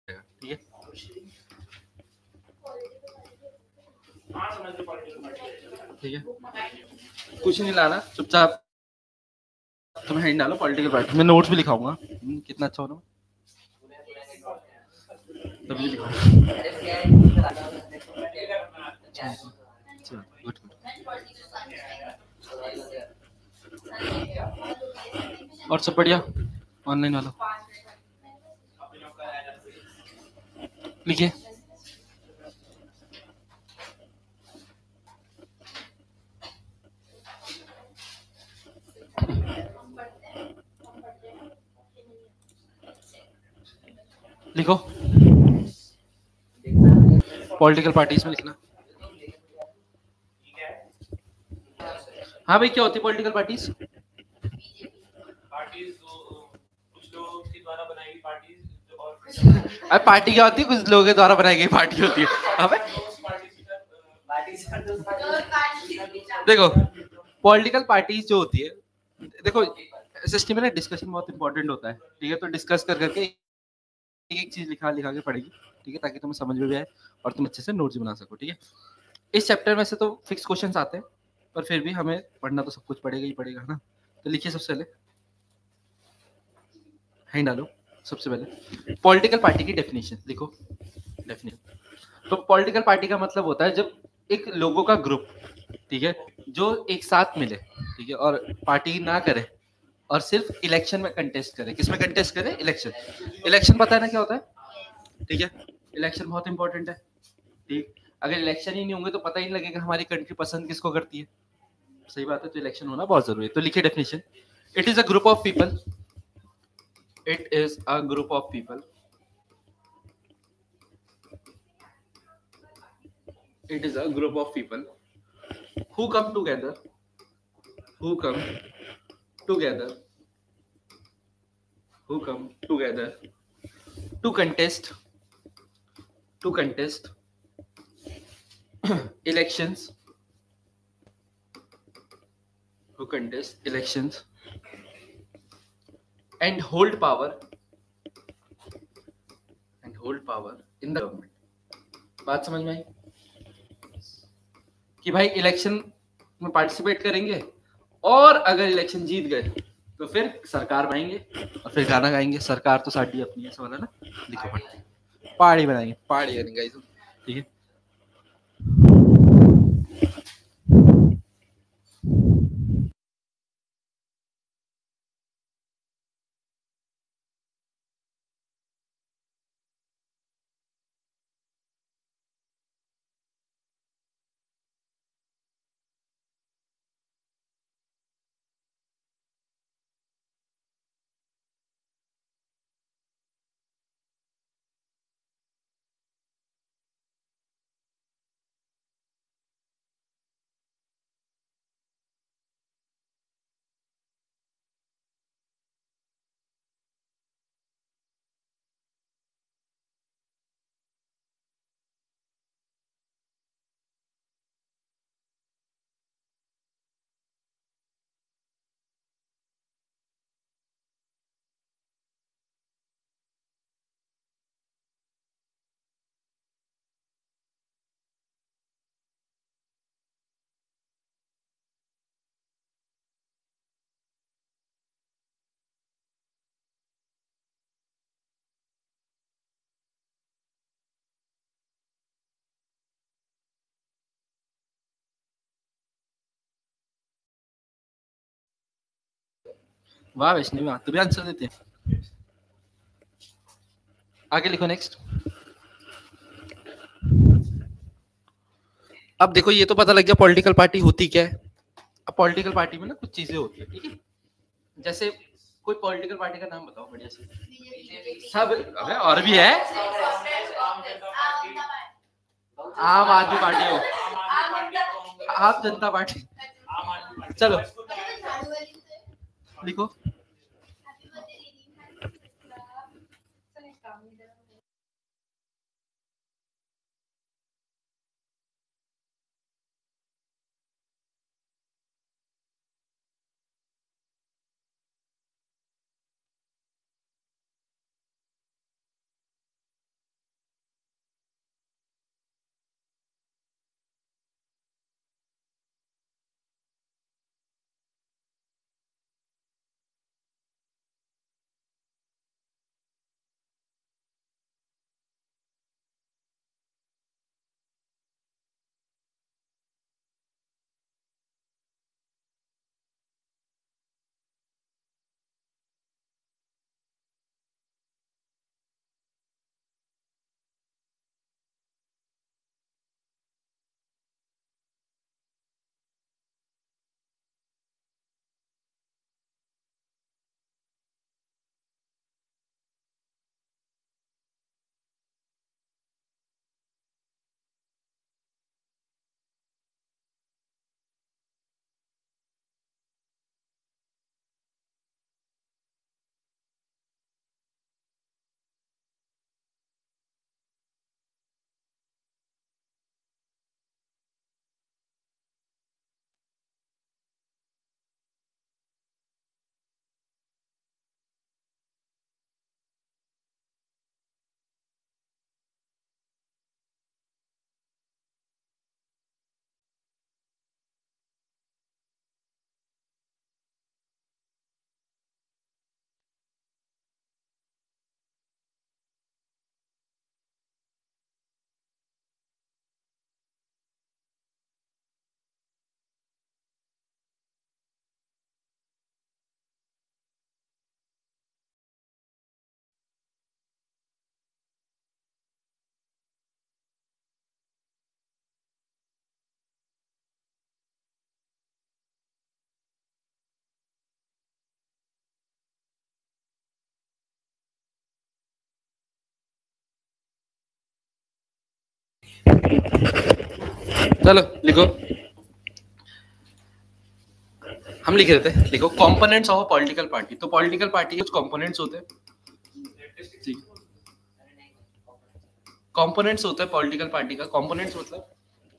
ठीक है। ठीक है, कुछ नहीं लाना, चुपचाप तुम हैंड डालो पॉलिटिकल पार्टी। मैं नोट्स भी लिखाऊंगा। कितना अच्छा हो रहा हूँ तभी लिखाऊंगा। Good good. और सब बढ़िया। ऑनलाइन वाला लिखिए। लिखो पॉलिटिकल पार्टीज में लिखना। हाँ भाई, क्या होती है पॉलिटिकल पार्टीज? अरे पार्टी क्या होती है? कुछ लोगों के द्वारा बनाई गई पार्टी होती है। अबे देखो, पॉलिटिकल पार्टीज जो होती है, देखो सिस्टम में ना डिस्कशन बहुत इंपॉर्टेंट होता है। ठीक है, तो डिस्कस कर करके एक एक चीज लिखा लिखा के पढ़ेगी। ठीक है, ताकि तुम्हें समझ में भी आए और तुम अच्छे से नोट्स बना सको। ठीक है, इस चैप्टर में से तो फिक्स क्वेश्चंस आते हैं, पर फिर भी हमें पढ़ना तो सब कुछ पड़ेगा ही पड़ेगा ना। तो लिखिए सबसे पहले, हैंड डालो। सबसे पहले पॉलिटिकल पार्टी की डेफिनेशन लिखो। डेफिनेशन, तो पॉलिटिकल पार्टी का मतलब होता है जब एक लोगों का ग्रुप, ठीक है, जो एक साथ मिले, ठीक है, और पार्टी ना करे और सिर्फ इलेक्शन में कंटेस्ट करे। किसमें कंटेस्ट करे? इलेक्शन। इलेक्शन पता है ना क्या होता है? ठीक है, इलेक्शन बहुत इंपॉर्टेंट है। ठीक, अगर इलेक्शन ही नहीं होंगे तो पता ही नहीं लगेगा हमारी कंट्री पसंद किसको करती है। सही बात है, तो इलेक्शन होना बहुत जरूरी है। तो लिखिए definition, it is a group of people, it is a group of people, it is a group of people who come together, who come together, who come together to contest, to contest elections, who contest elections and hold power, and hold power in the government. बात समझ में आई कि भाई election में participate करेंगे और अगर election जीत गए तो फिर सरकार बनाएंगे और फिर गाना गाएंगे, सरकार तो साडी अपनी है, सवाल है ना। लिखो पहाड़ी बनाएंगे, पहाड़ी करेंगे। ठीक है, वाह वैष्णवी वाह, तभी आंसर देते हैं। आगे लिखो नेक्स्ट। अब देखो, ये तो पता लग गया पॉलिटिकल पार्टी होती क्या है। अब पॉलिटिकल पार्टी में ना कुछ चीजें होती है। ठीक है, जैसे कोई पॉलिटिकल पार्टी का नाम बताओ बढ़िया से। सब अबे और भी है। आम आदमी पार्टी हो, आप जनता पार्टी। चलो लिखो। चलो लिखो, हम लिख रहे थे, लिखो components of a political party. तो पॉलिटिकल पार्टी के कुछ कंपोनेंट्स होते हैं, कंपोनेंट्स होता है पॉलिटिकल पार्टी का। कंपोनेंट्स मतलब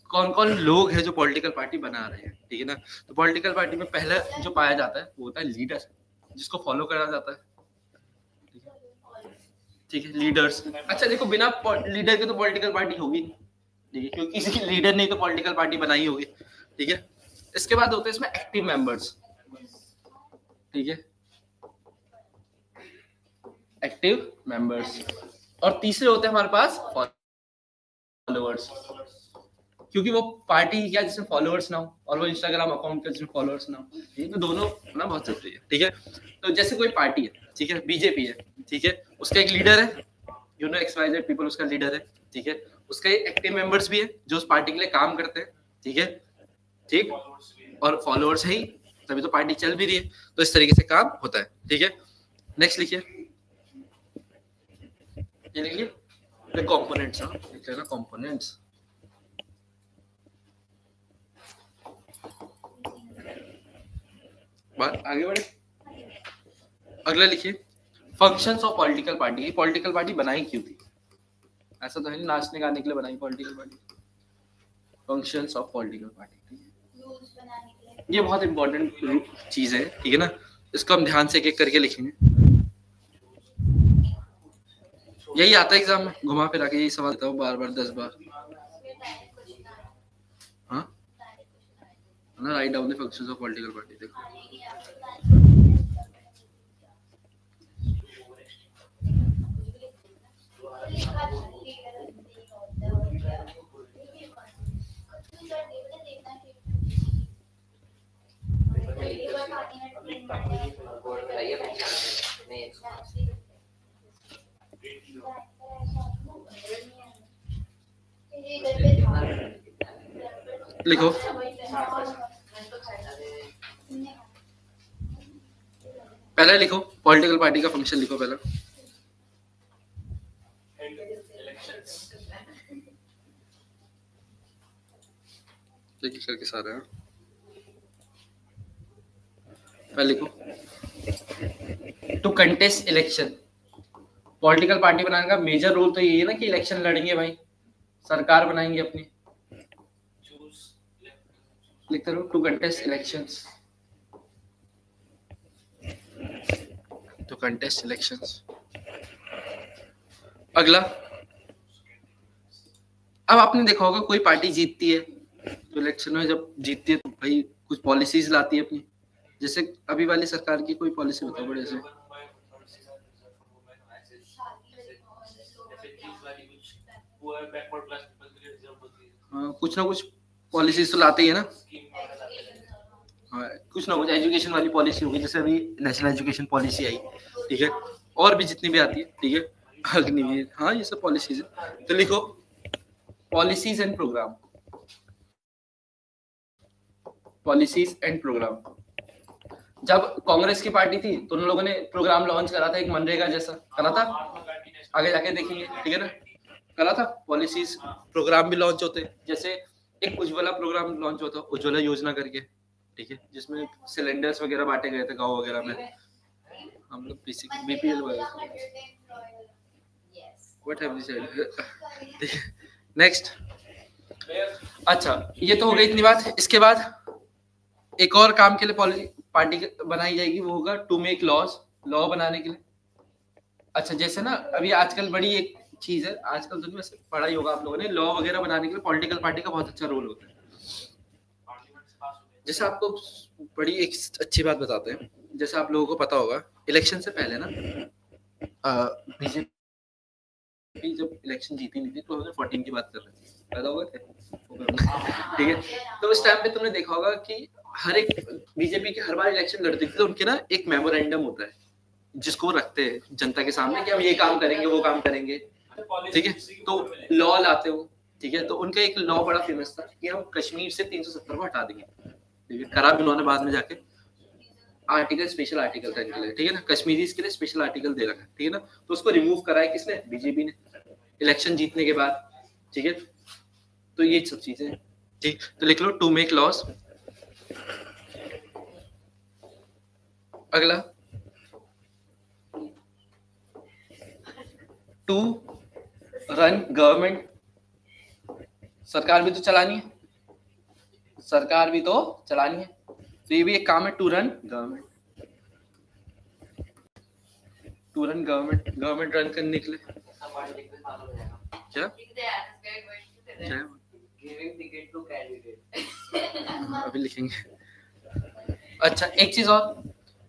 कौन कौन लोग हैं जो पॉलिटिकल पार्टी बना रहे हैं, ठीक है ना। तो पॉलिटिकल पार्टी में पहला जो पाया जाता है वो होता है लीडर, जिसको फॉलो करा जाता है, ठीक है, लीडर्स। अच्छा देखो, बिना लीडर के तो पॉलिटिकल पार्टी होगी नहीं, ठीक है, क्योंकि किसी लीडर ने तो पॉलिटिकल पार्टी बनाई होगी, ठीक है। इसके बाद होते हैं इसमें एक्टिव मेंबर्स, ठीक है, एक्टिव मेंबर्स। और तीसरे होते हैं हमारे पास फॉलोअर्स, क्योंकि वो पार्टी क्या जिसमें फॉलोअर्स ना हो, और वो इंस्टाग्राम अकाउंट का जिसमें फॉलोअर्स ना हो, ये तो दोनों ना बहुत जरूरी है, ठीक है। तो जैसे कोई पार्टी है, ठीक है, बीजेपी है, ठीक है, उसका एक लीडर है, यू नो XYZ पीपल उसका लीडर है, ठीक है। उसके एक्टिव मेंबर्स भी है जो उस पार्टी के लिए काम करते हैं, ठीक है, ठीक, और फॉलोअर्स है ही, तभी तो पार्टी चल भी रही है। तो इस तरीके से काम होता है, ठीक है। नेक्स्ट लिखिए, ये लिखिए कंपोनेंट्स, लिख लेना कंपोनेंट्स। आगे बढ़े, अगला लिखिए functions of political party. Political party बनाई क्यों थी? ऐसा तो है नहीं नाचने गाने के लिए बनाई political party. Functions of political party, ये बहुत इंपॉर्टेंट चीज है, ठीक है ना। इसको हम ध्यान से एक एक करके लिखेंगे, यही आता है एग्जाम में, घुमा फिरा के यही सवाल देता हूँ बार बार 10 बार। हाँ ना, write down the functions of political party. देखो लिखो, पहले लिखो पॉलिटिकल पार्टी का फंक्शन लिखो पहले। करके सारे पहले लिखो to contest election. Political party बनाने का मेजर रोल तो यही है ना कि इलेक्शन लड़ेंगे भाई, सरकार बनाएंगे अपनी। लिखते रहो to contest elections, to contest elections. अगला, अब आपने देखा होगा कोई पार्टी जीतती है तो इलेक्शन में जब जीतती है तो भाई कुछ पॉलिसीज लाती है अपनी। जैसे अभी वाली सरकार की कोई पॉलिसी बताओ बड़े से। हाँ, कुछ ना कुछ पॉलिसीज तो लाते ही है ना। हाँ, कुछ ना कुछ एजुकेशन वाली पॉलिसी होगी, जैसे अभी नेशनल एजुकेशन पॉलिसी आई, ठीक है, और भी जितनी भी आती है, ठीक है, अग्निवीर, हाँ ये सब पॉलिसीज है। तो लिखो policies and program, policies and program. जब कांग्रेस की पार्टी थी तो उन लोगों ने प्रोग्राम लॉन्च करा था, एक मनरेगा जैसा करा था, आगे जाके देखेंगे, ठीक है ना, करा था। पॉलिसीज प्रोग्राम भी लॉन्च होते, जैसे एक उज्ज्वला प्रोग्राम लॉन्च होता, उज्ज्वला योजना करके, ठीक है, जिसमें सिलेंडर्स वगैरह बांटे गए थे गाँव वगैरह में, हम लोग बीपीएल वगैरह। What have you said? Next, अच्छा ये तो हो गई इतनी बात। इसके बाद एक और काम के लिए पार्टी बनाई जाएगी, वो होगा टू मेक लॉज, लॉ बनाने के लिए। अच्छा जैसे ना अभी आजकल बड़ी एक चीज है, आजकल तो वैसे पढ़ा ही होगा आप लोगों ने, लॉ वगैरह बनाने के लिए पॉलिटिकल पार्टी का बहुत अच्छा रोल होता है। जैसे आपको बड़ी एक अच्छी बात बताते हैं, जैसे आप लोगों को पता होगा इलेक्शन से पहले ना बीजेपी जब इलेक्शन जीती नहीं थी 2014 की बात कर रहे थे, पैदा हुआ थे, ठीक है। तो उस टाइम पे तुमने देखा होगा कि हर एक बीजेपी के हर बार इलेक्शन लड़ती थी तो उनके ना एक मेमोरेंडम होता है जिसको रखते हैं जनता के सामने कि हम ये काम करेंगे वो काम करेंगे, ठीक है। तो लॉ लाते हो, ठीक है, तो उनका एक लॉ बड़ा फेमस था कि हम कश्मीर से 370 को हटा देंगे, ठीक है। करा भी उन्होंने बाद में जाके आर्टिकल, स्पेशल आर्टिकल था इनके लिए, ठीक है ना, कश्मीरीज के लिए स्पेशल आर्टिकल दे रखा है, ठीक है ना। तो उसको रिमूव करा है किसने? बीजेपी ने, इलेक्शन जीतने के बाद, ठीक है। तो ये सब चीजें ठीक। तो लिख लो टू मेक लॉस। अगला टू रन गवर्नमेंट, सरकार भी तो चलानी है, सरकार भी तो चलानी है, तो ये भी एक काम है to run government. To run government, government run करने के लिए क्या अभी लिखेंगे। अच्छा एक चीज और,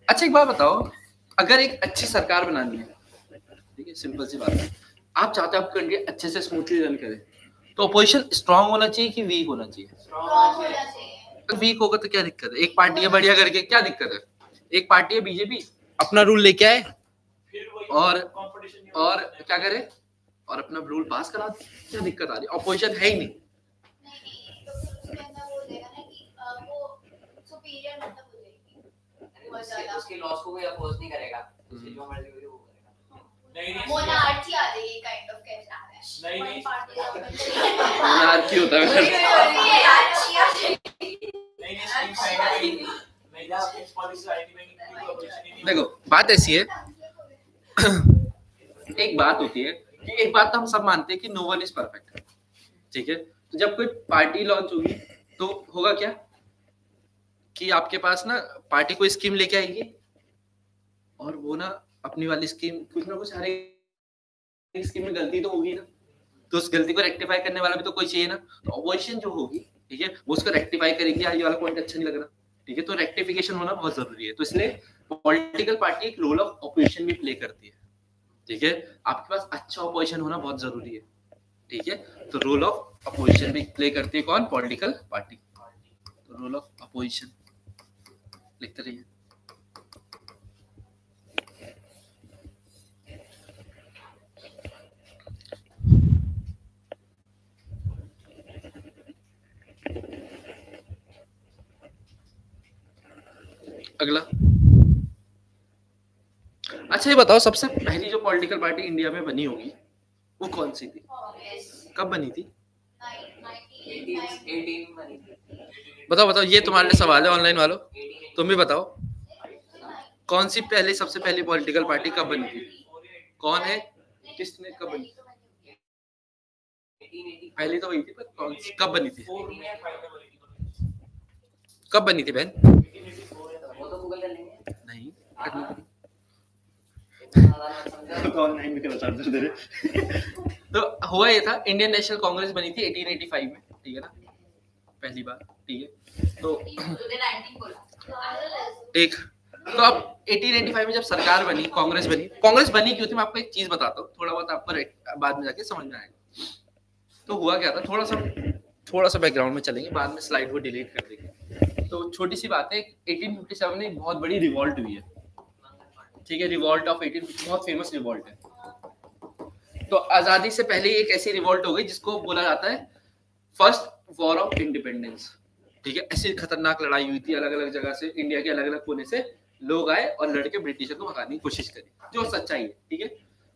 अच्छा एक बात बताओ, अगर एक अच्छी सरकार बनानी है, ठीक है सिंपल सी बात है, आप चाहते हो आपकी कंट्री अच्छे से स्मूथली रन करे, तो अपोजिशन स्ट्रांग होना चाहिए कि वीक होना चाहिए? वीक होगा तो क्या दिक्कत है, एक पार्टी है बढ़िया करके, क्या दिक्कत है? एक पार्टी है बीजेपी, अपना रूल लेके आए और क्या करे, और अपना रूल पास करा दे, क्या दिक्कत आ रही है? अपोजिशन है ही नहीं। उसके लॉस को कोई अपोज नहीं करेगा, उसकी जो मर्जी होगी वो करेगा। मोनार्की आ जाएगी काइंड ऑफ कैसे आ रहा है। नहीं मोनार्की होता है देखो बात ऐसी है एक बात होती है कि एक बात तो हम सब मानते हैं कि नो वन इज परफेक्ट, ठीक है? तो जब कोई पार्टी लॉन्च होगी तो होगा क्या कि आपके पास ना पार्टी कोई स्कीम लेके आएगी और वो ना अपनी वाली स्कीम कुछ ना कुछ, हर एक स्कीम में गलती तो होगी ना, तो उस गलती को रेक्टिफाई करने वाला भी तो कोई चाहिए ना, तो अपोजिशन जो होगी, ठीक है, वो उसको रेक्टिफाई करेगी, ये वाला पॉइंट अच्छा नहीं लग रहा, ठीक है, तो रेक्टिफिकेशन होना बहुत जरूरी है। तो इसलिए पॉलिटिकल पार्टी एक रोल ऑफ अपोजिशन भी प्ले करती है, ठीक है, आपके पास अच्छा अपोजिशन होना बहुत जरूरी है, ठीक है, तो रोल ऑफ अपोजिशन भी प्ले करती है कौन? Political party. तो रोल ऑफ अपोजिशन लिखते रहिए। अगला, अच्छा ये बताओ सबसे पहली जो पॉलिटिकल पार्टी इंडिया में बनी होगी वो कौन सी थी? कब बनी थी? 18 बनी थी। बताओ बताओ, ये तुम्हारे लिए सवाल है ऑनलाइन वालों, तुम भी बताओ कौन सी पहले सबसे पहली पॉलिटिकल पार्टी कब बनी थी? कौन है, किसने, कब बनी? पहली तो वही थी, पर कौन सी कब बनी थी? कब बनी थी बहन? वो तो गूगल कर लेंगे। नहीं ऑनलाइन में बता दे। तो हुआ ये था, इंडियन नेशनल कांग्रेस बनी थी 1885 में, ठीक है ना, पहली बार, ठीक है। तो एक तो अब 1885 में जब सरकार बनी, कांग्रेस बनी क्यों थी? मैं आपको एक चीज बताता हूँ, थोड़ा बहुत आपको बाद में जाके समझ में आएगा। तो हुआ क्या था, थोड़ा सा बैकग्राउंड में चलेंगे, बाद में स्लाइड को डिलीट कर देंगे। तो छोटी सी बात है, 1857 में एक बहुत बड़ी रिवॉल्ट हुई है, ठीक है, रिवॉल्ट ऑफ 18, बहुत फेमस रिवॉल्ट है। तो आजादी से पहले एक ऐसी रिवॉल्ट हो गई जिसको बोला जाता है फर्स्ट वॉर ऑफ इंडिपेंडेंस, ठीक है। ऐसी खतरनाक लड़ाई हुई थी, अलग अलग जगह से, इंडिया के अलग अलग कोने से लोग आए और लड़के ब्रिटिशर को भगाने की कोशिश करी, जो सच्चाई है, ठीक है।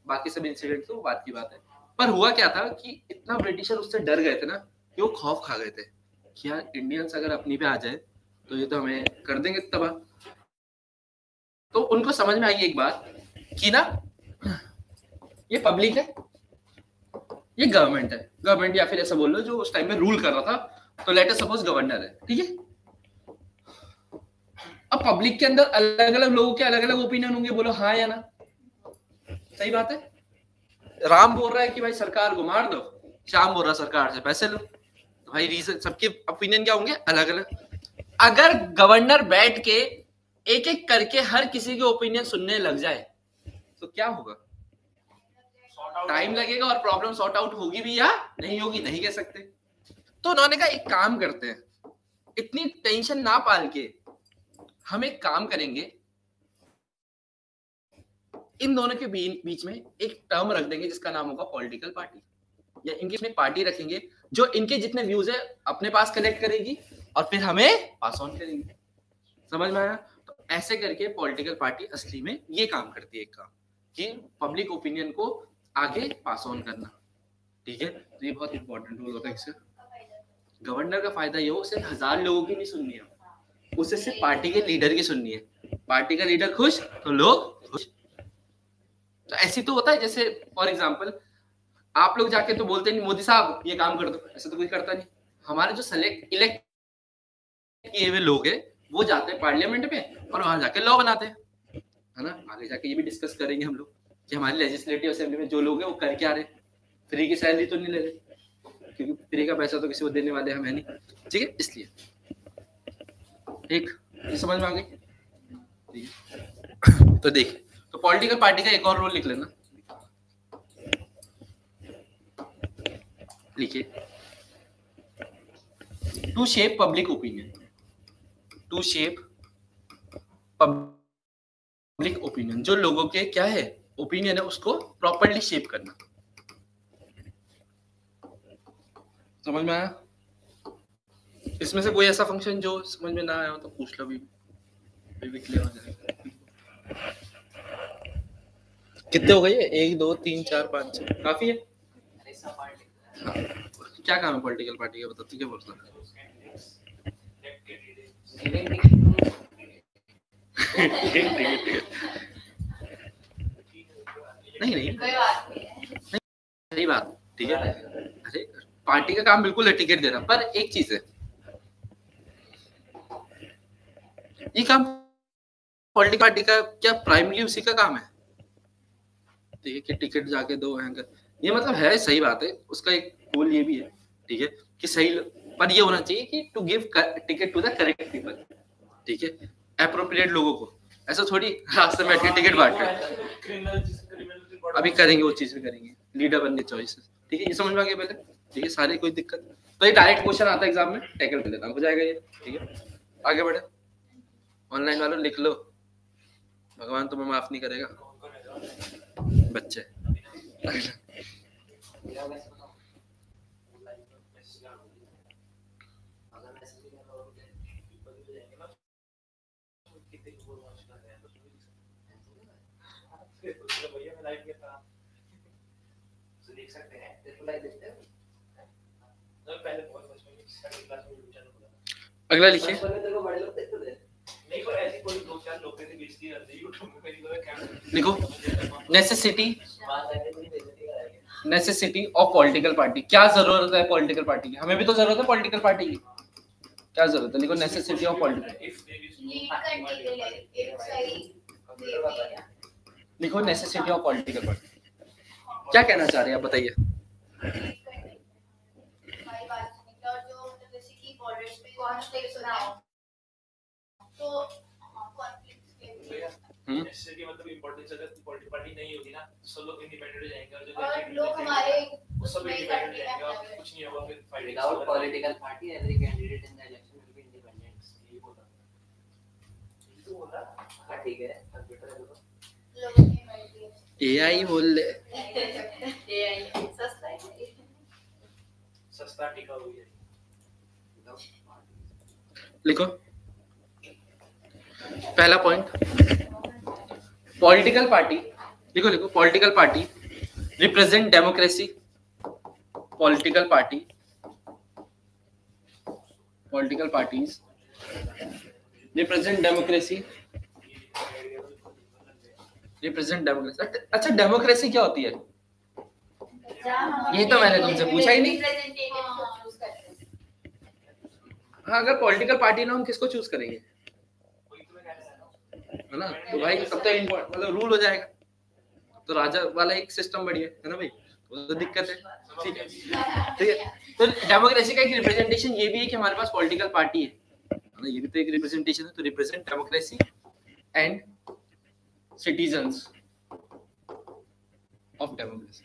बाकी सब इंसिडेंट तो बात की बात है। पर हुआ क्या था कि इतना ब्रिटिशर उससे डर गए थे ना कि वो खौफ खा गए थे कि यार इंडियंस अगर अपनी पे आ जाए तो ये तो हमें कर देंगे तबाह। तो उनको समझ में आई एक बात कि ना ये पब्लिक है, ये गवर्नमेंट है, गवर्नमेंट या फिर ऐसा बोल लो जो उस टाइम में रूल कर रहा था, तो लेट अस सपोज गवर्नर है, ठीक है। अब पब्लिक के अंदर अलग अलग लोगों के अलग अलग ओपिनियन होंगे, बोलो हाँ या ना, सही बात है। राम बोल रहा है कि भाई सरकार को मार दो, श्याम बोल रहा है सरकार से पैसे लो, तो भाई रीजन, सबके ओपिनियन क्या होंगे? अलग अलग। अगर गवर्नर बैठ के एक एक करके हर किसी के ओपिनियन सुनने लग जाए तो क्या होगा? टाइम लगेगा और प्रॉब्लम सॉर्ट आउट होगी भी या नहीं होगी, नहीं कह सकते। तो उन्होंने कहा एक काम करते हैं, इतनी टेंशन ना पाल के हम एक काम करेंगे, इन दोनों के बीच में एक टर्म रख देंगे जिसका नाम होगा पॉलिटिकल पार्टी, या इनकी इसमें पार्टी रखेंगे जो इनके जितने व्यूज है अपने पास कलेक्ट करेगी और फिर हमें पास ऑन करेगी। समझ में आया? तो ऐसे करके पॉलिटिकल पार्टी असली में ये काम करती है, एक काम कि पब्लिक ओपिनियन को आगे पास ऑन करना, ठीक है। तो ये बहुत इंपॉर्टेंट रोल होता है इससे। गवर्नर का फायदा ये हो सिर्फ 1000 लोगों की नहीं सुननी है, उसे सिर्फ पार्टी के लीडर की सुननी है। पार्टी का लीडर खुश तो लोग खुश। तो ऐसी तो होता है जैसे फॉर एग्जांपल आप लोग जाके तो बोलते नहीं मोदी साहब ये काम कर दो, ऐसा तो कोई करता नहीं। हमारे जो इलेक्ट किए हुए लोग हैं वो जाते हैं पार्लियामेंट में और वहां जाके लॉ बनाते हैं, है ना। आगे जाके ये भी डिस्कस करेंगे हम लोग कि हमारी लेजिस्लेटिव असेंबली में जो लोग हैं वो कर क्या रहे, फ्री की सैलरी तो नहीं ले रहे, क्योंकि फ्री का पैसा तो किसी को देने वाले हम है नहीं, ठीक है। इसलिए एक ये समझ में आ गई, ठीक है। तो देख, तो पॉलिटिकल पार्टी का एक और रोल लिख लेना, लिखिए to shape public opinion, to shape public opinion, जो लोगों के क्या है ओपिनियन है उसको प्रॉपर्ली शेप करना। समझ में आया? इसमें से कोई ऐसा फंक्शन जो समझ में ना आया हो तो पूछ लो, भी क्लियर हो जाएगा। कितने हो गए? 1 2 3 4 5 6 काफी है। हाँ। क्या काम है पॉलिटिकल पार्टी का, बता तू क्या बोलता है? नहीं सही बात, ठीक है। अरे पार्टी का काम बिल्कुल है टिकट देना, पर एक चीज है, ये काम पॉलिटिकल पार्टी का क्या प्राइमरी उसी का काम है, ठीक है, कि टिकट जाके दो हैंकर, ये मतलब है सही बात है, उसका एक गोल ये भी है, ठीक है, कि सही, पर ये होना चाहिए कि to give ticket to the correct people, ठीक है, एप्रोप्रिएट लोगों को। ऐसा थोड़ी रास्ते में बैठ के टिकट बांट रहे, अभी करेंगे वो चीज भी करेंगे, लीडर बनने चॉइसेस, ठीक है, ये समझ में आ गया पहले, ठीक है। सारी कोई दिक्कत तो ये डायरेक्ट क्वेश्चन आता है एग्जाम में, टैकल कर लेना हो जाएगा ये, ठीक है। आगे बढ़े, ऑनलाइन वालों लिख लो, भगवान तुम्हें माफ नहीं करेगा, बच्चे। अगला लिखिए, लिखो नेसेसिटी ऑफ पॉलिटिकल पार्टी। क्या जरूरत है पॉलिटिकल पार्टी की? हमें भी तो जरूरत है पॉलिटिकल पार्टी की, क्या जरूरत है? लिखो नेसेसिटी ऑफ पॉलिटिकल, लिखो नेसेसिटी ऑफ पॉलिटिकल पार्टी। क्या कहना चाह रहे हैं आप बताइए? मतलब इंपॉर्टेंस, अगर पॉलिटिकल पार्टी नहीं होगी ना सब लोग इंडिपेंडेंट हो जाएंगे और लोग हमारे सब इंडिपेंडेंट हो जाएंगे और कुछ नहीं होगा फिर fight. Without political party every candidate in the election will be independent. ये होता है तो होता हां ठीक है, कंप्यूटर बोलो, एआई बोल ले, एआई सस्ता टिका हो गया। लिखो पहला पॉइंट, पॉलिटिकल पार्टी, लिखो political party represent democracy, political parties represent democracy, अच्छा डेमोक्रेसी क्या होती है? ये तो मैंने तुमसे पूछा ही नहीं। हाँ, अगर पॉलिटिकल पार्टी ना हम किसको चूज करेंगे, है ना? तो भाई तब तो मतलब रूल हो जाएगा, तो राजा वाला एक सिस्टम बढ़िया है ना भाई, तो दिक्कत है, ठीक है, ठीक है। तो डेमोक्रेसी का एक रिप्रेजेंटेशन ये भी है कि हमारे पास पॉलिटिकल पार्टी है ना, ये भी तो एक रिप्रेजेंटेशन है, तो represent democracy and citizens of democracy.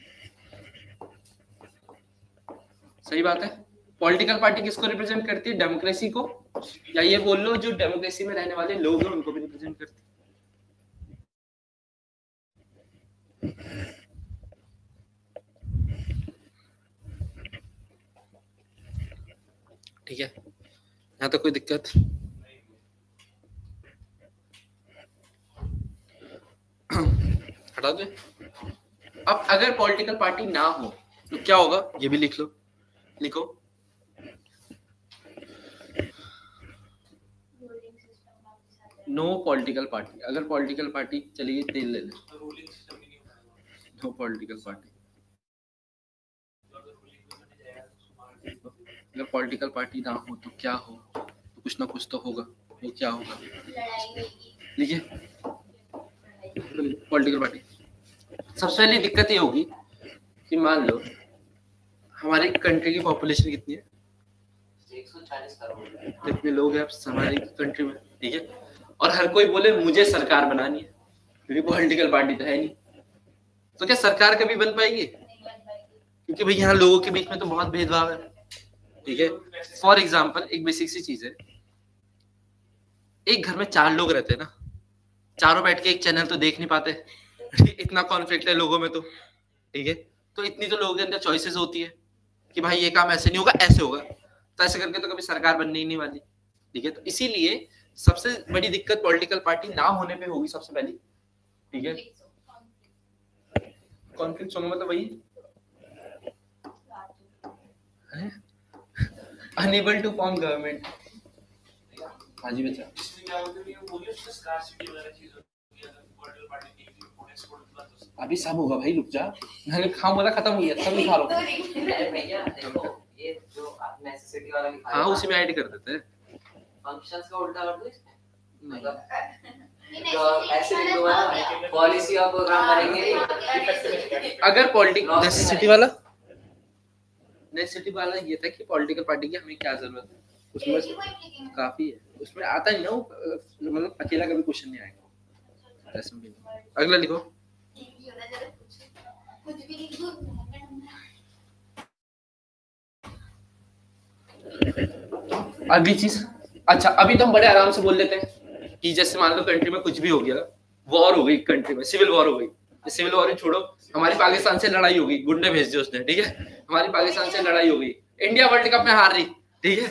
सही बात है। पॉलिटिकल पार्टी किसको रिप्रेजेंट करती है? डेमोक्रेसी को, या ये बोल लो जो डेमोक्रेसी में रहने वाले लोग हैं उनको भी रिप्रेजेंट करती है। ठीक है, यहाँ तो कोई दिक्कत? हटा दो। अब अगर पॉलिटिकल पार्टी ना हो तो क्या होगा, ये भी लिख लो, लिखो नो पॉलिटिकल पार्टी, अगर पॉलिटिकल पार्टी चलिए तेल ले ले, रूलिंग सिस्टम भी नहीं होगा, नो पॉलिटिकल पार्टी, अगर पॉलिटिकल पार्टी ना हो तो क्या हो, तो कुछ ना कुछ तो होगा, वो क्या होगा, लिखिए पॉलिटिकल पार्टी। सबसे पहली दिक्कत ये होगी कि मान लो हमारी कंट्री की पॉपुलेशन कितनी है, 140 करोड़। कितने लोग हैं हमारी कंट्री में, ठीक है, और हर कोई बोले मुझे सरकार बनानी है, क्योंकि पॉलिटिकल पार्टी तो है नहीं, तो क्या सरकार कभी बन पाएगी? क्योंकि भाई यहाँ लोगों के बीच में तो बहुत भेदभाव है, ठीक है। फॉर एग्जाम्पल एक बेसिक सी चीज है, एक घर में 4 लोग रहते हैं ना, चारों बैठ के एक चैनल तो देख नहीं पाते, इतना कॉन्फ्लिक्ट है लोगों में, तो ठीक है, तो इतनी तो लोगों के अंदर चॉइसेस होती है कि भाई ये काम ऐसे नहीं होगा, ऐसे होगा, तो ऐसे करके तो कभी सरकार बनने ही नहीं वाली, ठीक है। तो इसीलिए सबसे बड़ी दिक्कत पॉलिटिकल पार्टी ना होने पे होगी सबसे पहली, ठीक है। कॉन्फ्लिक्ट होगा मतलब वही अनेबल टू फॉर्म गवर्नमेंट। हाँ जी बच्चा, इसमें क्या होता है कि वो बोलिए उसका स्कार्सिटी वगैरह चीज होती है, अगर पॉलिटिकल पार्टी नहीं थी वो एक्सपोर्ट हुआ तो अभी सब होगा भाई, रुक जा, मैंने खाम बोला खत्म हो गया, सब लिखा लो। अरे भैया देखो, ये जो आप नेसेसिटी वाला लिखा है, हाँ उसी में ऐड कर देते हैं, फंक्शंस का उल्टा कर दो इसमें, नहीं। मतलब तो ऐसे लिखो ना, पॉलिसी और प्रोग्राम बनेंगे। अगर पॉलिटिकल नेसेसिटी वाला ये था कि पॉलिटिकल पार्टी की हमें क्या जरूरत है, उसमें से काफी है, उसमें आता नहीं ना वो, मतलब अकेला कभी क्वेश्चन नहीं आएगा, ऐसा भी नहीं। अगला लिखो, कुछ भी लिख दो। अगली चीज, अच्छा अभी तो हम बड़े आराम से बोल लेते हैं कि जैसे मान लो कंट्री में कुछ भी हो गया, वॉर हो गई कंट्री में, सिविल वॉर हो गई, सिविल वॉर ही छोड़ो, हमारी पाकिस्तान से लड़ाई हो गई, गुंडे भेज दिए उसने, ठीक है, हमारी पाकिस्तान से लड़ाई हो गई, इंडिया वर्ल्ड कप में हार रही, ठीक है,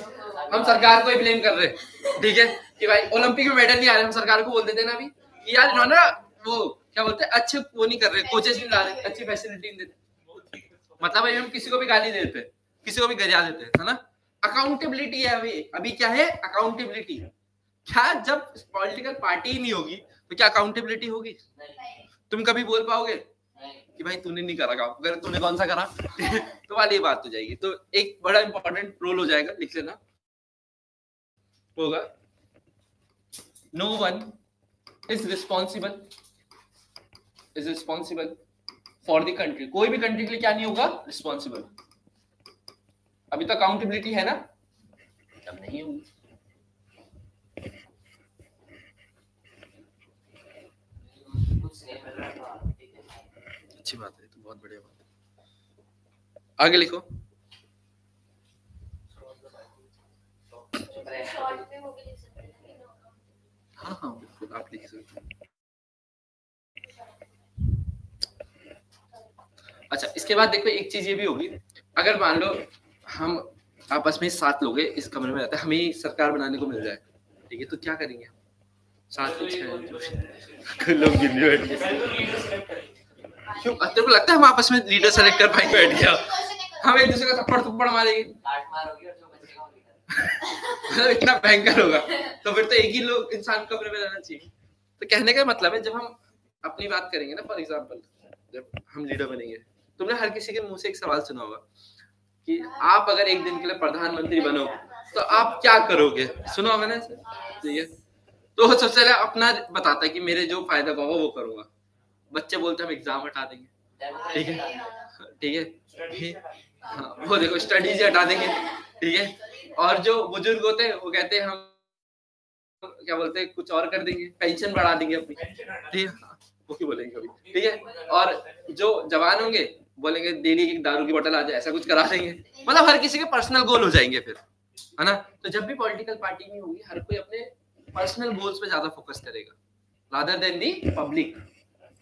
हम सरकार को ही ब्लेम कर रहे हैं, ठीक है, कि भाई ओलंपिक में मेडल नहीं आ रहे, हम सरकार को बोल देते हैं ना अभी कि यार इन्होंने वो क्या बोलते हैं अच्छे वो नहीं कर रहे, कोचेस नहीं ला रहे, अच्छी फैसिलिटी नहीं देते, मतलब भाई हम किसी को भी गाली देते हैं, किसी को भी गरिया देते हैं, है ना। अकाउंटेबिलिटी है अभी क्या है, अकाउंटेबिलिटी। क्या जब पॉलिटिकल पार्टी ही नहीं होगी तो क्या अकाउंटेबिलिटी होगी? तुम कभी बोल पाओगे कि भाई तूने नहीं करा काम, अगर तूने कौन सा करा तो वाली बात हो जाएगी। तो एक बड़ा इंपॉर्टेंट रोल हो जाएगा, लिख लेना, होगा no one is responsible for the country. कोई भी कंट्री के लिए क्या नहीं होगा, रिस्पॉन्सिबल। अभी तो अकाउंटेबिलिटी है ना, तब नहीं होगी। अच्छी बात है, तो बहुत बढ़िया बात है। आगे लिखो, हाँ हाँ बिल्कुल आप लिख सकते हैं। अच्छा इसके बाद देखो एक चीज ये भी होगी, अगर मान लो हम आपस में 7 लोग हैं इस कमरे में रहते हैं, हमें सरकार बनाने को मिल जाए, ठीक है, तो क्या करेंगे? 7 लोग क्यों? तेरे को लगता है हम आपस में लीडर सेलेक्ट कर पाएंगे? बैठ गया हम एक दूसरे का थप्पड़ मारेंगे, मतलब इतना भयंकर होगा, तो फिर तो एक ही लोग इंसान कमरे में रहना चाहिए। तो कहने का मतलब है जब हम अपनी बात करेंगे ना, फॉर एग्जांपल जब हम लीडर बनेंगे, तुमने हर किसी के मुंह से एक सवाल सुना होगा कि आप अगर एक दिन के लिए प्रधानमंत्री बनो तो आप क्या करोगे, सुना होगा ना, ठीक है। तो सबसे पहले अपना बताता है कि मेरे जो फायदा होगा वो करूंगा। बच्चे बोलते हैं हम एग्जाम हटा देंगे, ठीक है, ठीक है, हाँ वो देखो स्टडीज हटा देंगे, ठीक है। और जो बुजुर्ग होते हैं वो कहते हैं हम क्या बोलते हैं कुछ और कर देंगे, पेंशन बढ़ा देंगे अपनी, ठीक है, वो क्यों बोलेंगे कभी, ठीक है। और जो जवान होंगे बोलेंगे डेली की दारू की बोतल आ जाए, ऐसा कुछ करा देंगे। मतलब हर किसी के पर्सनल गोल हो जाएंगे फिर, है ना। तो जब भी पॉलिटिकल पार्टी नहीं होगी, हर कोई अपने पर्सनल गोल्स पे ज्यादा फोकस करेगा रादर देन दी पब्लिक।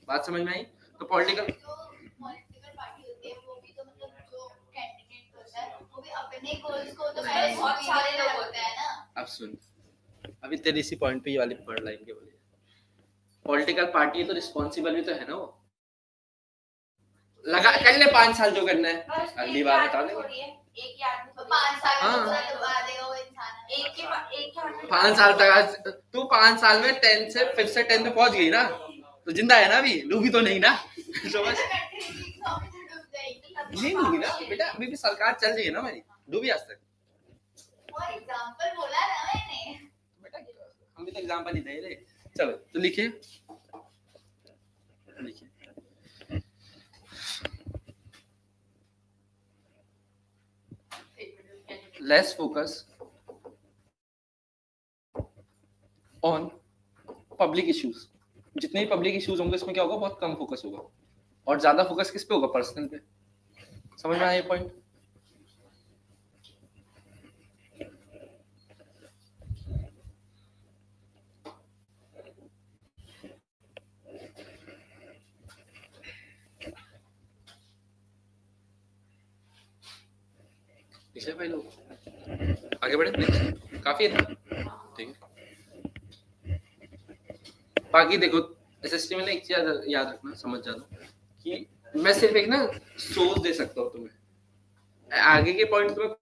बात समझ में आई? तो पॉलिटिकल पार्टी होती है वो भी तो मतलब जो कैंडिडेट होता है वो भी अपने गोल्स को तो बहुत सारे लोग होते हैं ना। अब सुन, अभी तेरे इसी पॉइंट पे ये वाली पढ़ लाइन के बोलिए, पॉलिटिकल पार्टी है तो रिस्पॉन्सिबल भी तो है ना, वो लगा कर ले 5 साल जो करना है, अगली बार बता देंगे, एक ही आदमी को 5 साल हाँ। में दबा देगा वो इंसान। एक के 5 साल तक आज तू 5 साल में 10 से फिर से 10 में पहुंच गई ना, तो जिंदा है ना, अभी डूबी तो नहीं ना। समझ नहीं डूबी ना बेटा, अभी भी सरकार चल रही है ना हमारी, डूबी आज तक। और एग्जांपल बोला ना मैंने बेटा हम भी तो एग्जांपल ही दे रहे। चलो तो लिखिए, लिखिए less focus on public issues. जितने भी पब्लिक इश्यूज होंगे इसमें क्या होगा, बहुत कम फोकस होगा, और ज्यादा फोकस किस पे होगा, पर्सनल पे। समझ में आया ये पॉइंट? पिछले भाई लोग आगे बढ़े, नेक्स्ट काफी है, ठीक है। बाकी देखो एसएसटी में ना एक चीज याद रखना, समझ जाना कि मैं सिर्फ एक ना सोच दे सकता हूँ तुम्हें, आगे के पॉइंट तुम्हें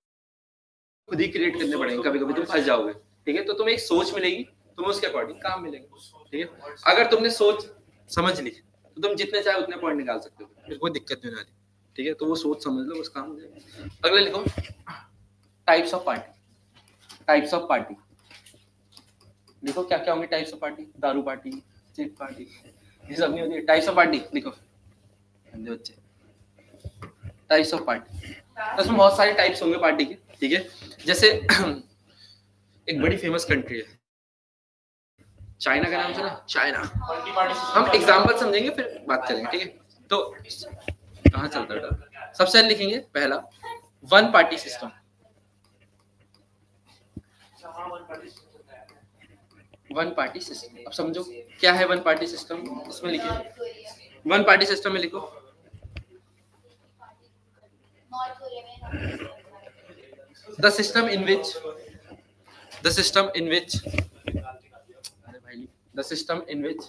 खुद ही क्रिएट करने पड़ेंगे, कभी कभी तुम फंस जाओगे, ठीक है। तो तुम्हें एक सोच मिलेगी, तुम्हें उसके अकॉर्डिंग काम मिलेगा, ठीक है। अगर तुमने सोच समझ ली तो तुम जितने चाहे उतने पॉइंट निकाल सकते हो, फिर कोई दिक्कत नहीं आती, ठीक है। तो वो सोच समझ लो, बस काम हो जाएगा। अगले लिखो types of party. Types of party लिखो, क्या क्या होंगे टाइप्स ऑफ पार्टी। दारू पार्टी, चिट पार्टी, ये सब नहीं होती। टाइप्स ऑफ पार्टी लिखो बच्चे, टाइप्स ऑफ पार्टी। तो इसमें बहुत सारे टाइप्स होंगे पार्टी के, ठीक है। जैसे एक बड़ी फेमस कंट्री है चाइना का नाम सुना, चाइना। हम एग्जांपल समझेंगे फिर बात करेंगे, ठीक है। तो कहाँ चलता है, सबसे पहले लिखेंगे पहला one party system. One party system, अब समझो क्या है वन पार्टी सिस्टम। इसमें लिखिए वन पार्टी सिस्टम में लिखो नॉर्थ कोरिया में the system in which the system in which the system in which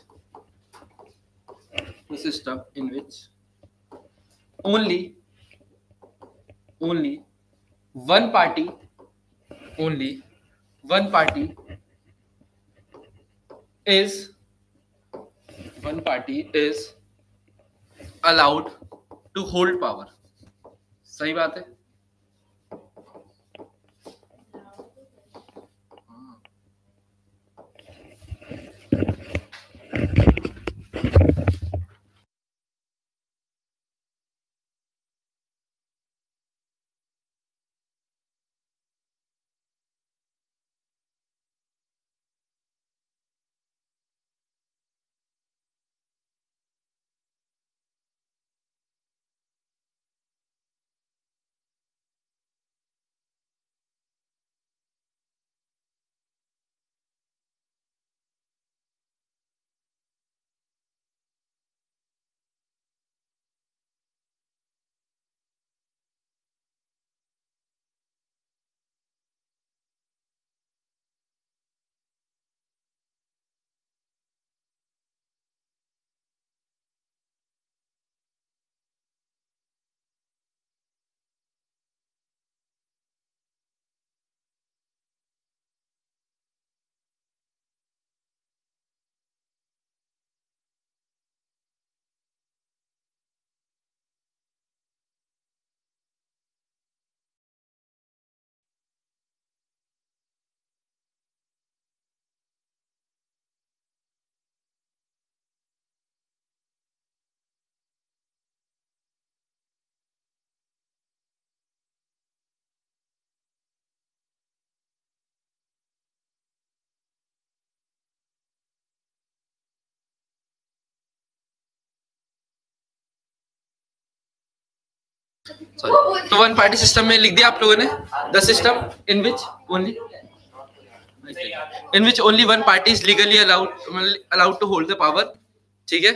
the system in which only one party is allowed to hold power। सही बात है। तो one party system में लिख दिया आप लोगों ने, the system in which only one party is legally allowed to hold the power, ठीक है।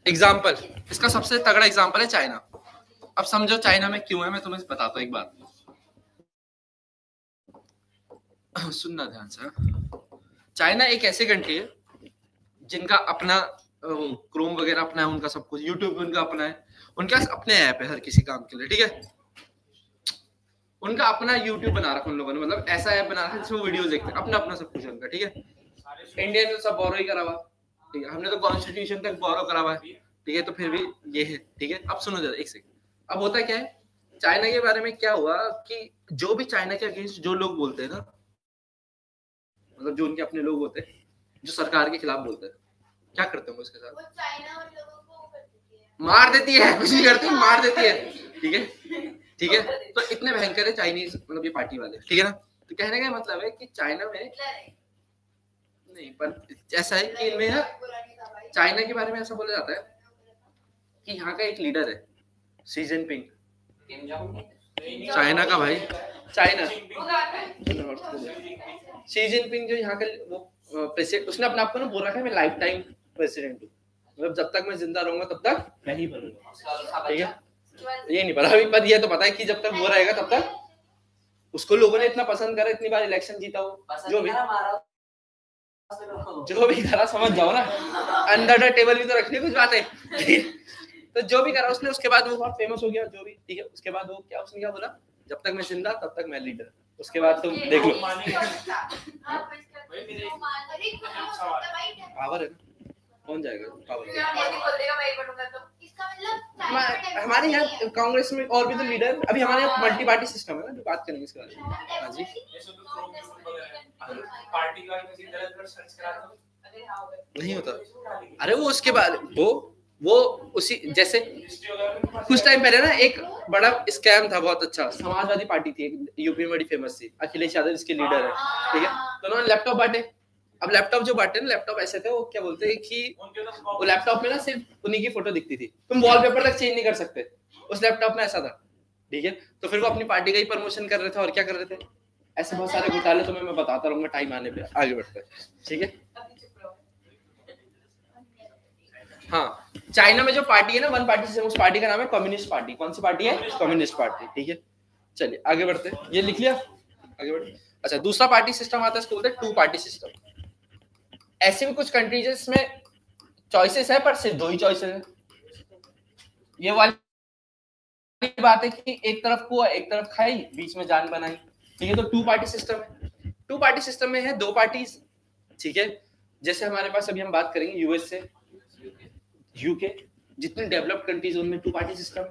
एग्जाम्पल, इसका सबसे तगड़ा एग्जाम्पल है चाइना। अब समझो चाइना में क्यों है, मैं तुम्हें बताता हूँ एक बात, सुनना ध्यान से। चाइना एक ऐसी कंट्री है जिनका अपना क्रोम वगैरह अपना है, उनका सब कुछ, यूट्यूब उनका अपना है, उनके पास अपने ऐप है हर किसी काम के लिए, ठीक है। उनका अपना यूट्यूब बना रखा उन लोगों ने, मतलब ऐसा ऐप बना रखा जिसमें वीडियोस देखते हैं, अपना अपना सब कुछ उनका, ठीक है। इंडिया ने तो सब बोरो ही करा हुआ, ठीक है, हमने तो कॉन्स्टिट्यूशन तक बोरो करा हुआ है, ठीक है, तो फिर भी ये है, ठीक है। अब सुनो जरा एक सेकंड, अब होता क्या है चाइना के बारे में, क्या हुआ कि जो भी चाइना के अगेंस्ट जो लोग बोलते हैं ना, मतलब जो उनके अपने लोग होते हैं जो सरकार के खिलाफ बोलते हैं, क्या करते हैं उसके साथ, वो चाइना और लोगों को कर देती है, मार देती है, कुछ नहीं करती, मार देती है, ठीक है, ठीक है। तो इतने भयंकर है चाइनीज, मतलब ये पार्टी वाले, ठीक है ना। तो कहने का मतलब है कि चाइना में नहीं, पर ऐसा है कि इनमें चाइना के बारे में ऐसा बोला जाता है कि यहाँ का एक लीडर है शी जिनपिंग, चाइना का भाई, चाइना शी जिनपिंग जो यहाँ का वो प्रेसिडेंट, उसने अपने आप को ना बोल रखा है मैं लाइफ टाइम प्रेसिडेंट हूँ, मतलब जब तक मैं जिंदा रहूंगा तब तक मैं ही बनूंगा, ठीक है। ये नहीं पता अभी, पर ये तो पता है कि जब तक वो रहेगा तब तक उसको लोगों ने इतना पसंद करा, इतनी बार इलेक्शन जीता हो, जो भी करा समझ जाओ ना, अंडर द टेबल भी तो रखनी कुछ बात है तो जो भी करा उसने, उसके बाद वो बहुत फेमस हो गया, जो भी, ठीक है। उसके बाद वो क्या, उसने क्या बोला, जब तक मैं जिंदा तब तक मैं लीडर, उसके बाद तुम देख लो, पावर है ना, कौन जाएगा पावर, हमारे यहाँ कांग्रेस में और भी तो लीडर, अभी हमारे यहाँ मल्टी पार्टी सिस्टम है ना, जो बात करेंगे इसके बारे में। हाँ जी, नहीं होता, अरे वो उसके बाद वो उसी जैसे कुछ टाइम पहले ना एक बड़ा स्कैम था, बहुत अच्छा, समाजवादी पार्टी थी यूपी में, बड़ी फेमस थी, अखिलेश यादव इसके लीडर है, ठीक है। तो उन्होंने लैपटॉप बांटे, अब लैपटॉप जो बांटे ना, लैपटॉप ऐसे थे, वो क्या बोलते हैं कि वो लैपटॉप में ना सिर्फ उन्हीं की फोटो दिखती थी, तुम वॉलपेपर तक चेंज नहीं कर सकते, उस लैपटॉप में ऐसा था, ठीक है। तो फिर वो अपनी पार्टी का ही प्रमोशन कर रहे थे, और क्या कर रहे थे, ऐसे बहुत सारे घोटाले तुम्हें मैं बताता रहूंगा टाइम आने पे, आगे बढ़ते हैं, ठीक है। हाँ, चाइना में जो पार्टी है ना, वन पार्टी सिस्टम, उस पार्टी का नाम है कम्युनिस्ट पार्टी। कौन सी पार्टी है, कम्युनिस्ट पार्टी, ठीक है। चलिए आगे बढ़ते हैं, ये लिख लिया, आगे बढ़ते। अच्छा, दूसरा पार्टी सिस्टम आता है, इसको बोलते हैं टू पार्टी सिस्टम। ऐसे भी कुछ कंट्रीज इसमें चॉइसेस है, पर सिर्फ दो ही चॉइसेस है। ये वाली बात है कि एक तरफ कुआ एक तरफ खाई, बीच में जान बनाई, ठीक है। तो टू पार्टी सिस्टम है। टू पार्टी सिस्टम में है दो पार्टीज, ठीक है। जैसे हमारे पास अभी हम बात करेंगे यूएस से, यूके, जितने डेवलप्ड कंट्रीज उनमें टू पार्टी सिस्टम।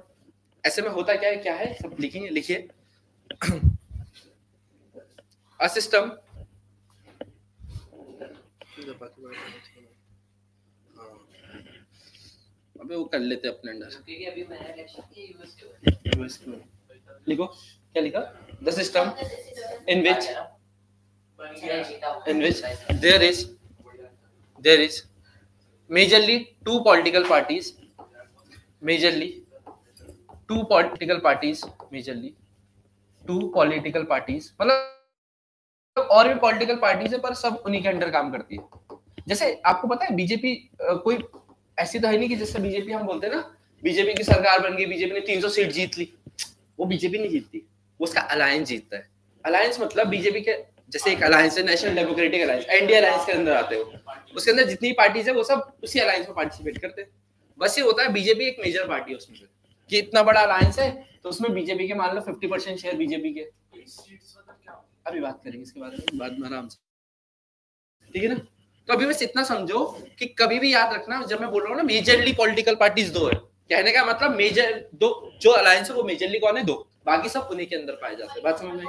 ऐसे में होता क्या है सब लिखेंगे, लिखिए। अ सिस्टम, अबे वो कर लेते अपने अंदर, क्योंकि अभी मैंने इलेक्शन किया यूएस के, लिखो, क्या लिखा, the system in which there is majorly two political parties, majorly two political parties, मतलब और भी पॉलिटिकल पार्टीज है, पर सब उन्हीं के अंडर काम करती है। जैसे आपको पता है बीजेपी कोई ऐसी तो है नहीं कि जैसे बीजेपी हम बोलते हैं ना, बीजेपी की सरकार बन गई, बीजेपी ने 300 सीट जीत ली, वो बीजेपी नहीं जीतती, वो उसका अलायंस जीतता है। अलायंस मतलब बीजेपी के जैसे एक अलायंस है, national democratic alliance, NDA alliance के अंदर आते हो, उसके अंदर जितनी पार्टीज है वो सब उसी अलायंस में पार्टिसिपेट करते हैं। बस ये होता है बीजेपी एक मेजर पार्टी है उसमें से, कि इतना बड़ा अलायंस है तो उसमें बीजेपी के मान लो 50% शेयर बीजेपी के। अभी बात करेंगे इसके बारे में बाद में आराम से, ठीक है ना। तो अभी बस इतना समझो कि कभी भी याद रखना, जब मैं बोल रहा हूँ ना मेजरली पॉलिटिकल पार्टीज दो है, कहने का मतलब मेजर दो जो अलायंस है वो मेजरली कौन है, दो, बाकी सब उन्हीं के अंदर पाए जाते हैं। बात समझ में?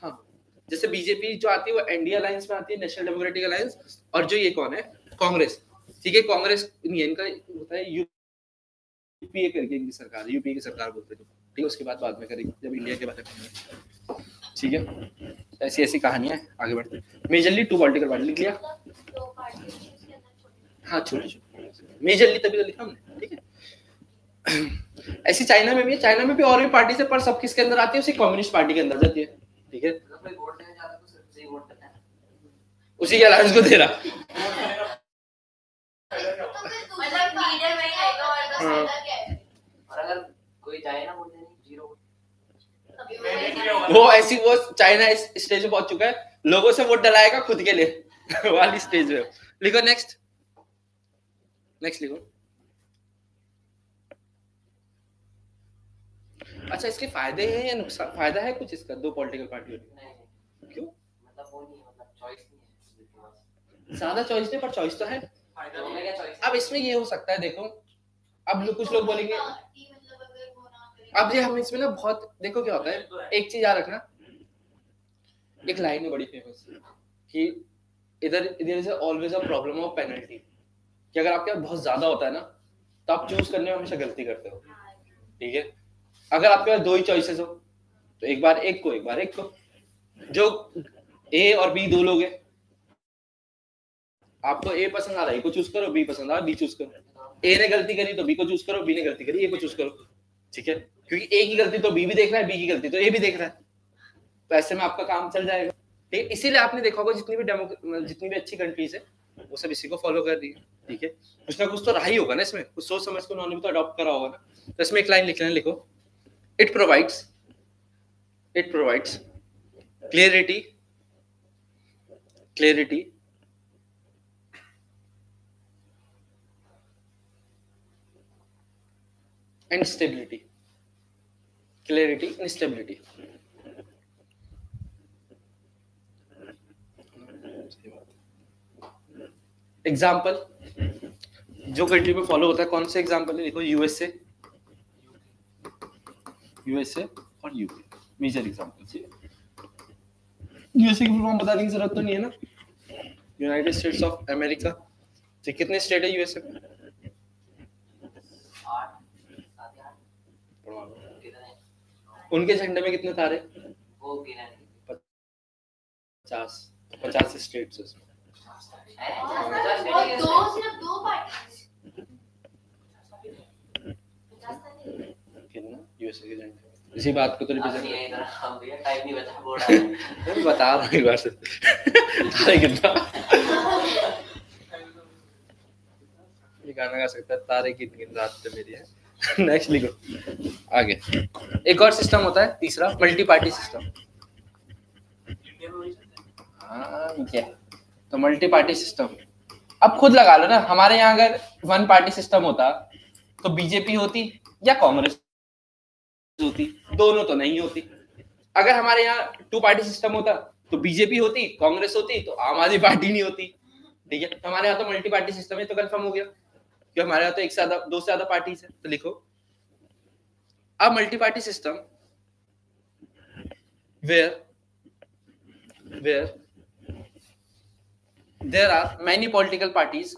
हाँ, जैसे बीजेपी जो आती है वो एनडीए अलायंस में आती है, नेशनल डेमोक्रेटिक अलायंस, और जो ये कौन है, कांग्रेस, ठीक है। कांग्रेस इनका होता है यूपीए करके इनकी सरकार, यूपीए की सरकार बोलते हैं, ठीक है। उसके बाद में करेंगे जब इंडिया के बारे में, ठीक है। ऐसी ऐसी कहानियां, आगे बढ़ते हैं। मेजरली टू पॉलिटिकल पार्टी लिख लिया, हाँ छोटे मेजरली तभी तो लिखा हमने, ठीक है। ऐसी चाइना में भी है, चाइना में भी और भी पार्टी से, पर सब किसके अंदर आती है, उसी कम्युनिस्ट पार्टी के अंदर जाती है, ठीक है। उसी के अलायंस को दे रहा, और अगर कोई जाए ना बोलते नहीं जीरो, वो ऐसी वो चाइना इस स्टेज पे पहुंच चुका है, लोगों से वोट डलाएगा खुद के लिए वाली स्टेज है। लिखो नेक्स्ट लिखो। अच्छा, अच्छा इसके फायदे हैं या नुकसान? फायदा है कुछ इसका दो पॉलिटिकल पार्टी होने का? नहीं क्यों? मतलब वो नहीं है, मतलब चॉइस नहीं है उनके पास। ज्यादा चॉइस नहीं पर चॉइस तो है। फायदा तो नहीं मैं है। क्या चॉइस? अब इसमें ये हो सकता है, देखो अब कुछ लोग बोलेंगे, मतलब अगर वो ना करे, अब ये हम इसमें ना बहुत, देखो क्या होता है, एक चीज याद रखना, एक लाइन है बड़ी फेमस कि इधर is always a problem of penalty, कि अगर आपके पास बहुत ज्यादा होता है ना तो आप चूज करने में हमेशा गलती करते हो, ठीक है। अगर आपके पास दो ही चॉइसेस हो तो एक बार एक को, एक बार एक को, जो ए और बी दो लोग हैं, आपको ए पसंद आ रहा है, ए को चूज करो, बी पसंद आ रहा है, बी चूज करो। ए ने गलती करी तो बी को चूज करो, बी ने गलती करी ए को चूज करो, ठीक है, क्योंकि ए की गलती तो बी भी देख रहा है, बी की गलती तो ए भी देख रहा है, तो ऐसे में आपका काम चल जाएगा, ठीक है। इसीलिए आपने देखा होगा जितनी भी अच्छी कंट्रीज है वो सब इसी को फॉलो कर रही है, ठीक है। कुछ ना कुछ तो रहा ही होगा ना इसमें, कुछ सोच समझ के उन्होंने भी तो अडॉप्ट करा होगा ना। तो इसमें एक लाइन लिख लेना, लिखो, it provides clarity and stability. Clarity and stability. Example जो कंट्री में फॉलो होता है, कौन से एग्जाम्पल है? देखो यूएसए और यूके, मेजर एग्जाम्पल। यूएसए की फुल फॉर्म बताने की जरूरत तो नहीं है ना, यूनाइटेड स्टेट्स ऑफ अमेरिका। तो कितने स्टेट है यूएसए में? 8 7 8 कितने? उनके झंडे में कितने तारे? वो गिना नहीं 50 स्टेट्स उसमें। है। और दो सिर्फ दो पार्टी, कितना यूएसए के झंडे? इसी बात को तो अब रिप्रेजेंट नहीं है इधर, हम भैया टाइम नहीं बचा बोर्ड आ रहा है। मैं बता रहा हूँ एक बार से तारे कितना, ये गाना गा सकता है, तारे गिन गिन रात पे मेरी है। नेक्स्ट लिखो आगे। एक और सिस्टम होता है तीसरा, मल्टी पार्टी सिस्टम। इंडिया में वही चलता है। हाँ क्या, तो मल्टी पार्टी सिस्टम अब खुद लगा लो ना, हमारे यहाँ अगर वन पार्टी सिस्टम होता तो बीजेपी होती या कांग्रेस होती, दोनों तो नहीं होती। अगर हमारे यहाँ टू पार्टी सिस्टम होता तो बीजेपी होती, कांग्रेस होती, तो आम आदमी पार्टी नहीं होती, ठीक है। तो हमारे यहाँ तो मल्टी पार्टी सिस्टम है, तो कंफर्म हो गया कि हमारे यहाँ तो एक से ज्यादा, दो से ज्यादा पार्टीज है। तो लिखो अब multi party system where there are many political parties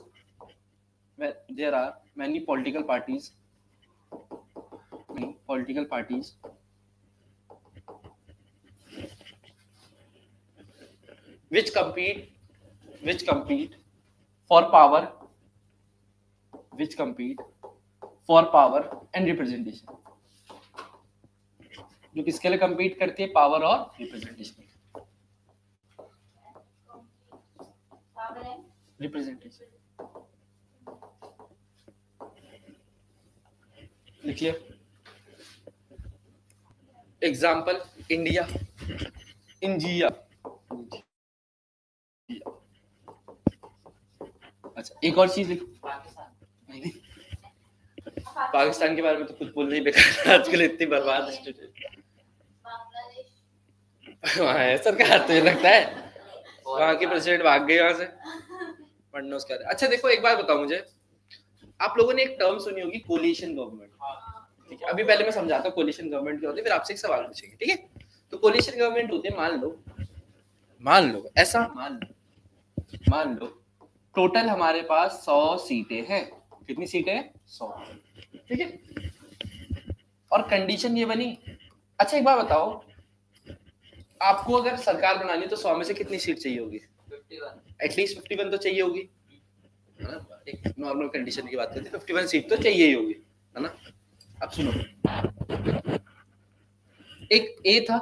which compete for power and representation, जो किसके लिए compete करती है? पावर और रिप्रेजेंटेशन। लिखिए एग्जाम्पल, इंडिया, अच्छा एक और चीज लिखो, पाकिस्तान। पाकिस्तान के बारे में तो कुछ बोलना ही बेकार है आजकल, इतनी बर्बाद स्टेट वहाँ है सरकार, तो ये लगता है वहाँ के प्रेसिडेंट भाग गए वहां से पढ़ना उसके बाद। अच्छा देखो एक बात बताओ मुझे, आप लोगों ने एक टर्म सुनी होगी कोलिशन गवर्नमेंट, ठीक है। अभी पहले मैं समझाता हूँ कोलिशन गवर्नमेंट क्या होती है, फिर आपसे एक सवाल पूछेंगे, ठीक है। तो कोलिशन गवर्नमेंट होती है, मान लो ऐसा, मान लो टोटल हमारे पास 100 सीटें हैं। कितनी सीटें हैं? 100, ठीक है। और कंडीशन ये बनी, अच्छा एक बार बताओ, आपको अगर सरकार बनानी है तो 100 में से कितनी सीट चाहिए होगी? 51। एटलीस्ट 51 तो चाहिए होगी, है ना। एक नॉर्मल कंडीशन की बात करते हैं, 51 सीट तो चाहिए ही होगी, है ना। अब सुनो, एक ए था,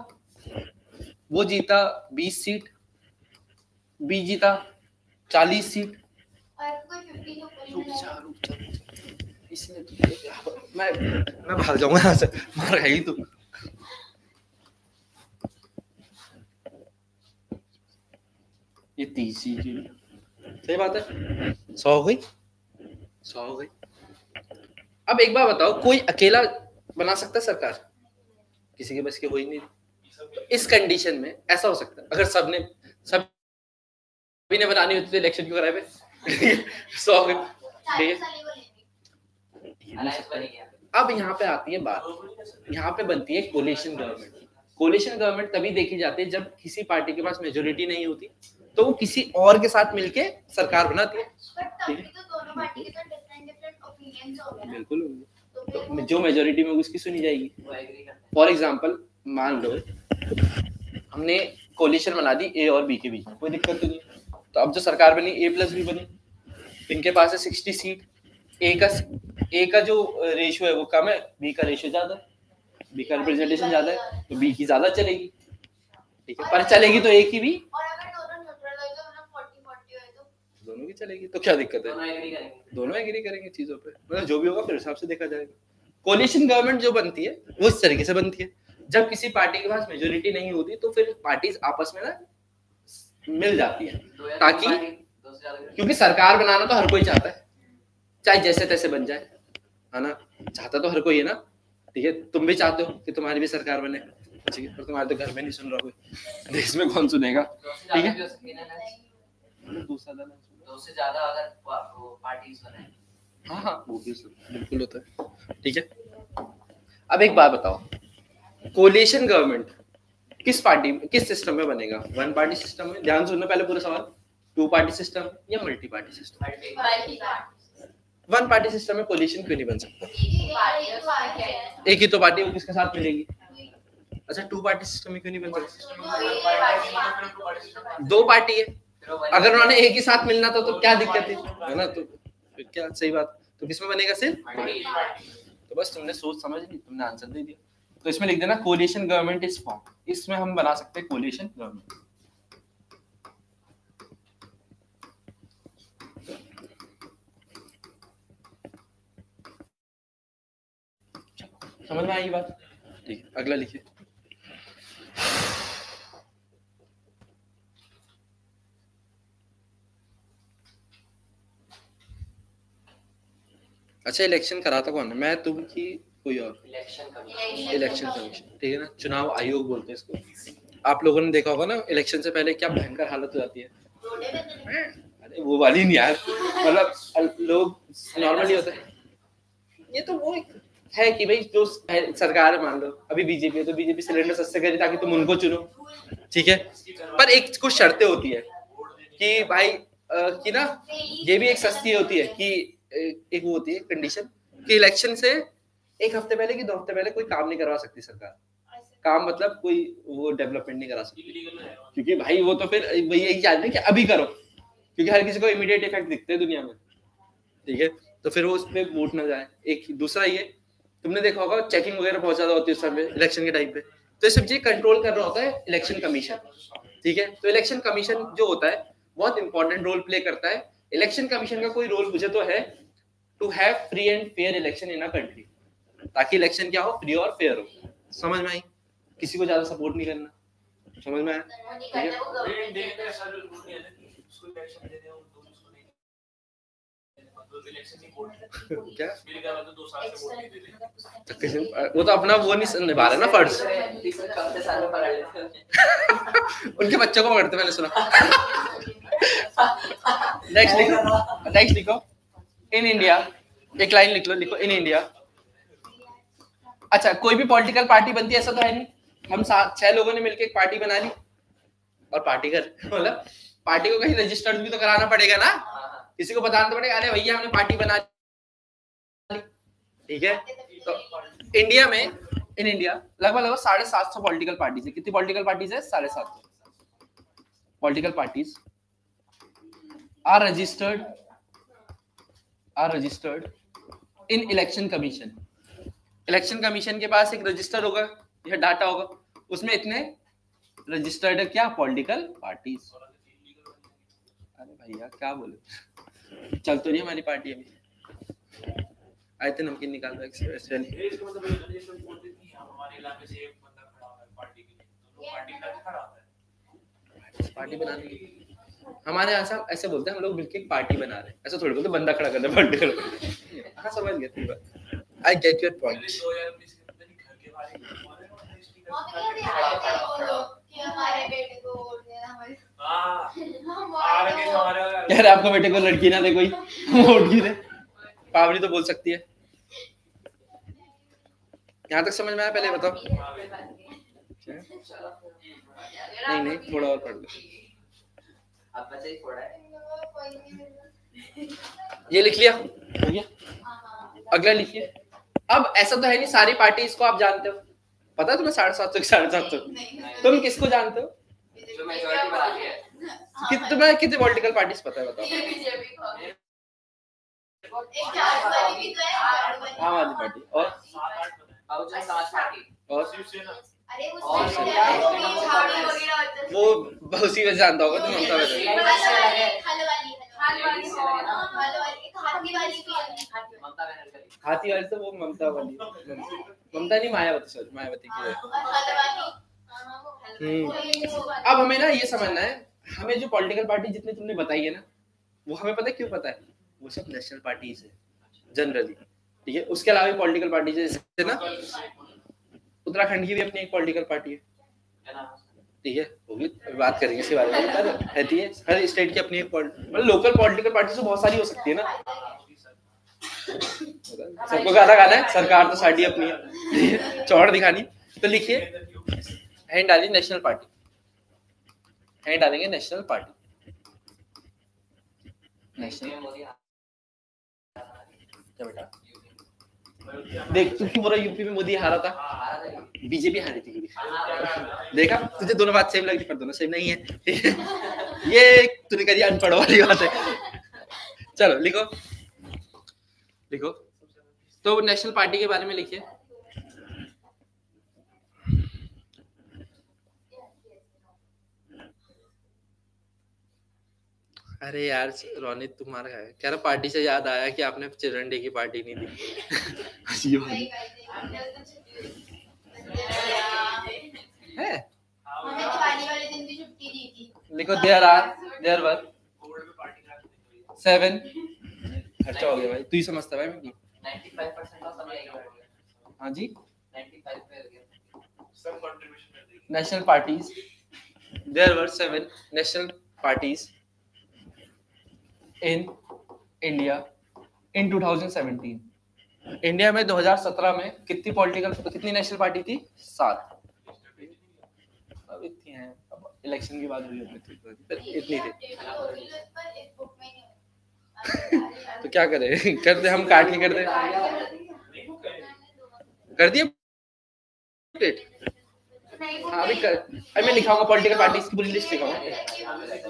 वो जीता 20 सीट, बी जीता 40 सीट, और कोई 50 तो इसने मैं भाग जाऊंगा यहाँ से, मार खाएगी तू। ये 30 सीट, सही बात है, 100 हो गई। अब एक बार बताओ, कोई अकेला बना सकता है सरकार? किसी के बस की हो ही नहीं रही। तो इस कंडीशन में ऐसा हो सकता है, अगर सभी ने बनानी होती तो इलेक्शन क्यों कराए थे? 100 अब यहाँ पे आती है बात, यहाँ पे बनती है कोलिशन गवर्नमेंट। कोलिशन गवर्नमेंट तभी देखी जाती है जब किसी पार्टी के पास मेजोरिटी नहीं होती तो वो किसी और के साथ मिलके सरकार बनाती है। बिल्कुल, तो जो मेजोरिटी में उसकी सुनी जाएगी। फॉर एग्जाम्पल मान लो हमने कोलिशन बना दी ए और बी के बीच में, कोई दिक्कत तो नहीं। तो अब जो सरकार बनी A+B बनी, इनके पास है 60 सीट, ए का जो रेशियो है वो कम है, बी का रेशियो ज्यादा है, बी का रिप्रेजेंटेशन ज्यादा है, तो बी की ज्यादा चलेगी, ठीक है। पर चलेगी तो ए की भी, दोनों की चलेगी, तो क्या दिक्कत है? दोनों एग्री करेंगे चीजों पे, मतलब जो भी होगा फिर हिसाब से देखा जाएगा। कोलिशन गवर्नमेंट जो बनती है वो इस तरीके से बनती है, जब किसी पार्टी के पास मेजोरिटी नहीं होती तो फिर पार्टीज आपस में ना मिल जाती है, ताकि क्योंकि सरकार बनाना तो हर कोई चाहता है, चाहे जैसे तैसे बन जाए, है ना, चाहता तो हर कोई है ना, ठीक है। तुम भी चाहते हो कि तुम्हारी भी सरकार बने, ठीक है, पर तुम्हारे तो घर में नहीं सुन रहा कोई, देश में कौन सुनेगा, ठीक है। दूसरा दल दो से ज्यादा अगर पार्टीज बनाए, हाँ वो भी बिल्कुल होता है, ठीक है। अब एक बात बताओ, कोलिशन गवर्नमेंट किस सिस्टम में बनेगा? 1 पार्टी सिस्टम में? ध्यान सुनना पहले पूरा सवाल। 2 पार्टी सिस्टम या multi party system? 1 party system में कोलिशन क्यों नहीं बन सकता? एक ही तो पार्टी, वो किसके साथ मिलेगी? अच्छा, 2 पार्टी सिस्टम में क्यों नहीं बन सकता? 2 पार्टी है, अगर उन्होंने एक ही साथ मिलना था तो क्या दिक्कत है ना, तो क्या सही बात, तो किसमें बनेगा सिर्फ? तो बस तुमने सोच समझ ली, तुमने आंसर दे दिया। तो इसमें लिख देना कोलिशन गवर्नमेंट इज फॉर्म, इसमें हम बना सकते हैं कोलिशन गवर्नमेंट। समझ में आई बात? ठीक है, अगला लिखिए। अच्छा, इलेक्शन कराता कौन है? मैं, तुम की कोई और? इलेक्शन कमीशन, ठीक है ना, चुनाव आयोग बोलते हैं इसको। आप लोगों ने देखा होगा ना, इलेक्शन से पहले क्या भयंकर हालत हो जाती है। अरे वो वाली नहीं यार, मतलब लोग नॉर्मली होता है, ये तो वो है कि भाई जो सरकार है, मान लो अभी बीजेपी है तो बीजेपी सिलेंडर सस्ते करे ताकि तुम उनको चुनो, ठीक है। पर एक कुछ शर्तें होती है कि भाई कि ना, ये भी एक सस्ती होती है कि एक वो होती है कंडीशन कि इलेक्शन से 1 हफ्ते पहले कि 2 हफ्ते पहले कोई काम नहीं करवा सकती सरकार। काम मतलब कोई वो डेवलपमेंट नहीं करा सकती, क्योंकि भाई वो तो फिर वही यही चाहते हैं कि अभी करो, क्योंकि हर किसी को इमीडिएट इफेक्ट दिखते हैं दुनिया में, ठीक है। तो फिर वो उस पर वोट ना जाए। एक दूसरा ये तुमने देखा होगा चेकिंग वगैरह बहुत ज्यादा होती है उस समय इलेक्शन के टाइम पे, तो ये सब चीज कंट्रोल कर रहा होता है इलेक्शन कमीशन, ठीक है। तो इलेक्शन कमीशन जो होता है बहुत इंपॉर्टेंट रोल प्ले करता है। इलेक्शन कमीशन का कोई रोल मुझे तो है to have free and fair election in a country, ताकि इलेक्शन क्या हो, फ्री और फेयर हो। समझ में आई? किसी को ज्यादा सपोर्ट नहीं करना, समझ में आया? क्या वो तो अपना वो नहीं निभा रहे ना फर्ज। उनके बच्चों को पकड़ते, मैंने सुना। नेक्स्ट लिखो इन इंडिया, एक लाइन लिख लो, लिखो इन इंडिया। अच्छा, कोई भी पॉलिटिकल पार्टी बनती है ऐसा तो है नहीं, हम 6 लोगों ने मिलकर एक पार्टी बना ली और पार्टी कर, मतलब पार्टी को कहीं रजिस्टर्ड भी तो कराना पड़ेगा ना, किसी को बताना तो पड़ेगा, अरे भैया हमने पार्टी बना ली, ठीक है। तो इंडिया में, इन इंडिया लगभग 750 पॉलिटिकल पार्टीज है। कितनी पॉलिटिकल पार्टीज है? 750 political parties are registered in election commission. Election commission के पास एक रजिस्टर होगा या डाटा होगा, उसमें इतने रजिस्टर्ड है क्या, पॉलिटिकल पार्टीज। अरे भैया क्या बोले, चल तो नहीं हमारी पार्टी अभी। आए थे नमकीन निकाल दो पार्टी बनाने की। हमारे यहाँ से ऐसे बोलते हैं, हम लोग मिलकर एक पार्टी बना रहे हैं, ऐसा थोड़ी बोलते बंदा खड़ा कर दे पॉलिटिकल। हाँ समझ गया, आई गेट योर पॉइंट। कि हमारे बेटे को वोट देना हमारे यार आपको बेटे को लड़की ना दे कोई वोट की दे, पावनी तो बोल सकती है। यहाँ तक समझ में आया? पहले बताओ। नहीं थोड़ा और पढ़ लो। आप बच्चे ही थोड़ा है। ये लिख लिया, हो गया। अगला लिखिए। अब ऐसा तो है नहीं सारी पार्टीज को आप जानते हो, पता है तुम्हें 750 तुम किसको जानते हो? जो मेजॉरिटी बनाती है। तुम्हें कितनी पॉलिटिकल पार्टीज पता है बताओ? आम आदमी पार्टी और बहुजन समाज पार्टी और अरे वो उसी में जानता होगा तुम ममता बनर्जी। हाथी वाली तो वो ममता वाली, ममता नहीं मायावती, सॉरी मायावती की। अब हमें ना ये समझना है, हमें जो पॉलिटिकल पार्टी जितनी तुमने बताई है ना, वो हमें पता है क्यों पता है? वो सब नेशनल पार्टीज है जनरली, ठीक है। उसके अलावा भी पॉलिटिकल पार्टीज जैसे ना उत्तराखंड की भी अपनी एक पॉलिटिकल पार्टी है, ठीक है, वो भी बात करेंगे इसके बारे में। रहती है हर स्टेट की अपनी एक मतलब लोकल पॉलिटिकल पार्टी तो बहुत सारी हो सकती है ना। सबको गाना गाना है, सरकार तो साड़ी अपनी है, चौड़ दिखानी। तो लिखिए हैंड डालिए नेशनल पार्टी, हैंड डालेंगे नेशनल पार्टी। नेशनल क्या बेटा देख, तू क्यों बोल रहा यूपी में मोदी हारा था? बीजेपी हारी थी। देखा तुझे दोनों बात सेम लग रही पर दोनों सेम नहीं है। ये तूने करी अनपढ़ वाली बात है। चलो लिखो लिखो। तो नेशनल पार्टी के बारे में लिखिए। अरे यार रोनित तुम्हारा है कह रहा पार्टी से याद आया कि आपने चिल्ड्रन डे की पार्टी नहीं दी। है लिखो देयर वर 7 खर्चा हो गया भाई, तू ही समझता भाई। मैं 95% हाँ जी 95 पे हो गया सब contribution. National parties, there were 7 national parties in India in 2017। India में 2017 में कितनी नेशनल पार्टी थी? 7। अब इतनी है, अब इलेक्शन की बात हुई इतनी थी। तो क्या करें? कर दे, हम काट के कर दे। कर दिए अपडेट? हाँ अभी कर, अभी मैं लिखाऊंगा पॉलिटिकल पार्टीज की पूरी लिस्ट लिखाऊंगा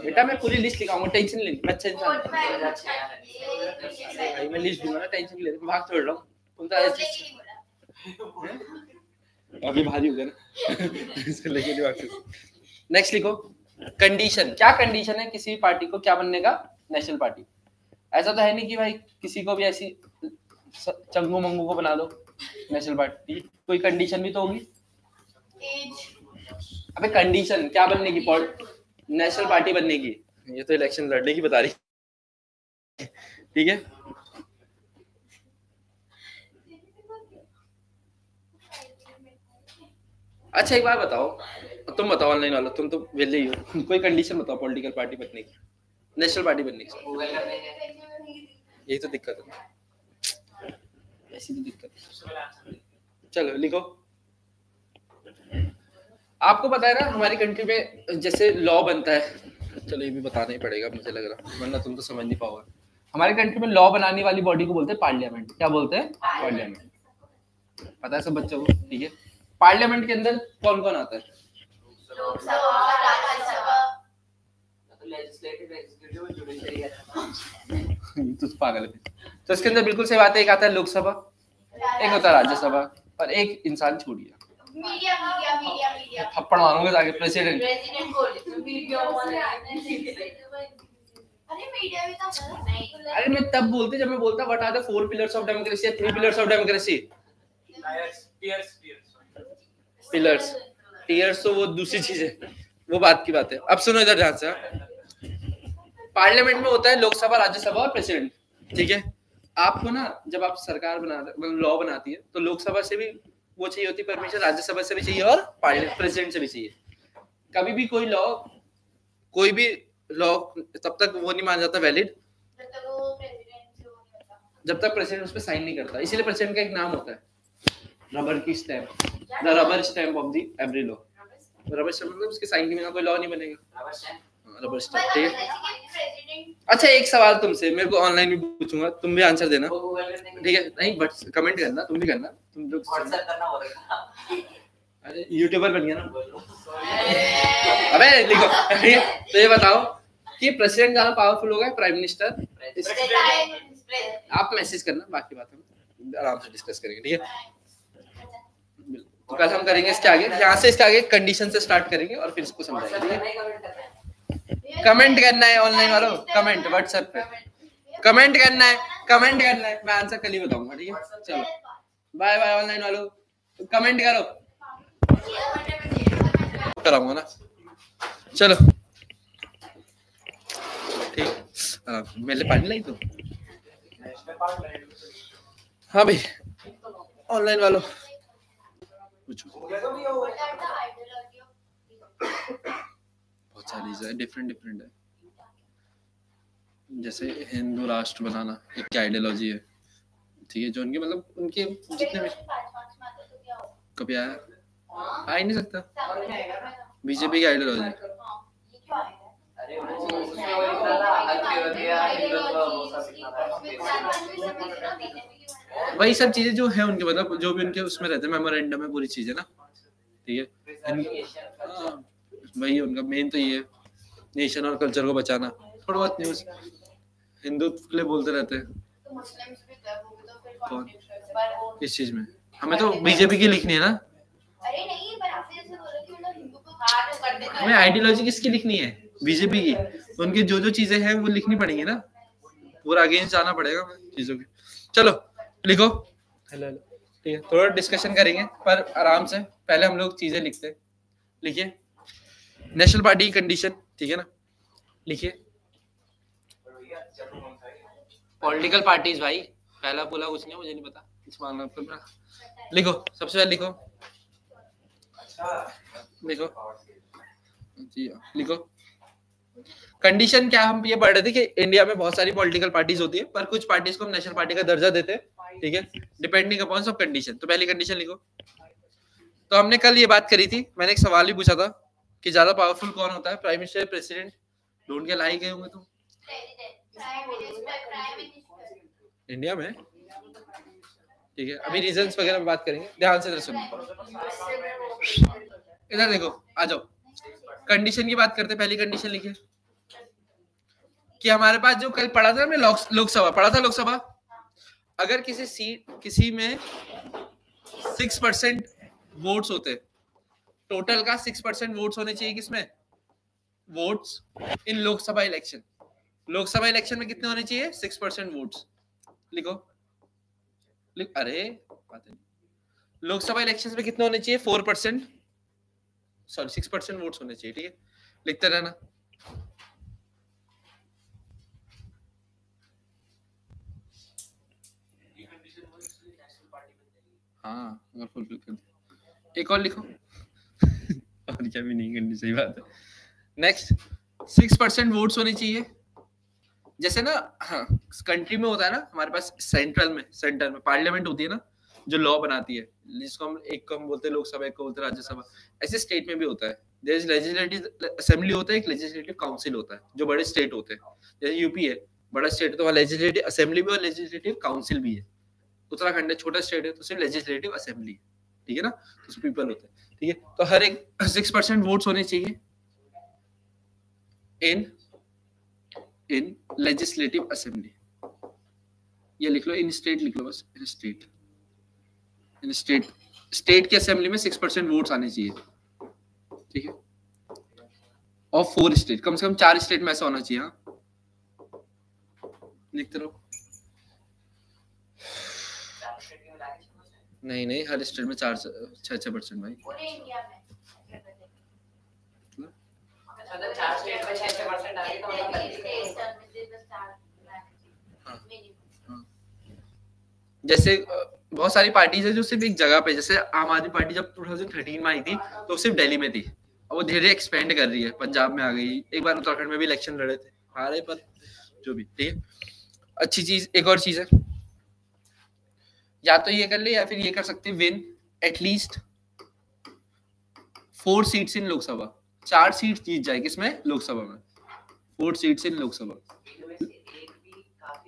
बेटा, मैं पूरी लिस्ट लिखाऊंगा, टेंशन नहीं। मैं अच्छा इंसान भाई, मैं लिस्ट दूंगा ना, टेंशन ले, भाग छोड़ रहा हूँ। अभी भारी हो गया ना। इसको लेके नहीं भाग। नेक्स्ट लिखो कंडीशन। क्या कंडीशन है किसी पार्टी को क्या बनने का? National party. ऐसा तो है नहीं कि भाई किसी को भी ऐसी चंगू मंगू को बना दो नेशनल पार्टी, कोई कंडीशन भी तो होगी। अबे कंडीशन क्या बनने की? नेशनल पार्टी बनने की। ये तो इलेक्शन लड़ने की बता रही, ठीक है। अच्छा एक बात बताओ, तुम बताओ ऑनलाइन वाला, तुम तो वेले ही हो, कोई कंडीशन बताओ पॉलिटिकल पार्टी बनने की, नेशनल पार्टी बनने की। यही तो दिक्कत है, ऐसी तो दिक्कत है। चलो लिखो। आपको पता है ना हमारी कंट्री में जैसे लॉ बनता है, चलो ये भी बताना ही पड़ेगा मुझे लग रहा, वरना तुम तो समझ नहीं पाओगे। हमारी कंट्री में लॉ बनाने वाली बॉडी को बोलते हैं पार्लियामेंट। क्या बोलते हैं? पार्लियामेंट। पता है सब बच्चों को, ठीक है। पार्लियामेंट के अंदर कौन कौन आता है? तो पागल है। तो इसके अंदर बिल्कुल सही बात है, एक आता है लोकसभा, एक होता है राज्यसभा, और एक इंसान छूट गया। मीडिया थप्पड़ मारूंगा जाके प्रेसिडेंट। अरे मैं तब बोलते जब मैं बोलता what are the 4 pillars of democracy या 3 पिलर्स ऑफ डेमोक्रेसी। टीयर्स तो वो दूसरी चीज है, वो बात की बात है। अब सुनो इधर ध्यान से। पार्लियामेंट में होता है लोकसभा, राज्यसभा और प्रेसिडेंट, ठीक है। आपको ना जब आप सरकार बनाते मतलब लॉ बनाती है तो लोकसभा से भी वो चाहिए होती परमिशन, राज्यसभा से भी चाहिए और प्रेसिडेंट से भी चाहिए। कभी भी कोई लॉ तब तक वो नहीं माना जाता वैलिड जब तक प्रेसिडेंट उस पर साइन नहीं करता। इसीलिए प्रेसिडेंट का एक नाम होता है रबर की stamp, the rubber stamp of the every law. Rubber stamp मतलब उसके साइन के बिना कोई लॉ नहीं बनेगा। रबर स्टैम्प, ठीक है। अच्छा एक सवाल तुमसे, मेरे को ऑनलाइन भी पूछूंगा, तुम भी आंसर देना, ठीक है? नहीं बट कमेंट करना, तुम भी करना, तुम लोग व्हाट्सएप करना होगा। अरे यूट्यूबर बन गया ना। अबे लिखो, तो ये बताओ कि प्रेसिडेंट ज्यादा पावरफुल होगा प्राइम मिनिस्टर? आप मैसेज करना, बाकी बात हम आराम से डिस्कस करेंगे, ठीक है? तो कल हम करेंगे इसके आगे, यहाँ से इसके आगे कंडीशन से स्टार्ट करेंगे और फिर इसको समझाएंगे। कमेंट करना है ऑनलाइन वालों, कमेंट व्हाट्सएप पे कमेंट करना है, मैं आंसर कल ही बताऊंगा, ठीक है? चलो बाय बाय ऑनलाइन वालों, कमेंट करो, कराऊंगा ना। चलो ठीक, मेरे लिए पानी लाई तो। हाँ भाई ऑनलाइन वालों पूछो। बहुत सारी चीजें डिफरेंट है। जैसे हिंदू राष्ट्र बनाना एक आइडियोलॉजी है, ठीक है? जो उनके मतलब उनके जितने भी कभी आया आ ही नहीं सकता, बीजेपी की आइडियोलॉजी। वही सब चीजें जो है उनके मतलब जो भी उनके उसमें रहते हैं मेमोरेंडम में पूरी चीजें ना, ठीक है? वही उनका मेन तो ये है, नेशन और कल्चर को बचाना। थोड़ा बहुत न्यूज हिंदुत्व के लिए बोलते रहते हैं। कौन किस चीज में? हमें तो बीजेपी की लिखनी है ना। अरे नहीं पर आपने जैसे बोला कि मतलब हिंदू को कर देना, हमें आइडियोलॉजी किसकी लिखनी है? बीजेपी की। उनकी जो चीजें हैं वो लिखनी पड़ेंगी ना, पूरा अगेंस्ट जाना पड़ेगा चीजों के। चलो लिखो, हेलो ठीक है? थोड़ा डिस्कशन करेंगे पर आराम से, पहले हम लोग चीजें लिखते हैं। लिखिए नेशनल पार्टी की कंडीशन, ठीक है ना? लिखिए पॉलिटिकल पार्टीज, भाई पहला बोला कुछ नहीं, मुझे नहीं पता इस मामले में। लिखो सबसे पहले लिखो लिखो कंडीशन क्या। हम ये पढ़ रहे थे कि इंडिया में बहुत सारी पॉलिटिकल पार्टीज होती है पर कुछ पार्टीज को हम नेशनल पार्टी का दर्जा देते हैं, ठीक है? डिपेंडिंग अपॉन सब कंडीशन। तो पहली कंडीशन लिखो। तो हमने कल ये बात करी थी, मैंने एक सवाल भी पूछा था कि ज्यादा पावरफुल कौन होता है, प्राइम मिनिस्टर, प्रेसिडेंट? ढूंढ के लाई गए होंगे तुम इंडिया में, ठीक है? अभी रीजंस वगैरह में बात करेंगे, ध्यान से सुनो। इधर देखो, आ जाओ। कंडीशन की बात करते, पहली कंडीशन लिखिए कि हमारे पास जो कल पढ़ा था हमने लोकसभा पढ़ा था, लोकसभा अगर किसी में 6% वोट्स होते, टोटल का 6% वोट्स होने चाहिए किसमें? Votes in Lok Sabha election. Lok Sabha election में कितने होने चाहिए? 6% वोट्स। लिखो अरे लोकसभा इलेक्शन में कितने होने चाहिए? 4%, सॉरी 6% वोट्स होने चाहिए, ठीक है? लिखते रहना। हाँ अगर फुलफिल कर दे। एक और लिखो और क्या भी नहीं करनी, सही बात है। नेक्स्ट 6% वोट्स होने चाहिए। जैसे ना हाँ, कंट्री में होता है ना, हमारे पास सेंटर में पार्लियामेंट होती है ना, जो लॉ बनाती है, जिसको हम बोलते हैं लोकसभा, एक को बोलते हैं राज्यसभा। ऐसे स्टेट में भी होता है, देयर इज लेजिस्लेटिव असेंबली होता है, एक लेजिस्लेटिव काउंसिल होता है, जो बड़े स्टेट होते हैं। जैसे यूपी है बड़ा स्टेट है तो वहाँ लेजिस्लेटिव असेंबली भी और लेजिस्लेटिव काउंसिल भी है। उत्तराखंड है छोटा स्टेट है तो सिर्फ लेजिस्लेटिव असेंबली है, ठीक है ना? तो पीपल होते हैं, ठीक है? तो हर एक 6% वोट्स होने चाहिए इन लेजिस्लेटिव असेंबली। ये लिख लो, इन स्टेट लिख लो, बस इन स्टेट की असेंबली में 6% वोट्स आने चाहिए, ठीक है? और 4 स्टेट, कम से कम 4 स्टेट में ऐसा होना चाहिए। हाँ लिखते रहो। नहीं हर स्टेट में 6% भाई। पूरे इंडिया में अगर 4 स्टेट में 6% आ गई तो मतलब जैसे बहुत सारी पार्टीज है जो सिर्फ एक जगह पे, जैसे आम आदमी पार्टी जब 2013 में आई थी तो सिर्फ दिल्ली में थी, अब वो धीरे एक्सपेंड कर रही है, पंजाब में आ गई, एक बार उत्तराखंड में भी इलेक्शन लड़े थे, हारे, पर जो भी, ठीक है। अच्छी चीज एक और चीज है, या तो ये कर ले या फिर ये कर सकते हैं, win at least 4 seats in Lok Sabha, 4 seat जीत जाए किसमें, लोकसभा में, 4 सीट्स इन लोकसभा।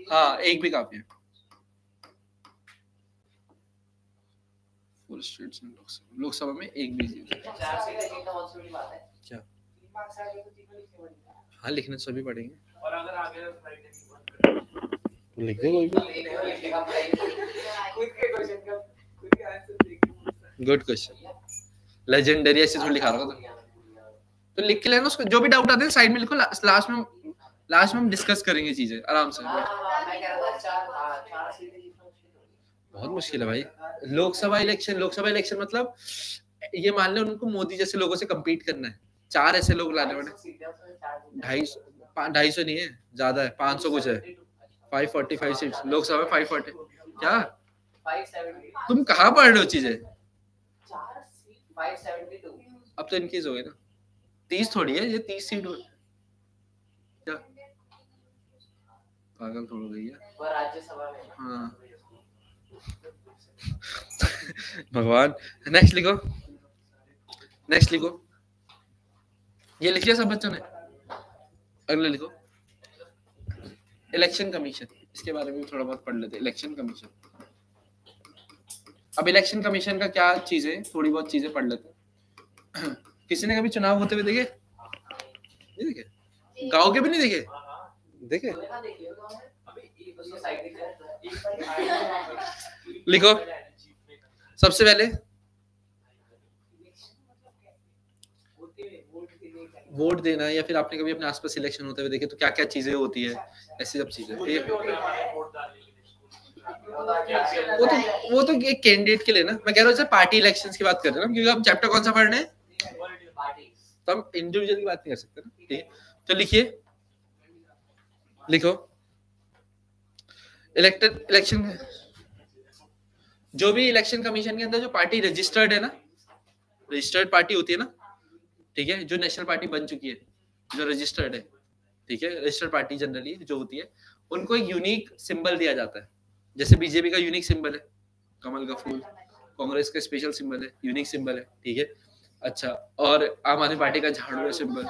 हाँ, एक भी काफी है, 4 सीट्स इन लोकसभा में एक भी जीत, क्या हाँ लिखने सभी पढ़ेंगे, और अगर आगे लिख दे कोई भी। गुड क्वेश्चन, लेजेंडरी ऐसे थोड़ी लिखा रहा था, तो लिख के लेना उसको, जो भी डाउट आते हैं साइड में लिखो, लास्ट में हम डिस्कस करेंगे चीजें आराम से। बहुत मुश्किल है भाई, लोकसभा इलेक्शन मतलब ये मान लो उनको मोदी जैसे लोगों से compete करना है, 4 ऐसे लोग लाने पड़े, 250 नहीं है, ज्यादा है, 500 कुछ है, 545 सीट्स लोकसभा में, 540 क्या, 570 तुम कहाँ पढ़ रहे हो चीजें, 572 अब तो इनकेस हो गए ना, 30 थोड़ी है ये, 30 सीट क्या, पागल थोड़ा गई है, वो राज्यसभा में। हाँ भगवान। नेक्स्ट लिखो, ये लिख लिया सब बच्चों ने, अगले लिखो, इलेक्शन कमीशन, इसके बारे में थोड़ा बहुत पढ़ लेते, इलेक्शन कमीशन। अब इलेक्शन कमीशन का क्या चीज है, थोड़ी बहुत चीजें पढ़ लेते। किसी ने कभी चुनाव होते हुए देखे, नहीं देखे, गांव के भी नहीं देखे, देखे, लिखो सबसे पहले वोट देना, या फिर आपने कभी अपने आसपास इलेक्शन होते हुए देखे तो क्या क्या चीजें होती है, ऐसी सब चीजें, वो तो एक कैंडिडेट के लिए ना, मैं कह रहा हूँ पार्टी इलेक्शंस की बात कर रहे हैं ना, क्योंकि हम चैप्टर कौन सा पढ़ रहे हैं, तो हम इंडिविजुअल की बात नहीं कर सकते ना, ठीक है। तो लिखो इलेक्शन, जो भी इलेक्शन कमीशन के अंदर जो पार्टी रजिस्टर्ड है ना, रजिस्टर्ड पार्टी होती है ना, ठीक है, जो नेशनल पार्टी बन चुकी है, जो रजिस्टर्ड है, ठीक है, रजिस्टर्ड पार्टी जनरली जो होती है उनको एक यूनिक सिंबल दिया जाता है, जैसे बीजेपी का यूनिक सिंबल है कमल का फूल, कांग्रेस का स्पेशल सिंबल है, यूनिक सिंबल है, ठीक है। अच्छा, और आम आदमी पार्टी का झाड़ू है सिंबल,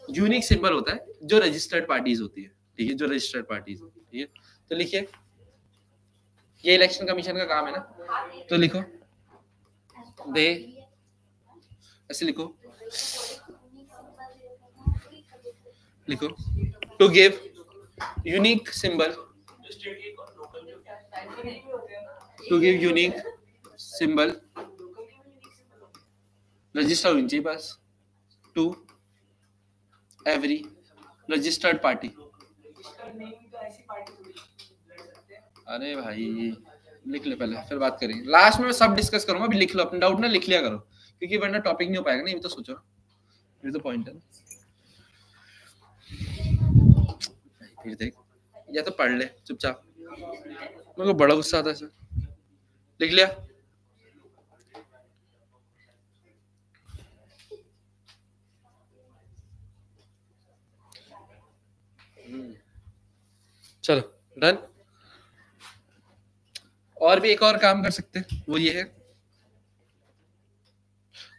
यूनिक सिंबल होता है जो रजिस्टर्ड पार्टीज होती है, ठीक है, जो रजिस्टर्ड पार्टीज, ठीक है। तो लिखिए, ये इलेक्शन कमीशन का काम है ना, तो लिखो दे, ऐसे लिखो to give unique symbol, to give unique symbol, register होनी चाहिए बस, टू एवरी रजिस्टर्ड पार्टी। अरे भाई लिख ले पहले, फिर बात करेंगे, लास्ट में सब डिस्कस करूंगा, अभी लिख लो, अपने डाउट ना लिख लिया करो, क्योंकि वरना टॉपिक नहीं हो पाएगा ना, ये तो सोचो, ये तो पॉइंट है ना। फिर देख, या तो पढ़ ले चुपचाप, मेरे को बड़ा गुस्सा आता है सर। लिख लिया, चलो डन। और भी एक और काम कर सकते हैं, वो ये है,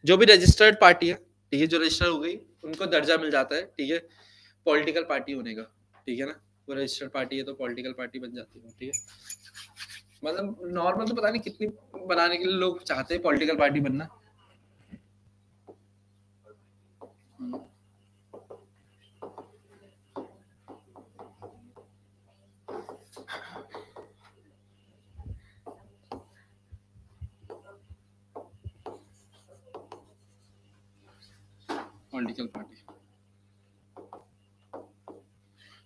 जो भी रजिस्टर्ड पार्टी है, ठीक है, जो रजिस्टर हो गई उनको दर्जा मिल जाता है, ठीक है, पॉलिटिकल पार्टी होने का, ठीक है ना, वो रजिस्टर्ड पार्टी है तो पॉलिटिकल पार्टी बन जाती है, ठीक है। मतलब नॉर्मल तो पता नहीं कितनी बनाने के लिए लोग चाहते हैं पॉलिटिकल पार्टी बनना। पॉलिटिकल पार्टी,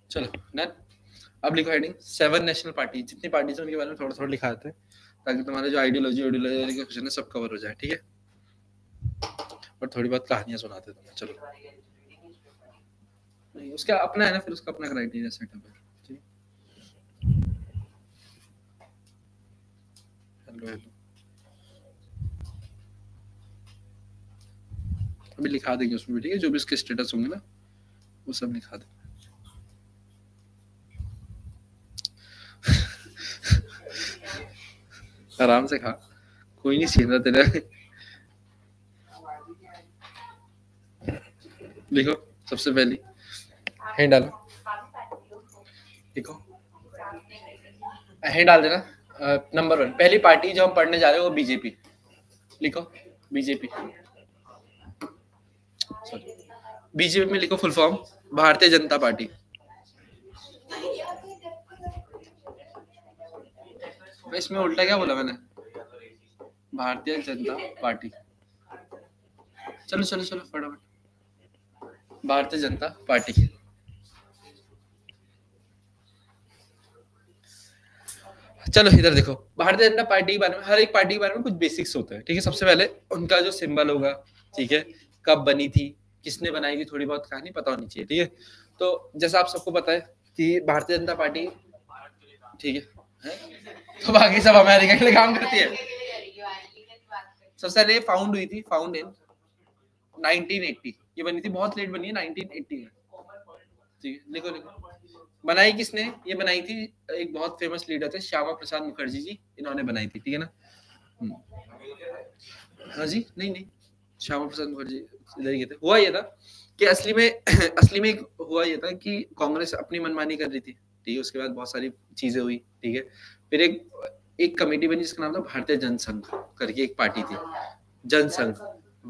चलो डन। अब लिखो हेडिंग 7 नेशनल पार्टी, जितनी पार्टीज हैं उनके बारे में थोड़ा थोड़ा लिखा देते हैं, ताकि तुम्हारे जो आइडियोलॉजी के क्वेश्चन है सब कवर हो जाए, ठीक है। और थोड़ी बहुत कहानियां सुनाते हैं तुम्हें, चलो। नहीं, उसका अपना है ना, फिर उसका अपना क्राइटेरिया सेटअप है, ठीक। अभी लिखा देंगे उसमें, ठीक है, जो भी इसके स्टेटस होंगे ना वो सब लिखा देंगे। आराम से खा, कोई नहीं छीन रहा तेरा। लिखो सबसे पहली हैंड डालो, लिखो हैंड डाल देना। नंबर 1 पहली पार्टी जो हम पढ़ने जा रहे हैं वो बीजेपी। लिखो बीजेपी। बीजेपी में लिखो full form Bharatiya Janata party. इसमें उल्टा क्या बोला मैंने? भारतीय जनता पार्टी। चलो चलो चलो फटाफट, भारतीय जनता पार्टी। चलो इधर देखो, भारतीय जनता पार्टी के बारे में, हर एक पार्टी के बारे में कुछ बेसिक्स होते हैं, ठीक है। सबसे पहले उनका जो सिंबल होगा, ठीक है, कब बनी थी, किसने बनाई थी, थोड़ी बहुत कहानी पता होनी चाहिए, ठीक है। तो जैसा आप सबको पता है कि भारतीय जनता पार्टी, ठीक है, तो बाकी सब अमेरिका के लिए काम करती है। सबसे पहले फाउंड हुई थी, फाउंड इन 1980, ये बनी थी, बहुत लेट बनी है, 1980 में, ठीक है। लिखो लिखो, बनाई किसने? ये बनाई थी एक बहुत फेमस लीडर थे, श्यामा प्रसाद मुखर्जी जी, इन्होंने बनाई थी, ठीक है ना। हाँ जी, नहीं श्यामा प्रसाद मुखर्जी इधर ही थे। हुआ ये था कि असली में हुआ ये था कि कांग्रेस अपनी मनमानी कर रही थी, ठीक है। उसके बाद बहुत सारी चीजें हुई, ठीक है। फिर एक कमेटी बनी जिसका नाम था भारतीय जनसंघ करके एक पार्टी थी, जनसंघ,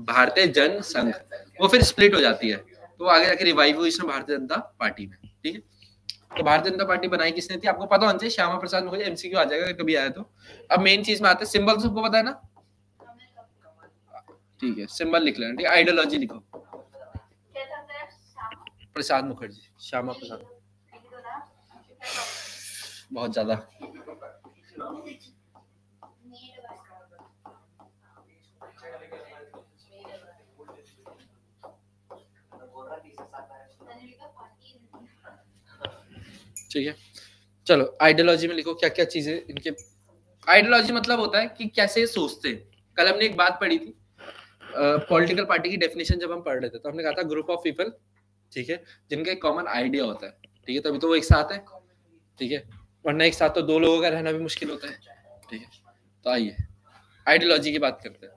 भारतीय जनसंघ। वो फिर स्प्लिट हो जाती है, तो आगे जाके रिवाइव हुई इसमें भारतीय जनता पार्टी में, ठीक है। तो भारतीय जनता पार्टी बनाई किसने थी? आपको पता होना चाहिए, श्यामा प्रसाद मुखर्जी। एमसीक्यू आ जाएगा कभी आया तो। अब मेन चीज में आते हैं, सिंबल सबको पता है ना, ठीक है, सिंबल लिख लेना, ठीक है। आइडियोलॉजी लिखो, प्रसाद मुखर्जी, श्यामा प्रसाद, बहुत ज्यादा। ठीक है, चलो आइडियोलॉजी में लिखो क्या क्या चीजें इनके। आइडियोलॉजी मतलब होता है कि कैसे सोचते हैं। कल हमने एक बात पढ़ी थी, पॉलिटिकल पार्टी की डेफिनेशन जब हम पढ़ रहे थे, तो हमने कहा था ग्रुप ऑफ पीपल, ठीक है, जिनका एक कॉमन आइडिया होता है, ठीक है, तभी तो वो एक साथ है, ठीक है, वरना एक साथ तो दो लोगों का रहना भी मुश्किल होता है, ठीक है। तो आइए आइडियोलॉजी की बात करते हैं।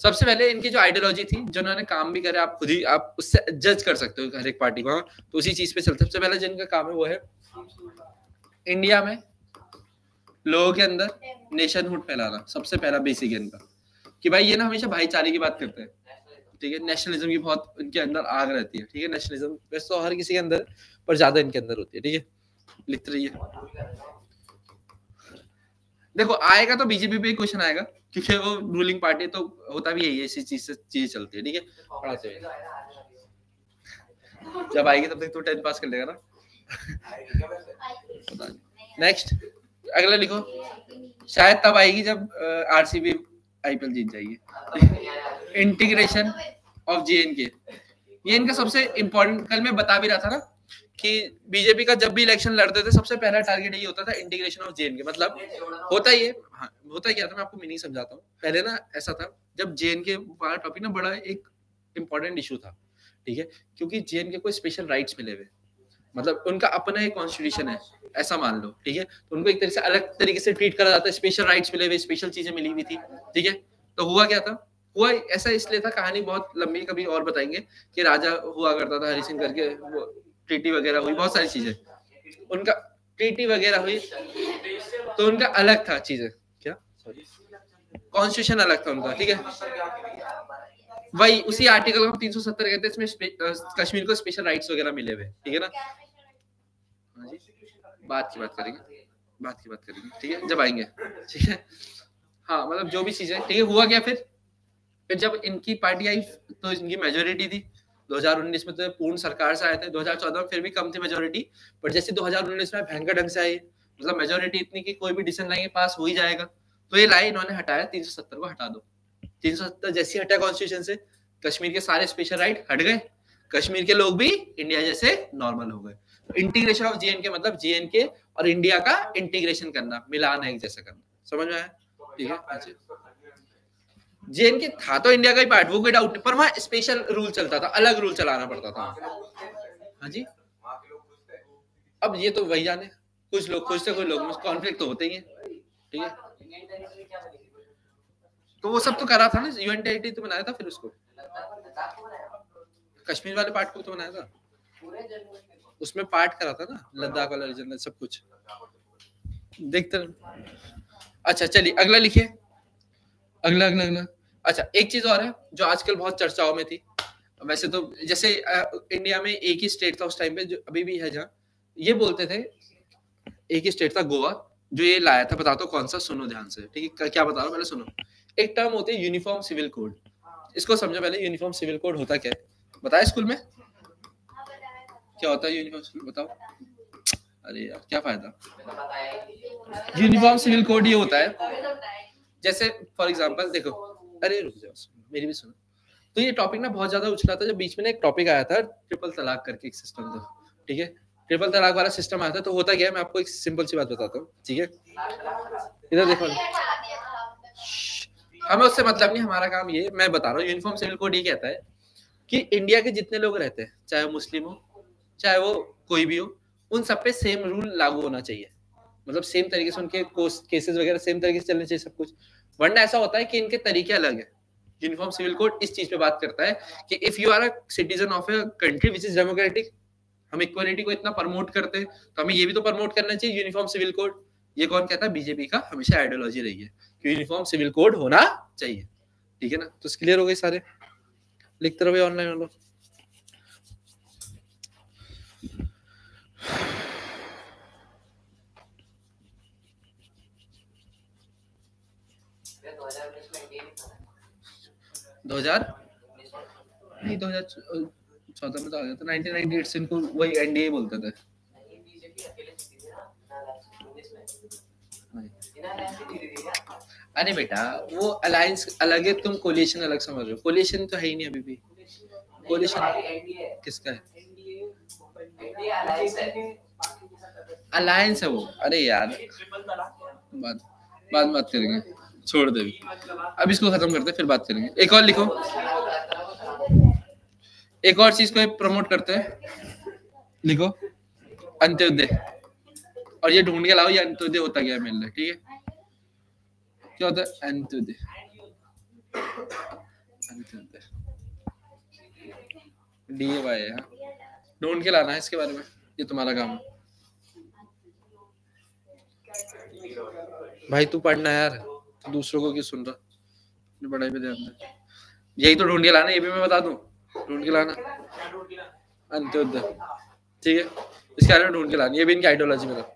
सबसे पहले इनकी जो आइडियोलॉजी थी, जो उन्होंने काम भी करे, आप खुद ही आप उससे जज कर सकते हो हर एक पार्टी को, तो उसी चीज पे चलते। सबसे पहले जिनका काम है वो है इंडिया में लोगों के अंदर नेशनहुड फैलाना। सबसे पहला बेसिक है इनका कि भाई ये ना हमेशा भाईचारे की बात करते हैं, ठीक है। नेशनलिज्म की बहुत इनके अंदर आग रहती है, ठीक है। नेशनलिज्म वैसे तो हर किसी के अंदर, पर ज्यादा इनके अंदर होती है, ठीक है। लिखते रहिए। देखो आएगा तो बीजेपी पे क्वेश्चन आएगा, क्योंकि वो रूलिंग पार्टी, तो होता भी यही है, इसी चीज से चीजें चलती है, ठीक है। पढ़ाते हुए जब आएगी तब तक तो 10 पास कर लेगा ना। नेक्स्ट अगला लिखो, शायद तब आएगी जब आरसीबी आईपीएल जीत जाएगी। इंटीग्रेशन ऑफ जेएनके, ये इनका सबसे इंपॉर्टेंट, कल मैं बता भी रहा था ना कि बीजेपी का जब भी इलेक्शन लड़ते थे सबसे पहला टारगेट यही होता था, इंटीग्रेशन ऑफ जेएनके। मतलब होता ही है, हाँ, होता क्या था, मैं आपको मीनिंग समझाता हूँ। पहले ना ऐसा था, जब जेएनके वाला टॉपिक ना बड़ा एक इंपॉर्टेंट इशू था, ठीक है, क्योंकि जेएनके को स्पेशल राइट्स मिले हुए, मतलब उनका अपना एक कॉन्स्टिट्यूशन है, ऐसा मान लो, ठीक है। तो उनको एक तरह से अलग तरीके से ट्रीट करा जाता है, स्पेशल राइट्स मिले हुए, स्पेशल चीजें मिली हुई थी, ठीक है। तो हुआ क्या था, हुआ ऐसा इसलिए था, कहानी बहुत लंबी, कभी और बताएंगे, कि राजा हुआ करता था हरि सिंह करके, वो ट्रीटी वगैरह हुई, बहुत सारी चीजें, उनका ट्रीटी वगैरह हुई, तो उनका अलग था चीजें, क्या कॉन्स्टिट्यूशन अलग था उनका, ठीक है। वही उसी आर्टिकल को 370 कहते हैं, इसमें कश्मीर को स्पेशल राइट्स वगैरह मिले हुए, ठीक है ना। बात की बात करेंगे, ठीक है, जब आएंगे, ठीक है। हाँ, मतलब जो भी चीजें, ठीक है। हुआ क्या फिर जब इनकी पार्टी आई तो इनकी मेजोरिटी थी। 2019 में तो पूर्ण सरकार से आए थे, 2014 में फिर भी कम थी मेजोरिटी, पर जैसे 2019 में भयंकर ढंग से आई, मतलब मेजोरिटी इतनी कि कोई भी डिसीजन लाएंगे पास हो ही जाएगा, तो ये लाई, इन्होंने हटाया 370 को, हटा दो। 370 जैसे हटा कॉन्स्टिट्यूशन से, कश्मीर के सारे स्पेशल राइट हट गए, कश्मीर के लोग भी इंडिया जैसे नॉर्मल हो गए। इंटीग्रेशन ऑफ जेएनके मतलब जेएनके और इंडिया का इंटीग्रेशन करना, मिलाना, एक जैसा करना, समझ में आया? ठीक है। अच्छा JNK था तो इंडिया का ही पार्ट, वो कोई डाउट नहीं, पर वहाँ स्पेशल रूल चलता था, अलग रूल चलाना पड़ता था। हाँ जी, अब ये तो वही जाने, कुछ लोग खुश थे, कुछ लोग में कॉन्फ्लिक्ट तो होते ही है, ठीक है। तो वो सब तो करा था ना, यूएन टेरिटरी तो बनाया था, फिर उसको कश्मीर वाले पार्ट को तो बनाया था, उसमें पार्ट करा था ना, लद्दाख वाला रीजन, सब कुछ देखते रहे। अच्छा चलिए अगला लिखिए, अगला अगला अगला। अच्छा एक चीज और है जो आजकल बहुत चर्चाओं में थी, वैसे तो जैसे इंडिया में एक ही स्टेट था उस टाइम पे, जो अभी भी है, जहाँ ये बोलते थे, एक ही स्टेट था गोवा, जो ये लाया था, बताता हूँ कौन सा, सुनो ध्यान से, ठीक है, क्या बता रहा हूँ पहले सुनो। एक टर्म होती है यूनिफॉर्म सिविल कोड, इसको समझो पहले। यूनिफॉर्म सिविल कोड होता क्या है, बताया स्कूल में क्या होता है यूनिफॉर्म सिविल, बताओ। अरे यार क्या फायदा, यूनिफॉर्म सिविल कोड ये होता है, जैसे फॉर एग्जांपल देखो, अरे रुक जाओ मेरी भी सुनो। तो ये टॉपिक ना बहुत ज्यादा उछला था, जब बीच में ना एक टॉपिक आया था ट्रिपल तलाक करके एक सिस्टम था, ठीक है, ट्रिपल तलाक वाला सिस्टम आया था। तो होता क्या है, मैं आपको एक सिंपल सी बात बताता हूँ, ठीक है, इधर देखो, हमें उससे मतलब नहीं, हमारा काम ये, मैं बता रहा हूँ, यूनिफॉर्म सिविल कोड ये कहता है कि इंडिया के जितने लोग रहते हैं, चाहे वो मुस्लिम हो, चाहे वो कोई भी हो, उन सब पे सेम रूल लागू होना चाहिए, मतलब सेम तरीके से उनके केसेस वगैरह सेम तरीके से चलने चाहिए सब कुछ। वरना ऐसा होता है कि इनके तरीके अलग है। यूनिफॉर्म सिविल कोड इस चीज पे बात करता है कि if you are a citizen of a country which is democratic, हम इक्वालिटी को इतना प्रमोट करते हैं, तो हमें ये भी तो प्रमोट करना चाहिए यूनिफॉर्म सिविल कोड। ये कौन कहता है, बीजेपी का हमेशा आइडियोलॉजी रही है कि यूनिफॉर्म सिविल कोड होना चाहिए, ठीक है ना। तो क्लियर हो गए सारे, लिखते रहो ऑनलाइन वालों। दो हजार नहीं 2014 में तो आ गया था, 1998 से इनको वही एनडीए बोलते थे। अरे बेटा वो अलायंस अलग है, तुम कोलिशन अलग समझ रहे हो, कोलिशन तो है ही नहीं अभी भी। कोलिशन किसका है, अलायंस है वो। अरे यार बात करेंगे, छोड़ दे अब इसको खत्म करते फिर बात करेंगे। एक और लिखो, एक और चीज को प्रमोट करते हैं, लिखो अंत्योदय। और ये ढूंढ के लाओ ये अंत्योदय होता क्या है मेरे लिए, ठीक है, क्या होता है अंत्योदय, अंत्योदय DAY है, ढूंढ के लाना है इसके बारे में, ये तुम्हारा काम है भाई। तू पढ़ना यार, तो दूसरों को क्यों सुन रहा, पढ़ाई पे ध्यान दे। यही तो ढूंढ के लाना, ये भी मैं बता दूं, ढूंढ के लाना अंत्योदय, ठीक है, इसके बारे में ढूंढ के लाना, ये भी इनकी आइडियोलॉजी में था।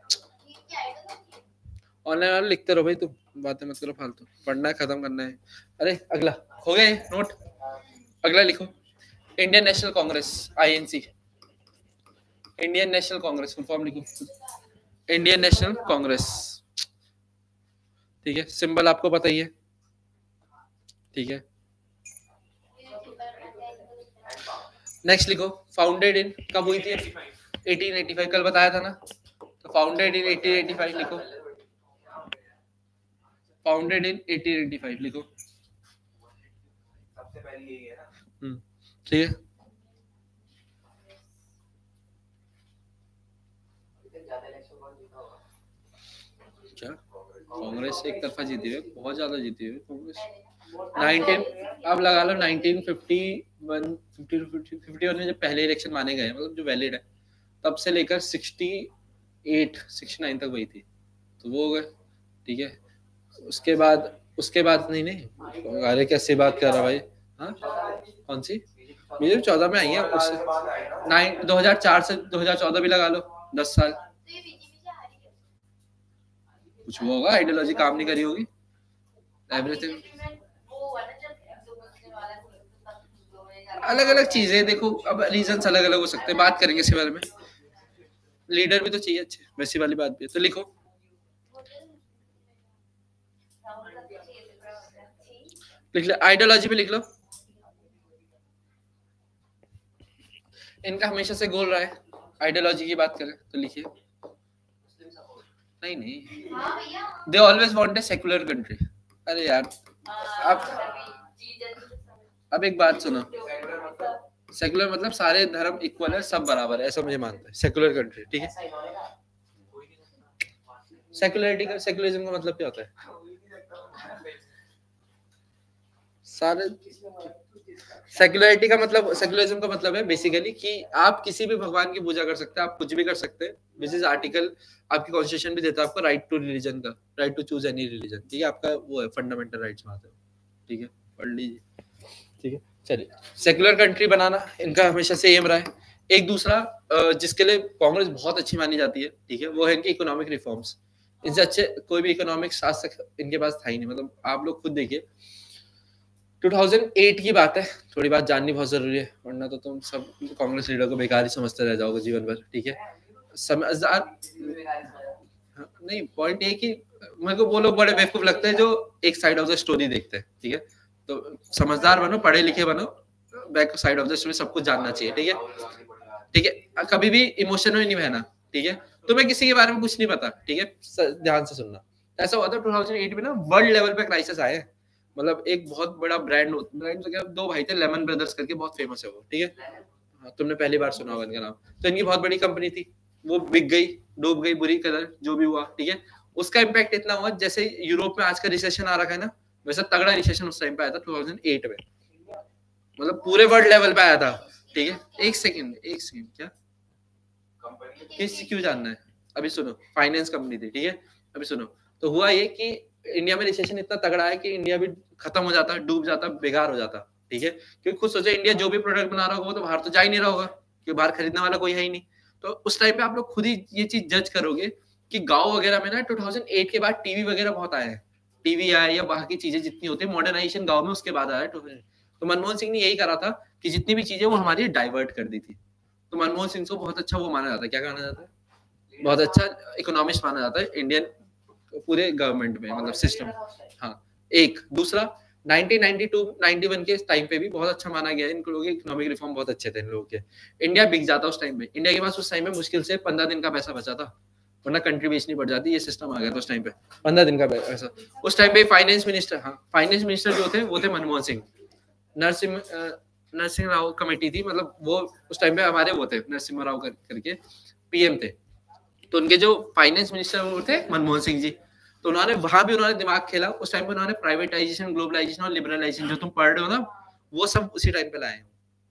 ऑनलाइन वाले लिखते रहो भाई, तुम बातें मत करो फालतू, पढ़ना है, खत्म करना है। अरे अगला हो गए नोट, अगला लिखो, Indian national Congress INC, Indian national Congress full form लिखो, इंडियन नेशनल कांग्रेस, ठीक है, सिंबल आपको पता ही है, ठीक है। नेक्स्ट लिखो, फाउंडेड इन, कब हुई थी, 1885, कल बताया था ना, तो फाउंडेड इन 1885 लिखो, फाउंडेड इन 1885 लिखो, सबसे पहले यही है ना, ठीक है। क्या कांग्रेस एक तरफा जीती है, बहुत ज्यादा जीती है कांग्रेस। 19 अब लगा लो 1951 51 में जब पहले इलेक्शन माने गए, मतलब जो वैलिड है, तब से लेकर 68 69 तक वही थी, तो वो हो गए, ठीक है। उसके बाद नहीं अरे कैसे बात कर रहा भाई, हाँ कौन सी, मेरे 14 में आई है, उससे 2004 से 2014 भी लगा लो, 10 साल। कुछ हुआ होगा, आइडियोलॉजी काम नहीं करी होगी, एवरीथिंग अलग अलग चीजें, देखो अब रीजंस अलग अलग हो सकते हैं, बात करेंगे इसके बारे में। लीडर भी तो चाहिए अच्छे, वैसी वाली बात भी है। तो लिखो, लिख लो आइडियोलॉजी पे, लिख लो, इनका हमेशा से गोल रहा है आइडियोलॉजी की बात करें तो लिखिए, नहीं they always want a secular country, अरे यार अब एक बात सुनो, सेकुलर मतलब सारे धर्म इक्वल है, सब बराबर है, ऐसा मुझे मानता है सेकुलर कंट्री, ठीक है। सेकुलरिटी का, सेकुलरिज्म का मतलब क्या होता है? सारे सेकुलरिटी का मतलब, सेकुलरिज्म का मतलब है बेसिकली कि आप किसी भी भगवान की पूजा कर सकते हैं, आप कुछ भी कर सकते हैं, विच इज आर्टिकल आपकी कॉन्स्टिट्यूशन भी देता है आपको राइट टू रिलीजन का, right to choose any religion, ठीक है, आपका वो है फंडामेंटल राइट्स में आता है, ठीक है, पढ़ लीजिए, ठीक है। चलिए, सेकुलर कंट्री बनाना इनका हमेशा से एम रहा है। एक दूसरा जिसके लिए कांग्रेस बहुत अच्छी मानी जाती है, ठीक है, वो है इनकी इकोनॉमिक रिफॉर्म्स। इनसे अच्छे कोई भी इकोनॉमिक्स आज तक इनके पास था ही नहीं, मतलब आप लोग खुद देखिए 2008 की बात है, थोड़ी बात जाननी बहुत जरूरी है, वरना तो तुम सब कांग्रेस लीडर को बेकार ही समझते रह जाओगे जीवन भर, ठीक है। समझदार नहीं, पॉइंट ये कि मेरे को वो लोग बड़े बेवकूफ लगते हैं जो एक साइड ऑफ द स्टोरी देखते हैं, ठीक है। तो समझदार बनो, पढ़े लिखे बनो, back side of the story सब कुछ जानना चाहिए, ठीक है, ठीक है। कभी भी इमोशन में नहीं बहना, ठीक है। तुम्हें किसी के बारे में कुछ नहीं पता, ठीक है, ध्यान से सुनना। ऐसा हुआ था 2008 में ना, वर्ल्ड लेवल पे क्राइसिस आए, मतलब एक बहुत बड़ा ब्रांड तो क्या, दो भाई थे लेमन ब्रदर्स करके, बहुत फेमस है वो, ठीक है, हाँ, तुमने पहली बार सुना होगा इनका नाम। तो इनकी बहुत बड़ी कंपनी थी, वो बिक गई, डूब गई, बुरी कदर जो भी हुआ, ठीक है। उसका इम्पैक्ट इतना हुआ जैसे यूरोप में आज का रिसेशन आ रखा है ना, वैसा तगड़ा रिसेशन उस टाइम पे आया था 2008 में, मतलब पूरे वर्ल्ड लेवल पे आया था, ठीक है। एक सेकंड क्या किस क्यों जानना है, अभी सुनो, फाइनेंस कंपनी थी, ठीक है, अभी सुनो। तो हुआ ये कि इंडिया में रिसेशन इतना तगड़ा है कि इंडिया भी खत्म हो जाता, डूब जाता, बेकार हो जाता, ठीक है। क्योंकि खुद सोचो, इंडिया जो भी प्रोडक्ट बना रहा होगा वो तो बाहर तो जा ही नहीं रहा होगा, क्योंकि बाहर खरीदने वाला कोई है ही नहीं। तो उस टाइम पे आप लोग खुद ही ये चीज जज करोगे कि गांव वगैरह में ना 2008 के बाद टीवी वगैरह बहुत आए हैं, टीवी आए या बाकी चीजें जितनी होती है मॉडर्नाइजेशन गांव में उसके बाद आया है। तो मनमोहन सिंह ने यही करा था कि जितनी भी चीजें वो हमारी डाइवर्ट कर दी थी। तो मनमोहन सिंह को बहुत अच्छा वो माना जाता है, क्या माना जाता है, बहुत अच्छा इकोनॉमिस्ट माना जाता है इंडियन पूरे गवर्नमेंट में, मतलब सिस्टम। हाँ, एक दूसरा 1992-91 के टाइम पे भी बहुत अच्छा माना गया, इन लोगों के इकोनॉमिक रिफॉर्म बहुत अच्छे थे इन लोगों के। इंडिया बिक जाता उस टाइम पे, इंडिया के पास उस टाइम में मुश्किल से 15 दिन का पैसा बचा था, वरना कंट्री बेचनी पड़ जाती, ये सिस्टम आ गया था उस टाइम पे, 15 दिन का पैसा। उस टाइम पे फाइनेंस मिनिस्टर जो थे वो थे मनमोहन सिंह। नरसिंह राव कमेटी थी, मतलब वो उस टाइम पे हमारे वो थे, नरसिम्हा राव करके पीएम थे। तो उनके जो फाइनेंस मिनिस्टर वो थे मनमोहन सिंह जी। तो उन्होंने वहां भी उन्होंने दिमाग खेला उस टाइम पे, उन्होंने प्राइवेटाइजेशन, ग्लोबलाइजेशन और लिबरलाइजेशन जो तुम पढ़ रहे हो ना, वो सब उसी टाइम पे लाए,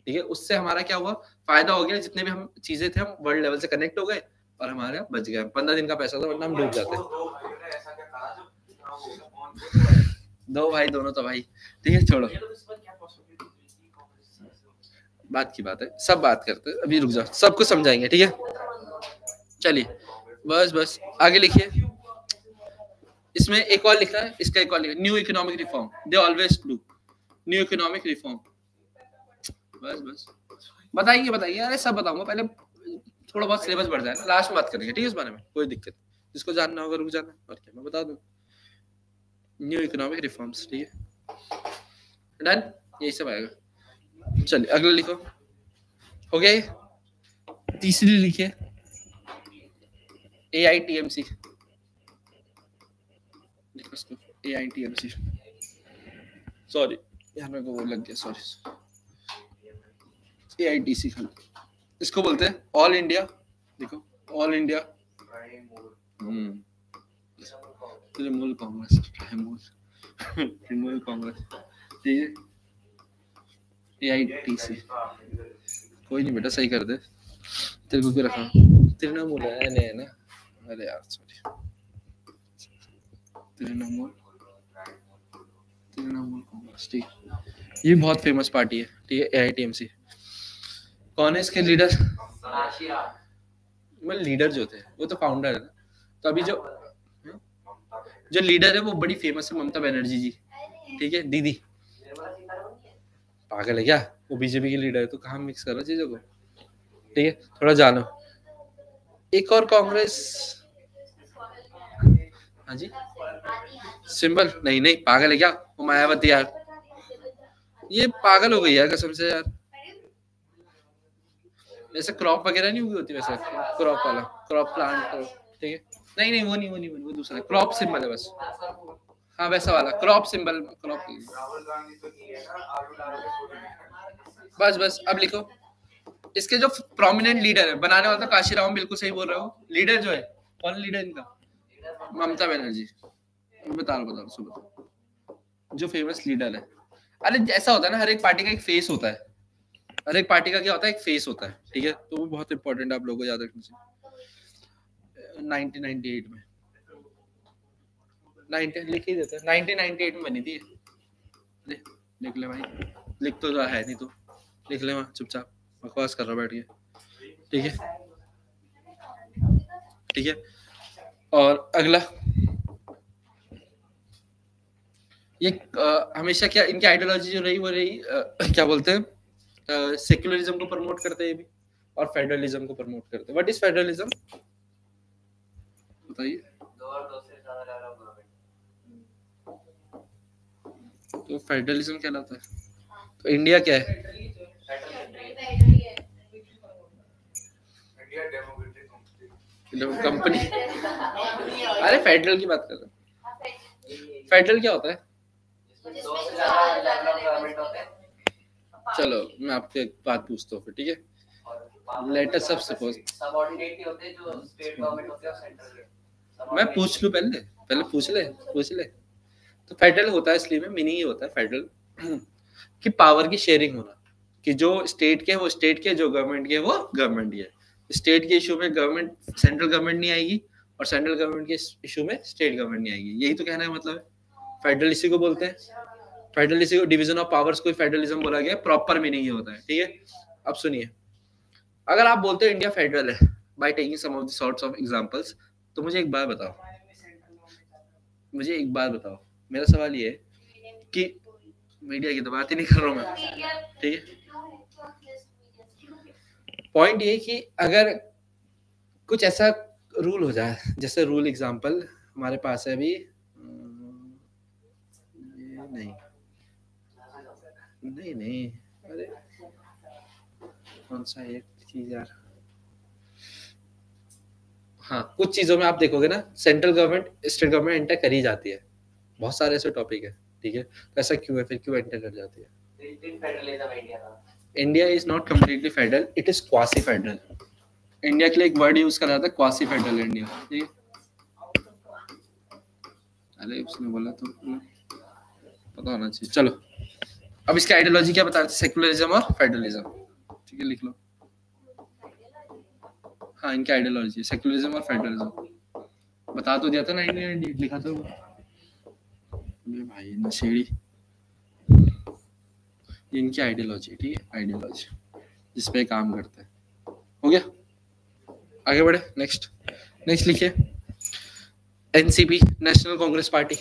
ठीक है। उससे हमारा क्या हुआ, फायदा हो गया, जितने भी हम चीजें थे हम वर्ल्ड लेवल से कनेक्ट हो गए और हमारे बच गया। 15 दिन का पैसा था, वरना हम डूब जाते। दो भाई दोनों तो भाई, ठीक है, छोड़ो, बात की बात है, सब बात करते हैं, अभी रुक जाओ, सबको समझाएंगे, ठीक है। चलिए बस आगे लिखिए। इसमें एक और लिखा है, इसका एक और लिखा है, new economic reform, they always do new economic reform. बस बताइए, अरे सब बताऊंगा, पहले थोड़ा बहुत सिलेबस बढ़ जाए, लास्ट में बात करेंगे, ठीक है, इस बारे में कोई दिक्कत, जिसको जानना होगा रुक जाना, और क्या मैं बता दूं। न्यू इकोनॉमिक रिफॉर्म्स, ठीक है, डन, यही सब आएगा। चलिए अगला लिखो, हो गया। तीसरी लिखिए AITMC, AITMC, सॉरी यार मेरे को वो लग गया, सॉरी, AITC इसको बोलते हैं, ऑल इंडिया, देखो ऑल इंडिया तृणमूल कांग्रेस, तृणमूल कांग्रेस, ठीक है, AITC, कोई नहीं बेटा सही कर दे, तेरे को क्यों रखा, तृणमूल है ना, अरे यार सॉरी, तृणमूल कांग्रेस, ठीक, ये बहुत फेमस पार्टी है, ठीक है, AITMC। कौन है इसके लीडर, मतलब लीडर जो थे वो तो फाउंडर है ना, तो अभी जो लीडर है वो बड़ी फेमस है, ममता बनर्जी जी, ठीक है, दीदी, पागल है क्या, वो बीजेपी की लीडर है, तो कहाँ मिक्स कर रहा चीजों को, ठीक है, थोड़ा जानो। एक और कांग्रेस, हाँ जी, सिंबल नहीं पागल है क्या, वो मायावती यार, ये पागल हो गई यार कसम से यार, वैसे क्रॉप वगैरह नहीं होती वैसे, क्रॉप वाला, क्रॉप प्लांट, ठीक है, नहीं वो नहीं, वो दूसरा क्रॉप सिंबल है बस, हाँ वैसा वाला crop symbol, crop. Rahul Gandhi तो की है ना, आलू डाल के छोड़। बस अब लिखो इसके जो प्रोमिनेंट लीडर है, बनाने वाला तो काशीराम, बिल्कुल सही बोल रहे हो। लीडर जो है, कौन लीडर इनका? ममता बनर्जी। बताओ सुबह जो फेमस लीडर है। अरे ऐसा होता है ना, हर एक पार्टी का एक फेस होता है, हर एक पार्टी का क्या होता है, एक फेस होता है, ठीक है। तो वो बहुत इंपॉर्टेंट है, आप लोगों को याद रखना चाहिए। 1998 में 19 लिख ही देते हैं, 1998 में बनी थी। लिख ले भाई, लिख तो जो है नहीं तो लिख ले वहाँ चुपचाप, बकवास कर रहा बैठ के, ठीक है ठीक है। और अगला ये हमेशा क्या इनकी आइडियोलॉजी जो रही वो रही क्या बोलते हैं, सेक्युलरिज्म को प्रमोट करते हैं ये भी, और फेडरलिज्म को प्रमोट करते हैं। व्हाट इज फेडरलिज्म बताइए? तो फेडरलिज्म कहलाता है। तो इंडिया क्या है? कंपनी। अरे फेडरल की बात कर रहे हैं। फेडरल क्या होता है? चलो मैं आपसे एक बात पूछता हूँ फिर, ठीक है। लेट अस सपोज सबऑर्डिनेट होते हैं जो स्टेट गवर्नमेंट होते हैं और सेंट्रल के। मैं पूछ लूं पहले पूछ ले। तो फेडरल होता है इसलिए में मीनिंग ये होता है फेडरल कि पावर की शेयरिंग होना, कि जो स्टेट के वो स्टेट के, जो गवर्नमेंट के वो गवर्नमेंट के। स्टेट के इशू में गवर्नमेंट सेंट्रल गवर्नमेंट नहीं आएगी, और सेंट्रल गवर्नमेंट के इशू में स्टेट गवर्नमेंट नहीं आएगी। यही तो कहना है मतलब है। फेडरल इसी को बोलते हैं, फेडरल इसी को डिवीजन ऑफ पावर्स को फेडरलिज्म बोला गया। प्रॉपर मीनिंग ये होता है, ठीक है। अब सुनिए, अगर आप बोलते हो इंडिया फेडरल है by taking some of the sorts of examples, तो मुझे एक बात बताओ, मेरा सवाल ये है कि मीडिया की तो बात ही नहीं कर रहा हूं मैं, ठीक है। पॉइंट ये कि अगर कुछ ऐसा रूल हो जाए, जैसे रूल एग्जांपल हमारे पास है अभी, नहीं अरे कौन सा एक चीज यार, हाँ कुछ चीजों में आप देखोगे ना, central government state government enter कर ही जाती है। बहुत सारे ऐसे टॉपिक है, ठीक है। तो ऐसा क्यों है, फिर क्यों एंटर कर जाती है? India is not completely federal, it is quasi federal. India के लिए एक वर्ड यूज करा जाता है, क्वासी फेडरल इंडिया, ठीक है। अरे उसने बोला तो पता होना चाहिए। चलो अब इसकी आइडियोलॉजी क्या बता रहे थे, सेक्युलरिज्म और फेडरलिज्म, ठीक है, लिख लो। हाँ इनकी आइडियोलॉजी सेक्युलरिज्म और फेडरलिज्म बता तो दिया था, 1998 लिखा था भाई नशेड़ी। इनकी आइडियोलॉजी, ठीक है, आइडियोलॉजी जिस पे काम करते हैं। हो गया, आगे बढ़े। नेक्स्ट लिखिए, एनसीपी, नेशनल कांग्रेस पार्टी।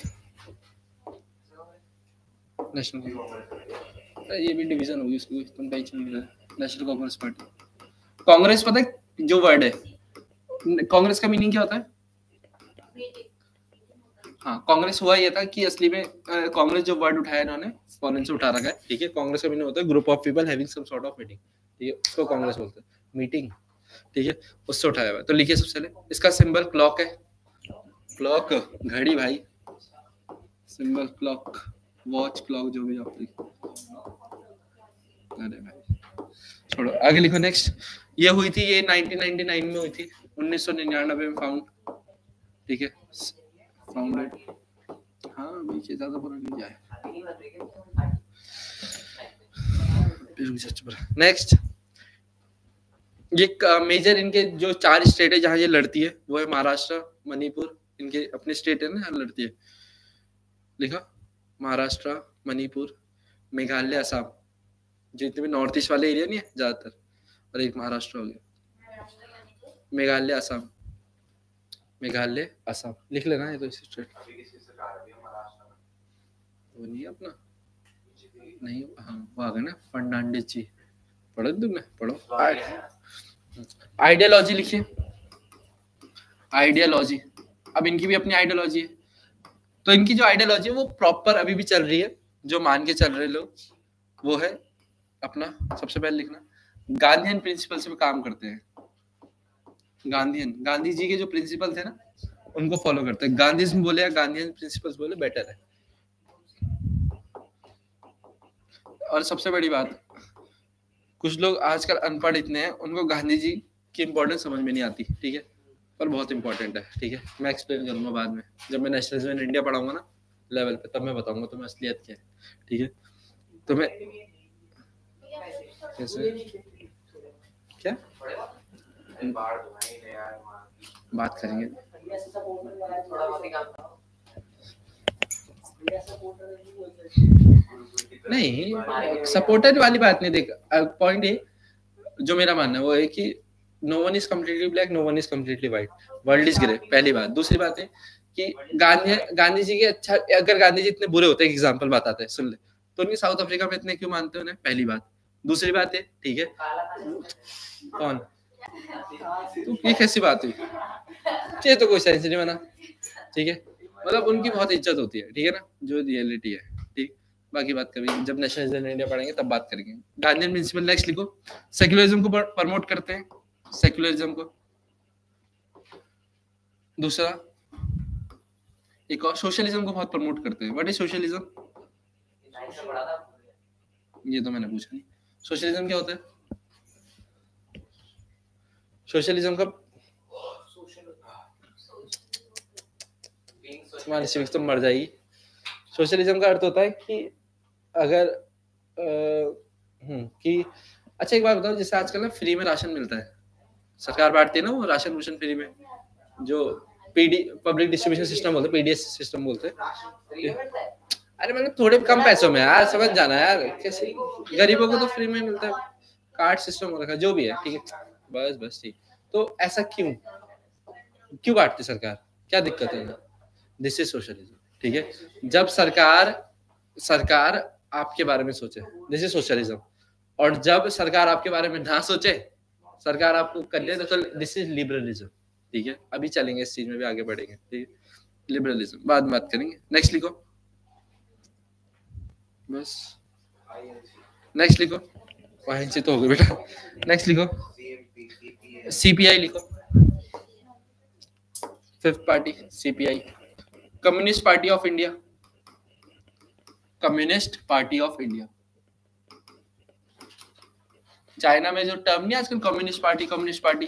ये भी डिवीजन होगी उसकी, तुम टेंशन नहीं ले। नेशनल कांग्रेस पार्टी, कांग्रेस पता है जो वर्ड है, कांग्रेस का मीनिंग क्या होता है? हाँ कांग्रेस हुआ ये था कि असली में कांग्रेस जो वर्ड उठाया इन्होंने फॉरेन से उठा रखा है, ठीक है। कांग्रेस का मीनिंग होता है group of people having some sort of meeting, ठीक है, उसको कांग्रेस बोलते हैं, मीटिंग, ठीक है, उससे उठाया हुआ है। तो लिखिए सबसे पहले, इसका सिंबल क्लॉक है, क्लॉक घड़ी भाई, सिंबल क्लॉक, वॉच क्लॉक जो भी आप लिखो। अरे भाई छोड़ो, आगे लिखो। नेक्स्ट, ये हुई थी, ये 1999 में हुई थी, 1999 में फाउंड, ठीक है, फाउंडेड। हाँ नीचे ज्यादा पूरा नहीं जाए। नेक्स्ट, ये मेजर इनके जो 4 स्टेट है जहाँ ये लड़ती है वो है महाराष्ट्र, मणिपुर, इनके अपने स्टेट है ना लड़ती है, लिखा महाराष्ट्र, मणिपुर, मेघालय, असम, जो इतने भी नॉर्थ ईस्ट वाले एरिया नहीं है ज्यादातर, और एक महाराष्ट्र हो गया, मेघालय, असम, मेघालय, असम लिख लेना, ये तो स्टेट वो नहीं अपना नहीं, हाँ वो आ गए ना फर्नांडिस जी, पढ़ो तुमने, पढ़ो। आइडियोलॉजी लिखिए, आइडियोलॉजी, अब इनकी भी अपनी आइडियोलॉजी है। तो इनकी जो आइडियोलॉजी है वो प्रॉपर अभी भी चल रही है, जो मान के चल रहे लोग, वो है अपना, सबसे पहले लिखना, गांधीयन प्रिंसिपल से काम करते हैं। गांधीयन, गांधी जी के जो प्रिंसिपल थे ना उनको फॉलो करते हैं। गांधीज्म बोले या गांधीयन प्रिंसिपल्स बोले बेटर है। और सबसे बड़ी बात, कुछ लोग आजकल अनपढ़ इतने हैं, उनको गांधी जी की इंपॉर्टेंस समझ में नहीं आती, ठीक है, पर बहुत इंपॉर्टेंट है, ठीक है। मैं एक्सप्लेन करूंगा बाद में, जब मैं नेशनलिज्म इन इंडिया पढ़ाऊंगा ना लेवल पे, तब मैं बताऊंगा तुम्हें असलियत क्या है, ठीक है। तो मैं कैसे क्या बात करेंगे, नहीं सपोर्टर वाली बात नहीं। देख पॉइंट है, जो मेरा मानना है वो है कि no one is completely black, no one is completely white, world is grey, पहली बात। दूसरी बात है कि गांधी जी के अच्छा, अगर गांधी जी इतने बुरे होते हैं, एग्जांपल बताते हैं, सुन ले, तो उनके साउथ अफ्रीका में इतने क्यों मानते हैं उन्हें, पहली बात। दूसरी बात है, ठीक है, कौन तो ये कैसी बात हुई, ये तो कोई सेंस नहीं बना, ठीक है, मतलब उनकी बहुत इज्जत होती है, ठीक है ना, जो रियलिटी है, ठीक। बाकी बात करेंगे जब नेशनलिज्म इंडिया पढ़ेंगे तब बात करेंगे। गांधीयन प्रिंसिपल नेक्स्ट लिखो, सेक्युलरिज्म को प्रमोट करते हैं, सेक्युलरिज्म को। दूसरा एक और सोशलिज्म को बहुत प्रमोट करते हैं। व्हाट इज सोशलिज्म, ये तो मैंने पूछा नहीं। सोशलिज्म क्या होता है, सोशलिज्म का तुम्हारी सिविक्स तो मर जाएगी। सोशलिज्म का अर्थ होता है कि अगर कि अच्छा एक बात बताओ, जैसे आजकल ना फ्री में राशन मिलता है, सरकार बांटती है ना वो राशन वूशन फ्री में, जो पब्लिक डिस्ट्रीब्यूशन सिस्टम बोलते हैं, पीडीएस सिस्टम बोलते हैं। अरे मतलब थोड़े कम पैसों में यार, समझ जाना यार, कैसे गरीबों को तो फ्री में मिलता है, कार्ड सिस्टम हो रखा जो भी है, ठीक है, बस ठीक। तो ऐसा क्यों बांटती सरकार, क्या दिक्कत है, दिस इज सोशलिज्म, ठीक है। जब सरकार आपके बारे में सोचे, दिस इज सोशलिज्म, और जब सरकार आपके बारे में ना सोचे, सरकार आपको कर ले, तो दिस इज लिबरलिज्म, ठीक है। अभी चलेंगे इस चीज में भी, आगे बढ़ेंगे, ठीक है, लिबरलिज्म बाद में बात करेंगे। नेक्स्ट लिखो, बस नेक्स्ट लिखो, वाइंसी तो हो गई बेटा, नेक्स्ट लिखो, सीपीआई लिखो, fifth party CPI, communist party of India, communist party of India. China में जो टर्म नहीं आजकल कम्युनिस्ट पार्टी,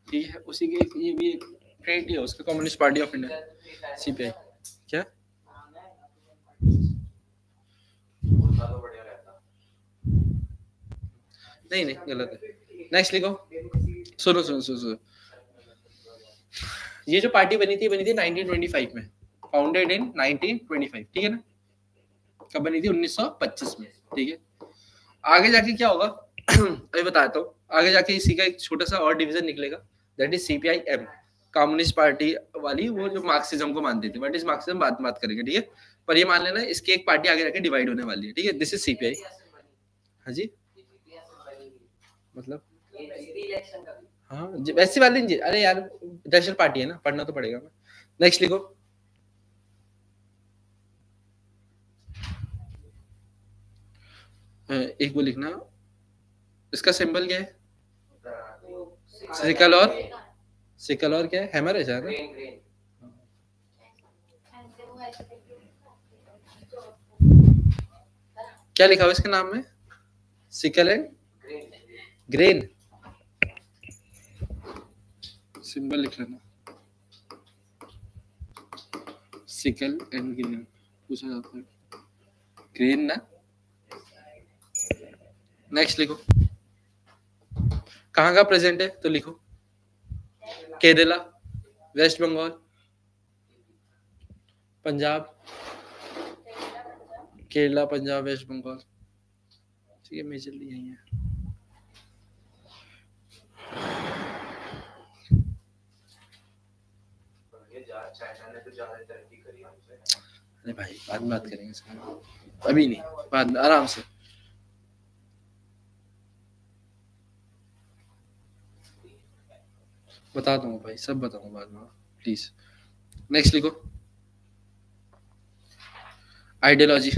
ठीक है, उसी के ये भी एक ट्रेड है उसका, communist party of India, CPI. क्या नहीं गलत है, नेक्स्ट लिखो। सुनो, ये जो पार्टी बनी थी 1925 में, फाउंडेड इन 1925, ठीक है ना, कब बनी थी, 1925 में, ठीक है। आगे जाके क्या होगा अभी बताता हूँ, आगे जाके इसी का एक छोटा सा और डिवीजन निकलेगा, that is CPIM, communist party वाली, वो जो मार्क्सिज्म को मानती थी। व्हाट इज मार्क्सिज्म बात करेंगे, ठीक है, पर ये मान लेना इसकी एक पार्टी आगे जाके डिवाइड होने वाली है, ठीक है। This is CPI. हाँ जी, मतलब हाँ वैसी वाली नहीं, अरे यार नेशनल पार्टी है ना, पढ़ना तो पड़ेगा। नेक्स्ट लिखो, एक वो लिखना, इसका सिंबल क्या है, सिकल और क्या है, हैमर है शायद ना, क्या लिखा हुआ इसके नाम में, सिकल एंड ग्रेन, सिंबल लिख लेना, सिकल एंड ग्रेन पूछा जाता है, ग्रेन ना। नेक्स्ट लिखो, कहाँ का प्रेजेंट है, तो लिखो केरला, वेस्ट बंगाल, पंजाब, केरला, पंजाब, वेस्ट बंगाल, ठीक है, मेजरली यही है। अरे भाई बाद में बात करेंगे, अभी नहीं, बाद में आराम से। बता दूंगा भाई, सब बताऊंगा बाद में, प्लीज। नेक्स्ट लिखो, आइडियोलॉजी,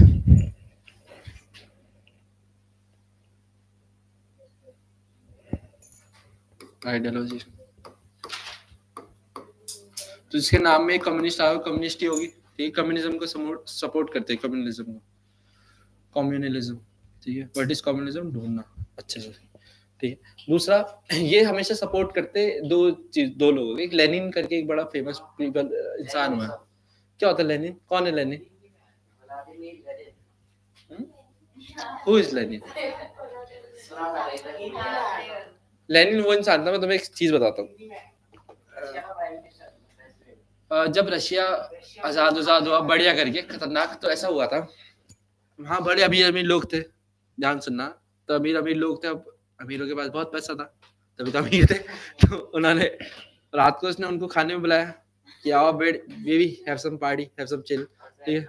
तो इसके नाम में कम्युनिस्ट आया, कम्युनिस्ट ही होगी, ठीक, कम्युनिज्म को सपोर्ट करते हैं, कम्युनलिज्म। ठीक है, व्हाट इज कम्युनिज्म ढूंढना अच्छे से, ठीक है। दूसरा, ये हमेशा सपोर्ट करते दो लोगों, एक लेनिन करके एक बड़ा फेमस पीपल इंसान हुआ। क्या होता है लेनिन? कौन है Lenin? Who is Lenin? Lenin वो इंसान था, मैं तुम्हें एक चीज बताता हूँ। जब रशिया आजाद हुआ बढ़िया करके खतरनाक, तो ऐसा हुआ था वहाँ बड़े अमीर लोग थे, ध्यान सुनना, तो अमीर लोग थे। अब अमीरों के पास बहुत पैसा था, तभी तो अमीर थे। तो उन्होंने रात को उसने उनको खाने में बुलाया कि आओ baby have some party, have some chill, ठीक है।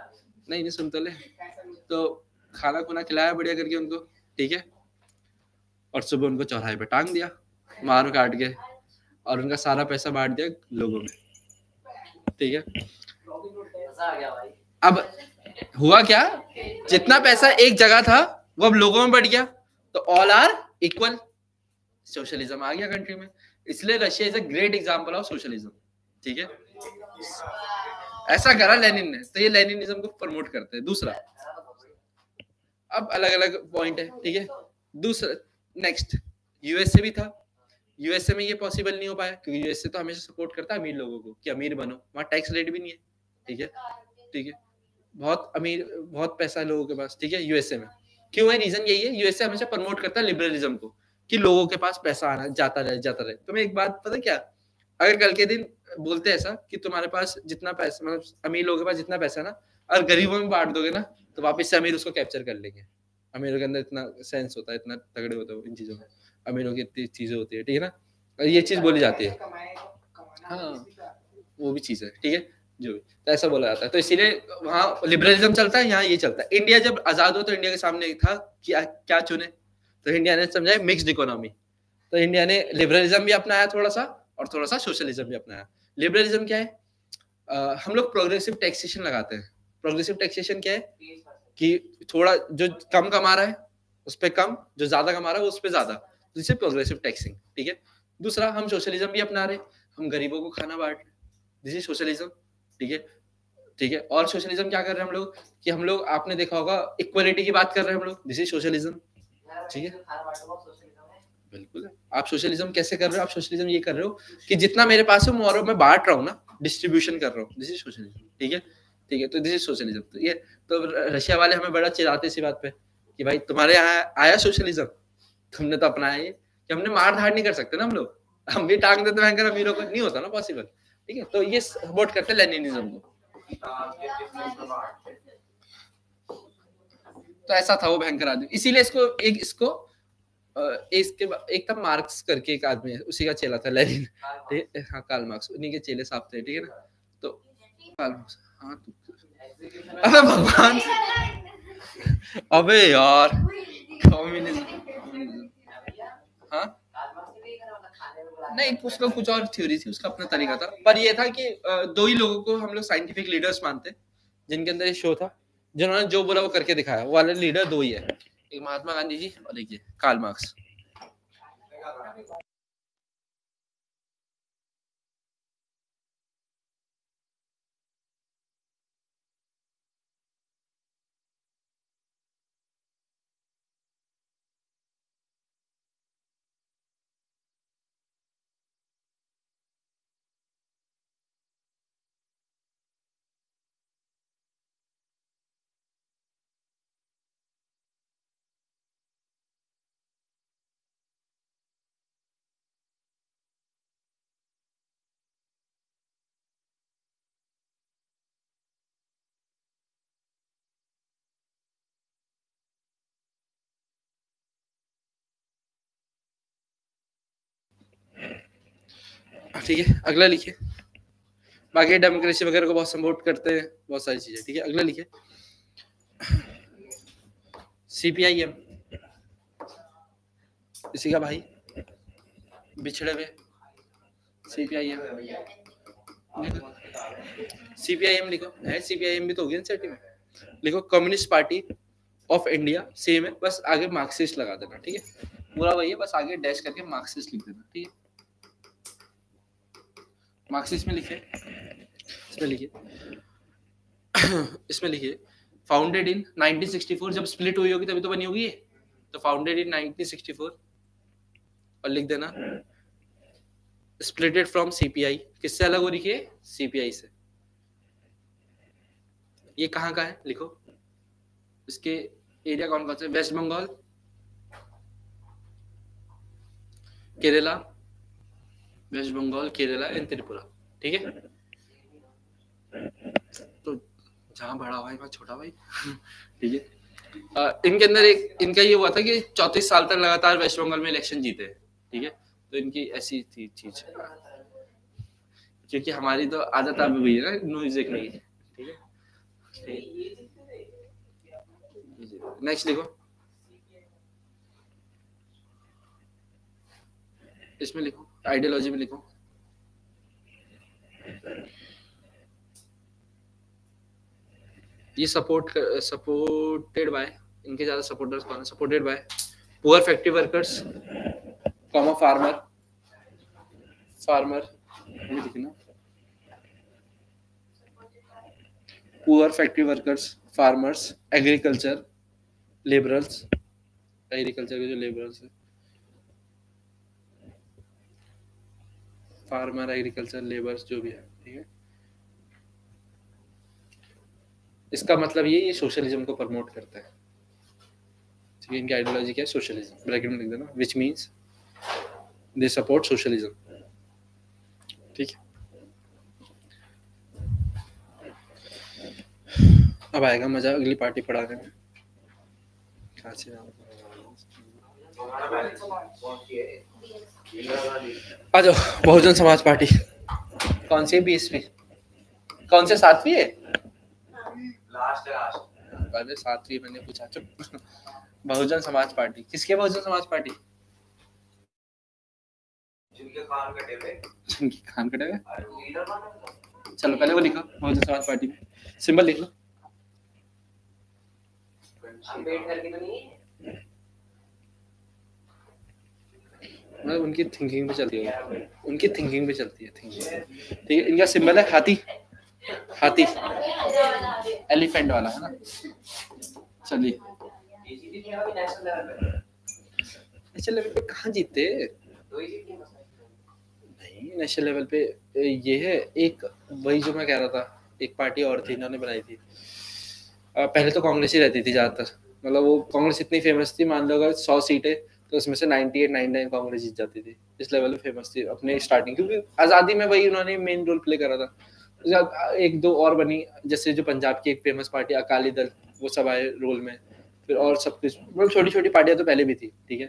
नहीं सुन तो ले। तो खाना खुना खिलाया बढ़िया करके उनको, ठीक है। और सुबह उनको चौराहे पे टांग दिया मार काट के, और उनका सारा पैसा बांट दिया लोगों में, ठीक है। अब हुआ क्या, जितना पैसा एक जगह था वो अब लोगों में बढ़ गया, तो ऑल आर इक्वल, सोशलिज्म आ गया कंट्री में। इसलिए Russia is a great example of socialism, ठीक है। ऐसा करा लेनिन ने, तो ये लेनिनिज्म को प्रमोट करते हैं। दूसरा, अब अलग अलग पॉइंट है, ठीक है। दूसरा नेक्स्ट, यूएसए भी था। यूएसए में ये पॉसिबल नहीं हो पाया क्योंकि यूएसए तो हमेशा सपोर्ट करता है अमीर लोगों को कि अमीर बनो, वहाँ टैक्स रेट भी नहीं है, ठीक है, ठीक है। बहुत अमीर, बहुत पैसा है लोगों के पास, ठीक है, यूएसए में। क्यों है? रीजन यही है, यूएसए हमेशा प्रमोट करता है लिबरलिज्म को, कि लोगों के पास पैसा आना जाता रहे। तुम्हें एक बात पता क्या, अगर कल के दिन बोलते हैं ऐसा कि तुम्हारे पास जितना पैसा, मतलब अमीर लोगों के पास जितना पैसा ना, और गरीबों में बांट दोगे ना, तो वापस से अमीर उसको कैप्चर कर लेंगे। अमीरों के अंदर इतना सेंस होता है, इतना तगड़े होते हैं इन चीजों में, अमीरों की इतनी चीजें होती है, ठीक है ना। ये चीज बोली जाती है, हाँ वो भी चीज है, ठीक है, जो तो ऐसा बोला जाता है। तो इसीलिए वहाँ लिबरलिज्म चलता है, यहाँ ये चलता है। इंडिया जब आजाद हुआ तो इंडिया के सामने था कि क्या चुने, तो इंडिया ने समझा मिक्स्ड इकोनॉमी, तो इंडिया ने लिबरलिज्म भी अपनाया थोड़ा सा, और थोड़ा सा सोशलिज्म भी अपनाया। लिबरलिज्म क्या है? हम लोग प्रोग्रेसिव टैक्सेशन लगाते हैं। प्रोग्रेसिव टैक्सेशन क्या है कि थोड़ा जो कम कमा रहा है उस पर कम, जो ज्यादा कमा रहा है उस पर ज्यादा, जिससे प्रोग्रेसिव टैक्सिंग, ठीक है। दूसरा, हम सोशलिज्म भी अपना रहे, हम गरीबों को खाना बांट रहे, दिस इज सोशलिज्म, ठीक है, ठीक है। और सोशलिज्म क्या कर रहे हैं हम लोग कि हम लोग, आपने देखा होगा इक्वलिटी की बात कर रहे हैं हम लोग, दिस इज सोशलिज्म, ठीक है, बिल्कुल। आप सोशलिज्म कैसे कर रहे हो? आप सोशलिज्म ये कर रहे हो कि जितना मेरे पास है और मैं बांट रहा हूँ ना, डिस्ट्रीब्यूशन कर रहा हूँ, दिस इज सोशलिज्म, ठीक है, ठीक है। तो दिस इज सोशलिज्म। तो ये तो रशिया वाले हमें बड़ा चिढ़ाते इसी बात पे कि भाई तुम्हारे यहाँ आया सोशलिज्म, तुमने तो अपनाया ये, कि हमने मार धाड़ नहीं कर सकते ना हम लोग, हम भी टांग देते भयंकर अमीरों को, नहीं होता ना पॉसिबल, ठीक है। तो ये सपोर्ट करते लेनिनिज्म को। तो ऐसा था वो भयंकर आदमी, इसीलिए इसको एक था मार्क्स करके एक आदमी है, उसी का चेला था लेनिन, हाँ कार्ल मार्क्स, उन्हीं के चेले साहब थे, ठीक है ना। तो कार्ल मार्क्स, हाँ अबे भगवान, अबे यार कम्युनिज्म, हाँ नहीं, उसका कुछ और थ्योरी थी, उसका अपना तरीका था। पर ये था कि दो ही लोगों को हम लोग साइंटिफिक लीडर्स मानते, जिनके अंदर ये शो था, जिन्होंने जो बोला वो करके दिखाया, वो वाले लीडर दो ही है, एक महात्मा गांधी जी और एक ये कार्ल मार्क्स। ठीक है, अगला लिखिए। बाकी डेमोक्रेसी वगैरह को बहुत सपोर्ट करते हैं, बहुत सारी चीजें, ठीक है। अगला लिखिए, सीपीआईएम, इसी का भाई बिछड़े हुए सीपीआईएम, सीपीआईएम लिखो, है सीपीआईएम भी तो होगी एनसीईआरटी में, लिखो communist party of India, same है, बस आगे मार्क्सिस्ट लगा देना, ठीक है, पूरा वही है, बस आगे डैश करके मार्क्सिस्ट लिख देना, ठीक है। मार्क्सिस्ट में लिखे, इसमें लिखिए फाउंडेड इन 1964, जब स्प्लिट हुई होगी तभी तो बनी होगी ये, तो फाउंडेड इन 1964, और लिख देना स्प्लिटेड फ्रॉम सीपीआई, किससे अलग हो रही है? सीपीआई से। ये कहाँ का है लिखो, इसके एरिया कौन कौन से? वेस्ट बंगाल, केरला, वेस्ट बंगाल, केरला एंड त्रिपुरा, ठीक है। तो जहाँ बड़ा भाई वहाँ छोटा भाई, ठीक है। इनके अंदर एक इनका ये हुआ था कि 34 साल तक लगातार वेस्ट बंगाल में इलेक्शन जीते, ठीक है। तो इनकी ऐसी थी चीज, क्योंकि हमारी तो आदत अब हुई है ना न्यूज़ देखने की, ठीक है। नेक्स्ट लिखो, इसमें लिखो, आइडियोलॉजी में लिखो। ये सपोर्टेड बाय, इनके ज्यादा सपोर्टर्स कौन है? Supported by poor factory workers, comma farmer लिखना, poor factory workers, farmers, agriculture labourers, agriculture के जो लेबरर्स है, फार्मर, एग्रीकल्चर लेबर्स जो भी है, ठीक है। इसका मतलब ये सोशलिज्म को प्रमोट करता है, ठीक है। इनकी आइडियोलॉजी क्या है? सोशलिज्म, ब्रैकेट में लिख देना, which means they support socialism, ठीक है। अब आएगा मजा अगली पार्टी पढ़ाने में। आ जाओ, बहुजन समाज पार्टी। कौन सी है? 20वीं? कौन से? 7वीं है? लास्ट पहले 7वीं मैंने पूछा। चुप। बहुजन समाज पार्टी, किसके बहुजन समाज पार्टी? जिनके कान कटे हुए। जिनके कान कटे हुए? चलो पहले वो लिखो, बहुजन समाज पार्टी में सिंबल लिख लो। अम्बेडकर की तो नहीं है, मतलब उनकी थिंकिंग पे चलती है, उनकी थिंकिंग पे चलती है, थिंकिंग, ठीक है। इनका सिंबल है हाथी, हाथी एलिफेंट वाला है ना। चलिए, नेशनल लेवल पे कहाँ जीते? नहीं, नेशनल लेवल पे ये है एक, वही जो मैं कह रहा था, एक पार्टी और थी इन्होंने बनाई थी। पहले तो कांग्रेस ही रहती थी ज्यादातर, मतलब वो कांग्रेस इतनी फेमस थी, मान लो अगर 100 सीटें तो उसमें से 98-99 कांग्रेस जीत जाती थी, इस लेवल पे फेमस थी अपने स्टार्टिंग, क्योंकि आज़ादी में वही उन्होंने मेन रोल प्ले करा था। एक दो और बनी, जैसे जो पंजाब की एक फेमस पार्टी अकाली दल, वो सब आए रोल में, फिर और सब कुछ, मतलब छोटी छोटी पार्टियां तो पहले भी थी, ठीक है।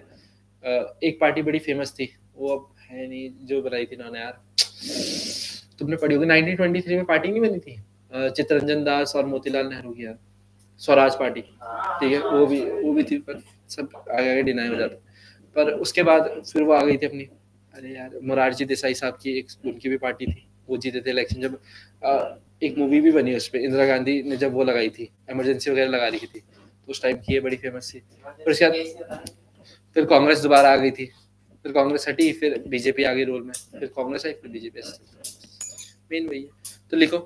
एक पार्टी बड़ी फेमस थी, वो अब है नहीं, जो बनाई थी इन्होंने यार, तुमने पढ़ी होगी, 1923 में पार्टी नहीं बनी थी चित्तरंजन दास और मोतीलाल नेहरू की यार, स्वराज पार्टी, ठीक है। वो भी थी, पर सब आगे डिनाई हो जाता। पर उसके बाद फिर वो आ गई थी अपनी, अरे यार, मोरारजी देसाई साहब की एक उनकी भी पार्टी थी, वो जीते थे इलेक्शन। जब एक मूवी भी बनी उस पर, इंदिरा गांधी ने जब वो लगाई थी, इमरजेंसी वगैरह लगा रही थी, तो उस टाइम की ये बड़ी फेमस थी। फिर उसके बाद फिर कांग्रेस दोबारा आ गई थी, फिर कांग्रेस हटी, फिर बीजेपी आ गई रोल में, फिर कांग्रेस आई, फिर बीजेपी, मेन वही है। तो लिखो,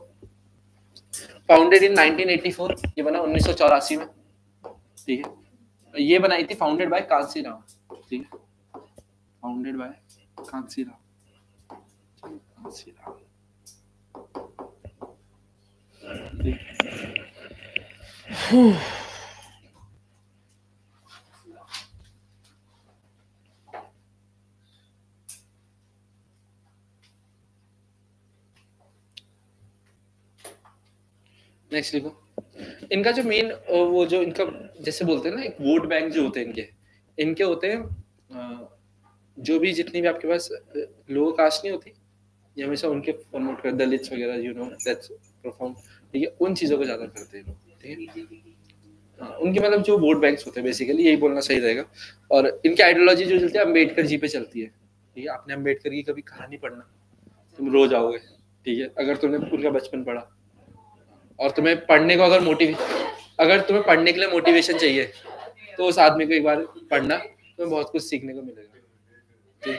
फाउंडेड इन 1984, ये बना 1984 में, ठीक है। ये बनाई थी फाउंडेड बाय कांसी राव, ठीक है, founded by Kanshi Rao, Kanshi Rao, next लिखो। इनका जो मेन वो जो इनका जैसे बोलते हैं ना, एक वोट बैंक जो होते हैं इनके होते हैं, जो भी जितनी भी आपके पास लोअर कास्ट नहीं होती, ये हमेशा उनके प्रमोट कर, दलित्स वगैरह, यू नो दैट्स प्रोफाउंड, ठीक है, उन चीज़ों को ज़्यादा करते हैं लोग, ठीक है। हाँ, उनके मतलब जो वोट बैंक्स होते हैं, बेसिकली यही बोलना सही रहेगा। और इनकी आइडियोलॉजी जो चलती है अम्बेडकर जी पे चलती है, ठीक है। आपने अम्बेडकर की कभी कहानी पढ़ना, तुम रोज आओगे, ठीक है, अगर तुमने उनका बचपन पढ़ा, और तुम्हें पढ़ने को अगर तुम्हें पढ़ने के लिए मोटिवेशन चाहिए, तो उस आदमी को एक बार पढ़ना, तुम्हें बहुत कुछ सीखने को मिलेगा, ठीक।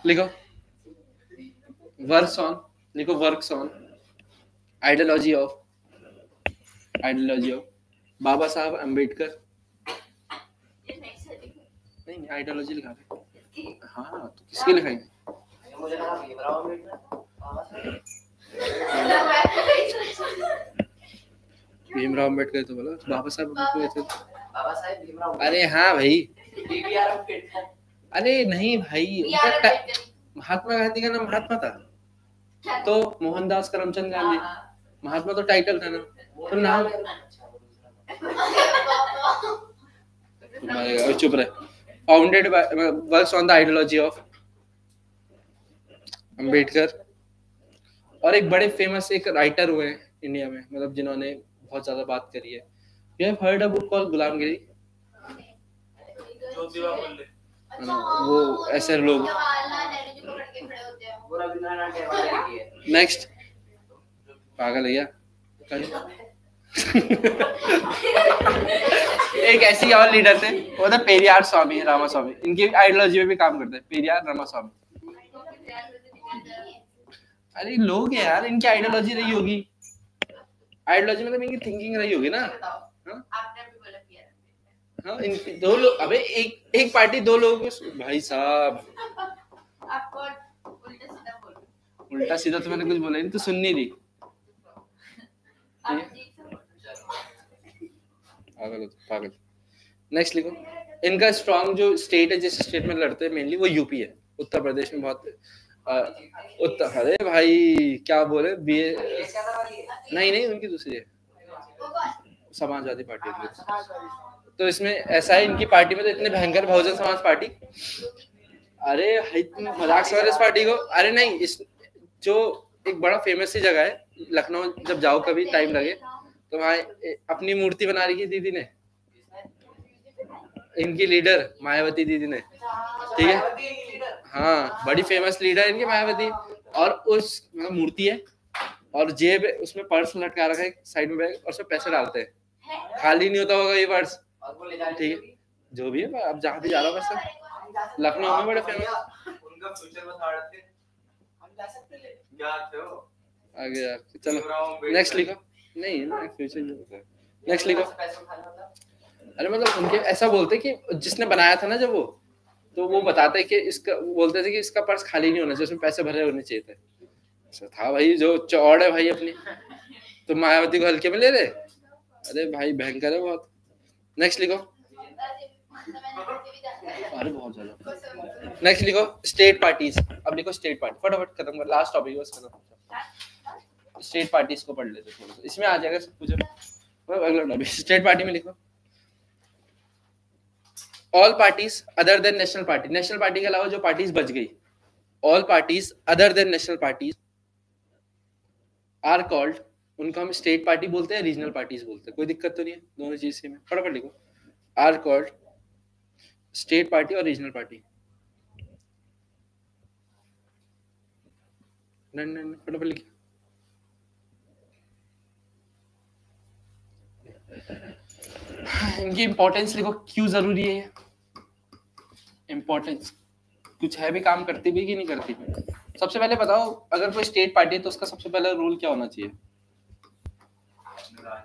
लिखो वर्क्स ऑन, लिखो वर्क्स ऑन आइडियोलॉजी ऑफ बाबा साहब अम्बेडकर। नहीं आइडियोलॉजी लिखा है। हाँ तो किसके लिखाएंगे? मुझे लगा भीमराव अम्बेडकर। भीमराव अम्बेडकर तो बोला, बाबा साहब अम्बेडकर थे। बाबा साहेब भीमराव। अरे हाँ भाई, BBR अम्बेडकर। अरे नहीं भाई, उनका महात्मा गांधी का नाम महात्मा था तो मोहनदास करमचंद गांधी। महात्मा तो टाइटल था ना, तो नाम चुप रहे। Founded by works on the ideology of Ambedkar. और एक बड़े फेमस एक राइटर हुए हैं इंडिया में, मतलब जिन्होंने बहुत ज्यादा बात करी है। You have heard a book called गुलामगिरी? ज्योतिबा फुले। वो ऐसे लोग। नेक्स्ट पागल है एक ऐसी और लीडर थे, वो था पेरियार स्वामी रामास्वामी। इनकी आइडियोलॉजी में भी काम करते हैं, पेरियार रामास्वामी। अरे लोग है यार, इनकी आइडियोलॉजी रही होगी। आइडियोलॉजी मतलब इनकी थिंकिंग रही होगी ना। हाँ इनके दो लोग, अबे एक पार्टी दो लोग भाई साहब। उल्टा सीधा तो मैंने कुछ बोला नहीं, तो सुन नहीं रही। पागल। नेक्स्ट लिखो। इनका स्ट्रॉन्ग जो स्टेट है, जिस स्टेट में लड़ते हैं मेनली, वो यूपी है। उत्तर प्रदेश में बहुत उत्तर। अरे भाई क्या बोले, नहीं उनकी दूसरी है, समाजवादी पार्टी। तो इसमें ऐसा है, इनकी पार्टी में तो इतने भयंकर, बहुजन समाज पार्टी। अरे मजाक समझ इस पार्टी को। अरे नहीं, इस जो एक बड़ा फेमस सी जगह है लखनऊ, जब जाओ कभी टाइम लगे तो वहाँ अपनी मूर्ति बना रही है दीदी ने, इनकी लीडर मायावती दीदी ने। ठीक है, हाँ बड़ी फेमस लीडर इनकी मायावती। और उस मूर्ति है और जेब है, उसमें पर्स लटका रखा है साइड में बैग, और उसमें पैसे डालते हैं। खाली नहीं होता होगा ये पर्स। ठीक है, जो भी है, अब जहाँ भी जा रहा हूँ वैसे लखनऊ में बड़े फेमस। उनका फ्यूचर बता रहे थे, हम जा सकते हैं क्या थे वो आगे यार। चलो नेक्स्ट लिखो। नहीं फ्यूचर नेक्स्ट लिखो। अरे मतलब उनके ऐसा बोलते कि जिसने बनाया था ना जब वो, तो वो बताते कि इसका, बोलते थे कि इसका पर्स खाली नहीं होना चाहिए, उसमें पैसे भरे होने चाहिए थे। ऐसा था भाई, जो चौड़ है भाई अपनी, तो मायावती को हल्के में ले रहे। अरे भाई भयंकर है बहुत। नेक्स्ट लिखो। अरे बहुत ज्यादा। नेक्स्ट लिखो स्टेट पार्टीज। अब लिखो स्टेट पार्टी, फटाफट खत्म कर, लास्ट टॉपिक बस खत्म। स्टेट पार्टीज को पढ़ लेते थोड़ा सा, इसमें आ जाएगा सब कुछ। अगला टॉपिक स्टेट पार्टी में लिखो all parties other than national party. National party के अलावा जो पार्टीज बच गई, all parties other than national parties are called, उनको हम स्टेट पार्टी बोलते हैं, रीजनल पार्टीज बोलते हैं। कोई दिक्कत तो नहीं है, दोनों चीज से में। फटाफट लिखो आर कॉल्ड स्टेट पार्टी और रीजनल पार्टी। फटाफट लिखिए। इनकी इंपॉर्टेंस लिखो, क्यों जरूरी है। इंपॉर्टेंस कुछ है भी, काम करती भी कि नहीं करती। सबसे पहले बताओ, अगर कोई स्टेट पार्टी है तो उसका सबसे पहला रूल क्या होना चाहिए?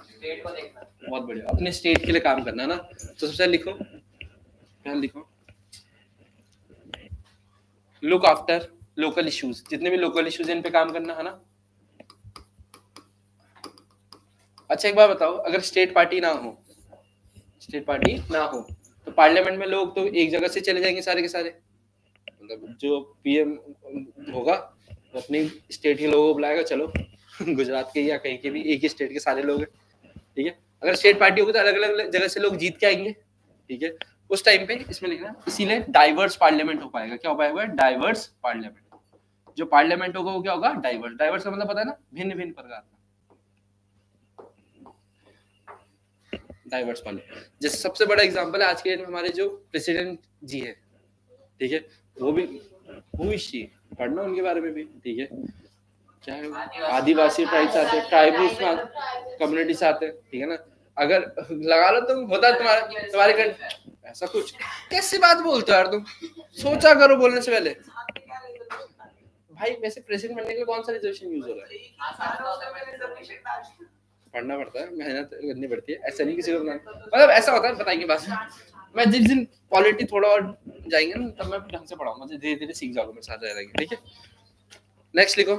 स्टेट को देखना। बहुत बढ़िया, अपने स्टेट के लिए काम करना है ना। तो सबसे लिखो, पहले लिखो लुक आफ्टर लोकल इश्यूज। जितने भी लोकल इश्यूज इन पे काम करना है ना। अच्छा एक बार बताओ, अगर स्टेट पार्टी ना हो तो पार्लियामेंट में लोग तो एक जगह से चले जाएंगे सारे के सारे। मतलब जो पीएम होगा वो अपनी स्टेट के लोगों को बुलाएगा, चलो गुजरात के या कहीं के भी, एक ही स्टेट के सारे लोग हैं। ठीक है, अगर स्टेट पार्टी होगी तो अलग अलग जगह से लोग जीत के आएंगे। ठीक है, उस टाइम पे इसमें लिखना, इसीलिए डाइवर्स पार्लियामेंट हो पाएगा। क्या हो पाएगा? Diverse parliament. जो पार्लियामेंट होगा वो क्या होगा? डाइवर्स। डाइवर्स का मतलब पता है ना, भिन्न भिन्न प्रकार का। Diverse parliament. जैसे सबसे बड़ा एग्जांपल है आज के डेट में हमारे जो प्रेसिडेंट जी है, ठीक है, वो भी भूमिष्ठी पढ़ना उनके बारे में भी। ठीक है, क्या है, आदिवासी ट्राइब्स आते हैं, ट्राइबल्स कम्युनिटीज आते हैं। ठीक है ना, अगर लगा लो तुम, होता तुम्हारे ऐसा कुछ। कैसी बात बोलते हो यार तुम, सोचा करो बोलने से पहले। भाई वैसे प्रेसिडेंट बनने के लिए कौन सा रिजर्वेशन यूज हो रहा है? पढ़ना पड़ता है, मेहनत करनी पड़ती है, ऐसा नहीं किसी को मतलब ऐसा होता है। बताएंगे बात मैं जिस दिन पॉलिटी थोड़ा और जाएंगे ना तब मैं ढंग से पढ़ाऊंगा, धीरे धीरे सीख जाओगे मेरे साथ रहेंगे, ठीक है। नेक्स्ट लिखो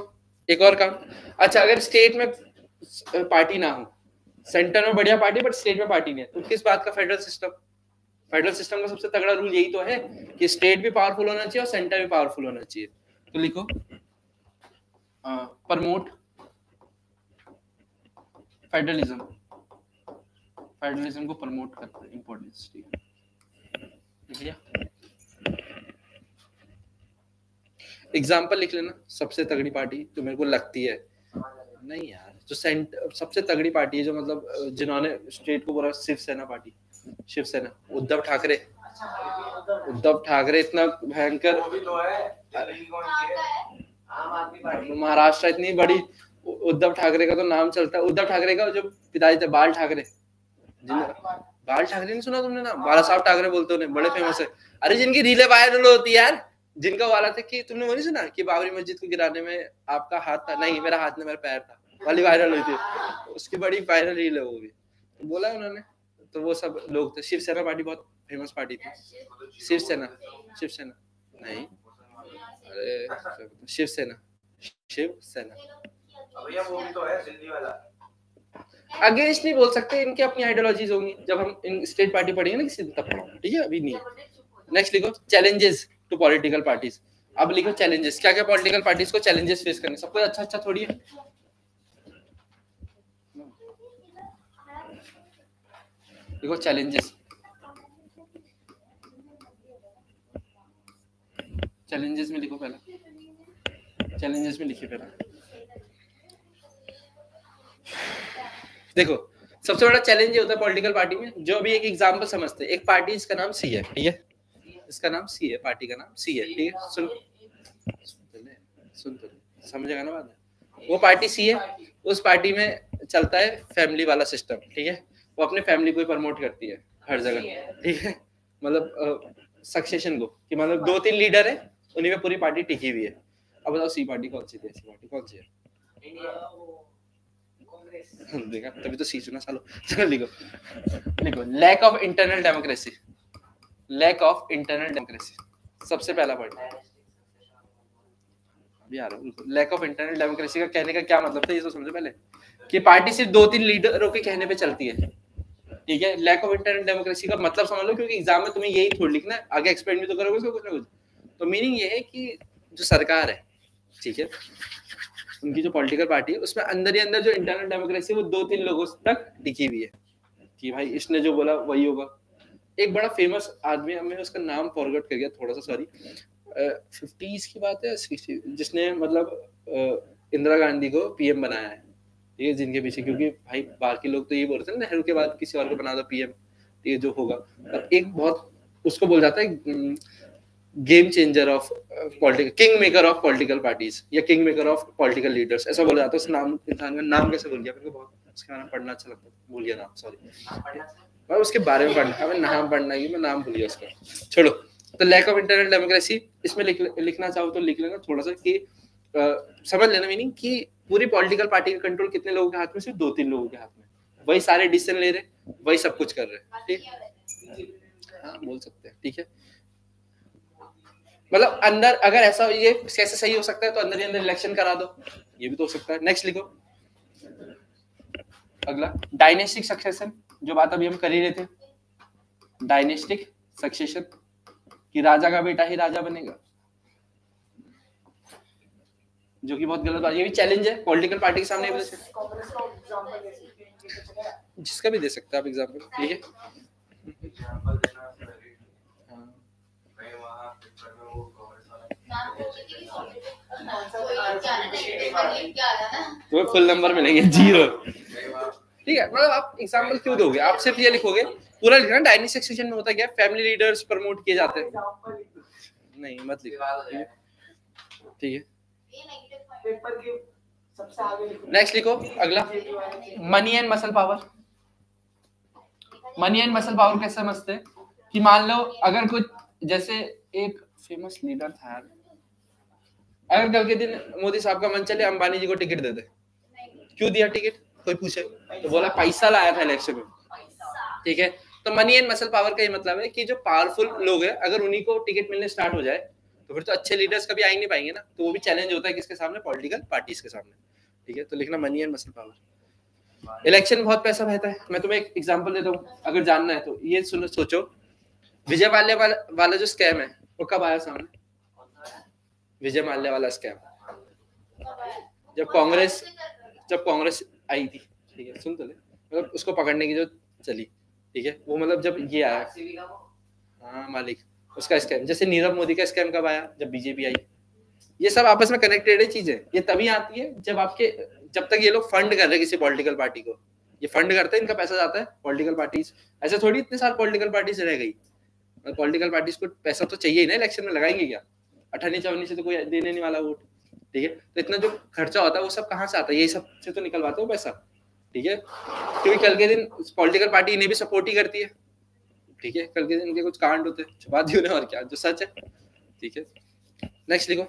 एक और काम। अच्छा अगर स्टेट में पार्टी ना हो, सेंटर में बढ़िया पार्टी बट स्टेट में पार्टी नहीं है, तो किस बात का फेडरल सिस्टम? फेडरल सिस्टम का सबसे तगड़ा रूल यही तो है कि स्टेट भी पावरफुल होना चाहिए और सेंटर भी पावरफुल होना चाहिए। तो लिखो प्रमोट फेडरलिज्म, फेडरलिज्म को प्रमोट करता है, इंपॉर्टेंस, ठीक है। एग्जाम्पल लिख लेना, सबसे तगड़ी पार्टी जो मेरे को लगती है, नहीं यार जो सबसे तगड़ी पार्टी है जो मतलब जिन्होंने स्टेट को पूरा, शिवसेना पार्टी, शिवसेना, उद्धव ठाकरे। उद्धव ठाकरे इतना भयंकर, महाराष्ट्र इतनी बड़ी, उद्धव ठाकरे का तो नाम चलता है। उद्धव ठाकरे का जो पिताजी थे बाल ठाकरे, बाल ठाकरे नहीं सुना तुमने नाम? बाला साहब ठाकरे बोलते उन्हें, बड़े फेमस है। अरे जिनकी रीलें वायरल होती है यार, जिनका वाला था कि तुमने वो नहीं सुना कि बाबरी मस्जिद को गिराने में आपका हाथ था? नहीं मेरा हाथ नहीं मेरा पैर था, वाली वायरल हुई थी, उसकी बड़ी वायरल रील है वो भी, बोला उन्होंने। तो वो सब लोग थे। शिवसेना पार्टी बहुत फेमस पार्टी थी, शिवसेना, शिवसेना नहीं, अरे शिवसेना, शिवसेना भैया वो भी तो है दिल्ली वाला। अगेंस्ट नहीं बोल सकते, इनकी अपनी आइडियोलॉजीज होंगी, जब हम इन स्टेट पार्टी पढ़ेंगे ना किसी दिन तब पढ़ाऊंगा, ठीक है, अभी नहीं। नेक्स्ट लिखो चैलेंजेस टू पॉलिटिकल पार्टीज। अब लिखो चैलेंजेस, क्या क्या पॉलिटिकल पार्टीज को चैलेंजेस फेस करने, सब कुछ अच्छा अच्छा थोड़ी है। देखो चैलेंजेस, चैलेंजेस में लिखो पहला, चैलेंजेस में लिखिए पहला। देखो सबसे बड़ा चैलेंज ये होता है पॉलिटिकल पार्टी में, जो अभी एक एग्जांपल समझते हैं। एक पार्टी, इसका नाम सी है, ठीक है, इसका नाम सी है, पार्टी का नाम सी है, ठीक है। सुन तो समझेगा ना बात? वो पार्टी सी है, उस पार्टी में चलता है फैमिली वाला सिस्टम, ठीक है। वो अपने फैमिली को ही प्रमोट करती है हर जगह, ठीक है, मतलब सक्सेशन को, कि मतलब 2-3 लीडर है, उन्हीं में पूरी पार्टी टिकी हुई है। अब बताओ सी पार्टी कौन सी थी? ऐसी पार्टी कौन सी है? देखा, तभी तो सी चुना सालो। चलो लिखो, लिखो lack of internal democracy, lack of internal democracy, सबसे पहला पॉइंट। अभी आ रहा हूँ। लैक ऑफ इंटरनल डेमोक्रेसी का कहने का क्या मतलब था, ये तो समझो पहले, कि पार्टी सिर्फ 2-3 लीडरों के कहने पे चलती है, ठीक है। लैक ऑफ इंटरनल डेमोक्रेसी का मतलब समझ लो, क्योंकि एग्जाम में तुम्हें यही थोड़ा लिखना है, आगे एक्सप्लेन भी तो करोगे उसको कुछ ना कुछ। तो मीनिंग ये है कि जो सरकार है, ठीक है, उनकी जो पॉलिटिकल पार्टी है, उसमें अंदर ही अंदर जो इंटरनल डेमोक्रेसी वो 2-3 लोगों तक टिकी हुई है, कि भाई इसने जो बोला वही होगा। एक बड़ा फेमस आदमी है, मैं उसका नाम फॉरगेट कर गया थोड़ा सा, सॉरी, 50s की बात है 60, जिसने मतलब इंदिरा गांधी को पीएम बनाया है, ठीक है, जिनके पीछे, क्योंकि भाई बाकी लोग तो ये बोल रहे थे नेहरू के बाद किसी और को बना दो पीएम, ये जो होगा। एक बहुत उसको बोल जाता है game changer of political, king maker of political parties, या king maker of political leaders, ऐसा बोला जाता है। उस नाम, इंसान का नाम कैसे भूल गया, मेरे को बहुत उसके बारे में पढ़ना अच्छा लगता है, भूल गया नाम, सॉरी, मैं उसके बारे में पढ़ना, हमें नाम पढ़ना है, मैं नाम भूल गया उसका, छोड़ो। तो लैक ऑफ इंटरनल डेमोक्रेसी, इसमें लिखना चाहो तो लिख लेना थोड़ा सा, कि समझ लेना मीनिंग कि पूरी पॉलिटिकल पार्टी का कंट्रोल कितने लोगों के हाथ में? सिर्फ 2-3 लोगों के हाथ में, वही सारे डिसीजन ले रहे, वही सब कुछ कर रहे, ठीक, हाँ बोल सकते हैं, ठीक है। मतलब अंदर, अगर ऐसा ये कैसे सही हो सकता है, तो अंदर ही अंदर इलेक्शन करा दो, ये भी तो हो सकता है। नेक्स्ट लिखो अगला, डायनेस्टिक सक्सेशन, जो बात अभी हम कर ही रहे थे, डायनेस्टिक सक्सेशन, कि राजा का बेटा ही राजा बनेगा, जो कि बहुत गलत बात, ये भी चैलेंज है पॉलिटिकल पार्टी के सामने, जिसका भी दे सकते हैं आप एग्जांपल, ठीक है। तो फुल नंबर मिलेंगे 0, ठीक है। मतलब आप एग्जांपल क्यों दोगे, आप सिर्फ ये लिखोगे, पूरा लिखना। डायनेस्टिक सक्सेशन में होता क्या है, फैमिली लीडर्स प्रमोट किए जाते हैं, नहीं मत लिखो, ठीक है। नेक्स्ट लिखो अगला, money and muscle power. Money and muscle power कैसे समझते हैं, कि मान लो अगर कुछ, जैसे एक फेमस लीडर था, अगर कल के दिन मोदी साहब का मन चले अंबानी जी को टिकट दे दे, क्यों दिया टिकट, कोई पूछे तो बोला पैसा लाया था इलेक्शन में, ठीक है। तो मनी एंड मसल पावर का ये मतलब है कि जो पावरफुल लोग हैं अगर उन्हीं को टिकट मिलने स्टार्ट हो जाए तो फिर तो अच्छे लीडर्स कभी आ ही नहीं पाएंगे ना, तो वो भी चैलेंज होता है किसके सामने, पॉलिटिकल पार्टीज के सामने, ठीक है। तो लिखना money and muscle power. Election बहुत पैसा बहता है। मैं तुम्हें एक एग्जांपल देता हूँ अगर जानना है तो, ये सुनो, सोचो विजय माल्या वाला जो स्कैम है वो कब आया सामने, विजय माल्या वाला स्कैम जब कांग्रेस आई थी, ठीक है, सुन तो ले, मतलब उसको पकड़ने की जो चली, ठीक है, वो मतलब जब ये आया, हाँ मालिक, उसका स्कैम, जैसे नीरव मोदी का स्कैम कब आया, जब बीजेपी आई। ये सब आपस में कनेक्टेड है चीजें, ये तभी आती है जब तक ये लोग फंड कर रहे हैं किसी पॉलिटिकल पार्टी को, ये फंड करते हैं, इनका पैसा जाता है पॉलिटिकल पार्टीज। ऐसे थोड़ी इतने साल पॉलिटिकल पार्टीज रह गई, पॉलिटिकल पार्टीज को पैसा तो चाहिए ही ना, इलेक्शन में लगाएंगे क्या, 18-54 से तो कोई देने नहीं वाला वोट, ठीक है। तो इतना जो खर्चा होता है वो सब कहाँ से आता है, यही सब से तो निकलवाते हो पैसा, ठीक है। क्योंकि कल के दिन पॉलिटिकल पार्टी इन्हें भी सपोर्ट ही करती है, ठीक है। कल के दिन इनके कुछ कांड होते हैं, छुपा दिए उन्हें, और क्या, जो सच है, ठीक है। नेक्स्ट लिखो।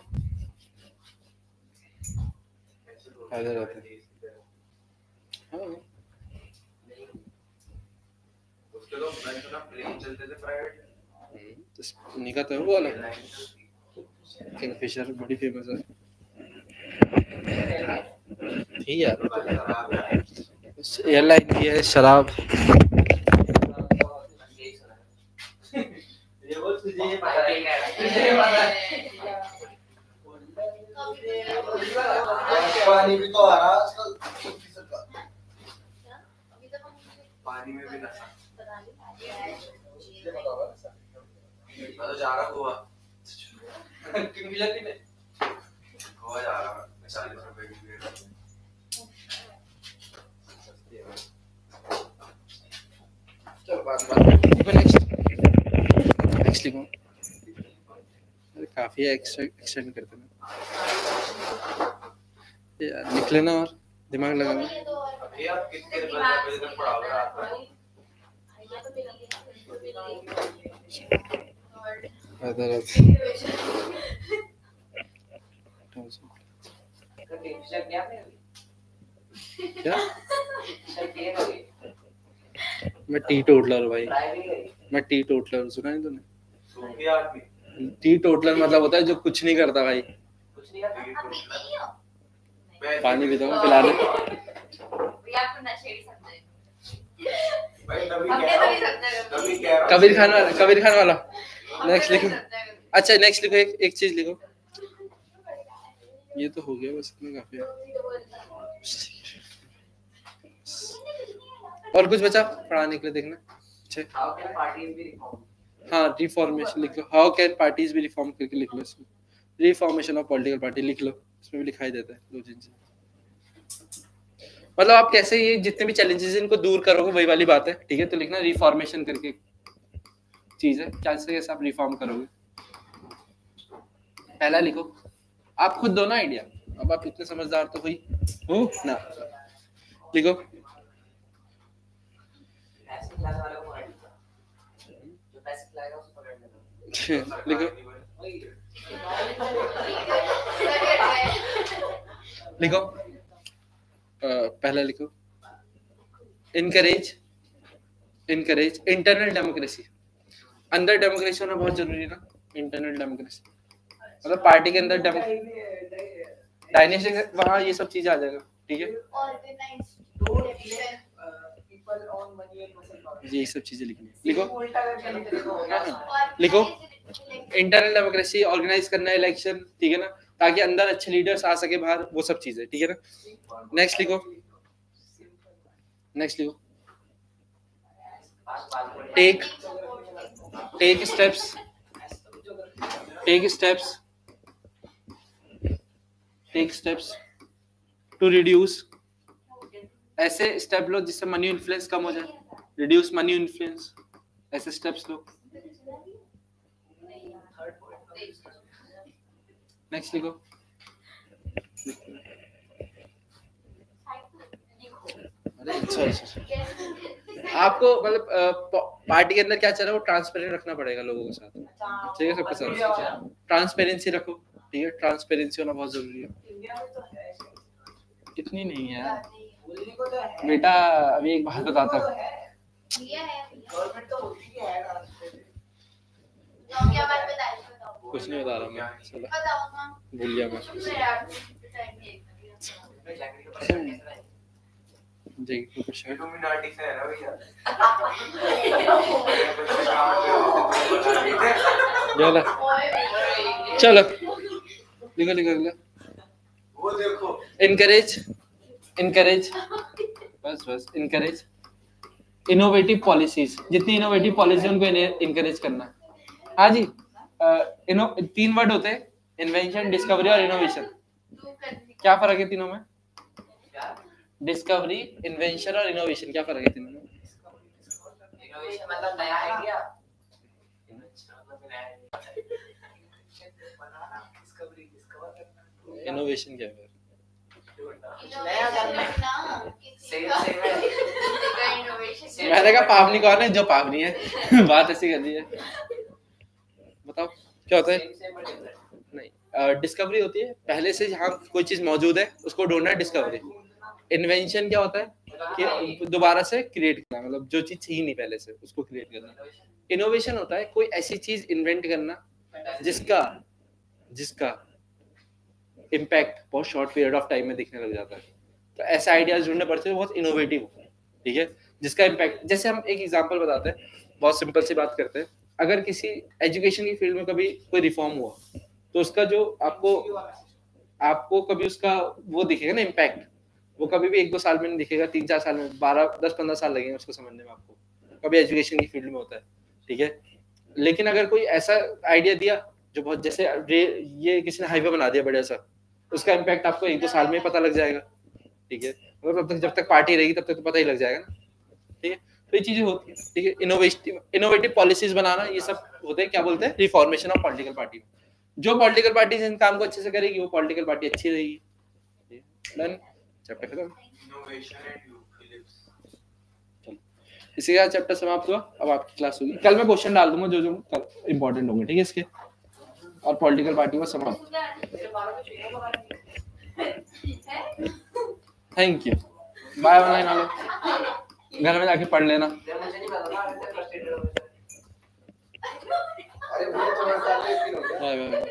निका तो वो वाला किंगफिशर बड़ी फेमस है, ठीक है। एयरलाइन की है शराब, ये वो तुझे पता है, पानी भी तो आ रहा आजकल, पानी में भी नशा, मैं तो जा रहा गोवा, किंगफिशर की नहीं, गोवा जा रहा मैं 40 रुपए की चलो बात नेक्स्ट लिखो। अरे काफी एक्सटेंड करते हैं यार, लिख लेना और दिमाग लगाना। अभी आप कितने बजे तक पढ़ाओगे रात में? क्या? मैं टी टोटलर भाई, मैं टी टोटलर, सुना नहीं तूने? टी टोटलर मतलब होता है जो कुछ नहीं करता भाई, पानी पीता हूँ, पिला दे। कबीर खान वाला। नेक्स्ट लिखो। अच्छा नेक्स्ट लिखो, एक चीज लिखो, ये तो हो गया बस, इतना काफी है। और कुछ बचा पढ़ाने के लिए, देखना। हाँ रिफॉर्मेशन लिख लो, how can parties be reform करके लिख लो इसमें, रिफॉर्मेशन ऑफ पॉलिटिकल पार्टी लिख लो, इसमें भी लिखाई देता है 2 चीजें। मतलब आप कैसे ये जितने भी चैलेंजेस इनको दूर करोगे, वही वाली बात है, ठीक है। तो लिखना रिफॉर्मेशन करके चीज है, कैसे आप रिफॉर्म करोगे। पहला लिखो, आप खुद दो ना आइडिया, अब आप इतने समझदार तो हुई हो ना। लिखो लिखो पहला लिखो, इनकरेज इंटरनल डेमोक्रेसी। अंदर डेमोक्रेसी होना बहुत जरूरी है ना, इंटरनल डेमोक्रेसी मतलब पार्टी के अंदर डायनेस्टिक, वहाँ ये सब चीज आ जाएगा, ठीक है। ये सब चीजें लिखनी है, लिखो इंटरनल डेमोक्रेसी, ऑर्गेनाइज करना है इलेक्शन, ठीक है ना, ताकि अंदर अच्छे लीडर्स आ सके बाहर, वो सब चीजें, ठीक है ना। नेक्स्ट लिखो टेक स्टेप्स टू रिड्यूस, ऐसे स्टेप लो जिससे मनी इन्फ्लुएंस कम हो जाए, रिड्यूस मनी इन्फ्लुएंस, ऐसे स्टेप्स लो। नेक्स्ट लिखो, आपको मतलब पार्टी के अंदर क्या चल रहा है वो ट्रांसपेरेंट रखना पड़ेगा लोगों के साथ, ठीक है, सबके साथ ट्रांसपेरेंसी रखो, ठीक है, ट्रांसपेरेंसी होना बहुत जरूरी है। इंडिया में तो है इतनी नहीं है यार बोलने को तो है बेटा। अभी एक बात बताता हूँ, लिया है गवर्नमेंट तो होती है ना क्या बात बताइए बताओ कुछ नहीं बता रहा मैं, चलो बताओ ना भूल गया मैं। जैकेट ऊपर शर्ट इल्यूमिनाटी से है ना भैया चलो चलो लिखो लिखो लिखो। वो देखो इनकरेज बस इनकरेज इनोवेटिव पॉलिसीज, जितनी इनोवेटिव पॉलिसी उनको इनकरेज करना। हाँ जी, 3 वर्ड होते हैं, इन्वेंशन, डिस्कवरी और इनोवेशन। क्या फर्क है तीनों में? डिस्कवरी, इन्वेंशन और इनोवेशन, क्या फर्क है तीनों में? इनोवेशन मतलब नया आइडिया, इनोवेशन क्या है? मैंने कहा पावनी कौन है? जो पावनी है बात ऐसी कर दी है। बताओ क्या होता है? नहीं, डिस्कवरी होती है पहले से जहाँ कोई चीज मौजूद है उसको ढूंढना है, डिस्कवरी। इन्वेंशन क्या होता है कि दोबारा से क्रिएट करना, मतलब जो चीज थी नहीं पहले से उसको क्रिएट करना। इनोवेशन होता है कोई ऐसी चीज इन्वेंट करना जिसका इम्पैक्ट बहुत शॉर्ट पीरियड ऑफ टाइम में दिखने लग जाता है। तो ऐसे आइडियाज ढूंढने पड़ते हैं बहुत इनोवेटिव, ठीक है, जिसका इम्पैक्ट। जैसे हम एक एग्जांपल बताते हैं, बहुत सिंपल सी बात करते हैं। अगर किसी एजुकेशन की फील्ड में कभी कोई रिफॉर्म हुआ तो उसका जो आपको कभी उसका वो दिखेगा ना इम्पैक्ट, वो कभी भी 1-2 साल में नहीं दिखेगा, 3-4 साल में, 10-15 साल लगेंगे उसको समझने में आपको, कभी एजुकेशन की फील्ड में होता है, ठीक है। लेकिन अगर कोई ऐसा आइडिया दिया जो बहुत, जैसे ये किसी ने हाईवे बना दिया बढ़िया सा, उसका इम्पैक्ट आपको 1-2 साल में पता लग जाएगा, ठीक है। और जब तक पार्टी रहेगी तब तक तो पता ही लग जाएगा ना, ठीक है। तो ये चीजें होती है, ठीक है। इनोवेटिव पॉलिसीज बनाना, ये सब होते हैं, क्या बोलते हैं, रिफॉर्मेशन ऑफ पॉलिटिकल पार्टी। जो पॉलिटिकल पार्टी इन काम को अच्छे से करेगी वो पॉलिटिकल पार्टी अच्छी रहेगी। डन, चैप्टर खत्म। इसी का चैप्टर समाप्त हुआ। अब आपकी क्लास होगी, कल मैं क्वेश्चन डाल दूंगा जो इंपॉर्टेंट होंगे, ठीक है, इसके। और पॉलिटिकल पार्टी को समाप्त। Thank you, bye. ऑनलाइन आ लो, घर में जाके पढ़ लेना। Bye bye.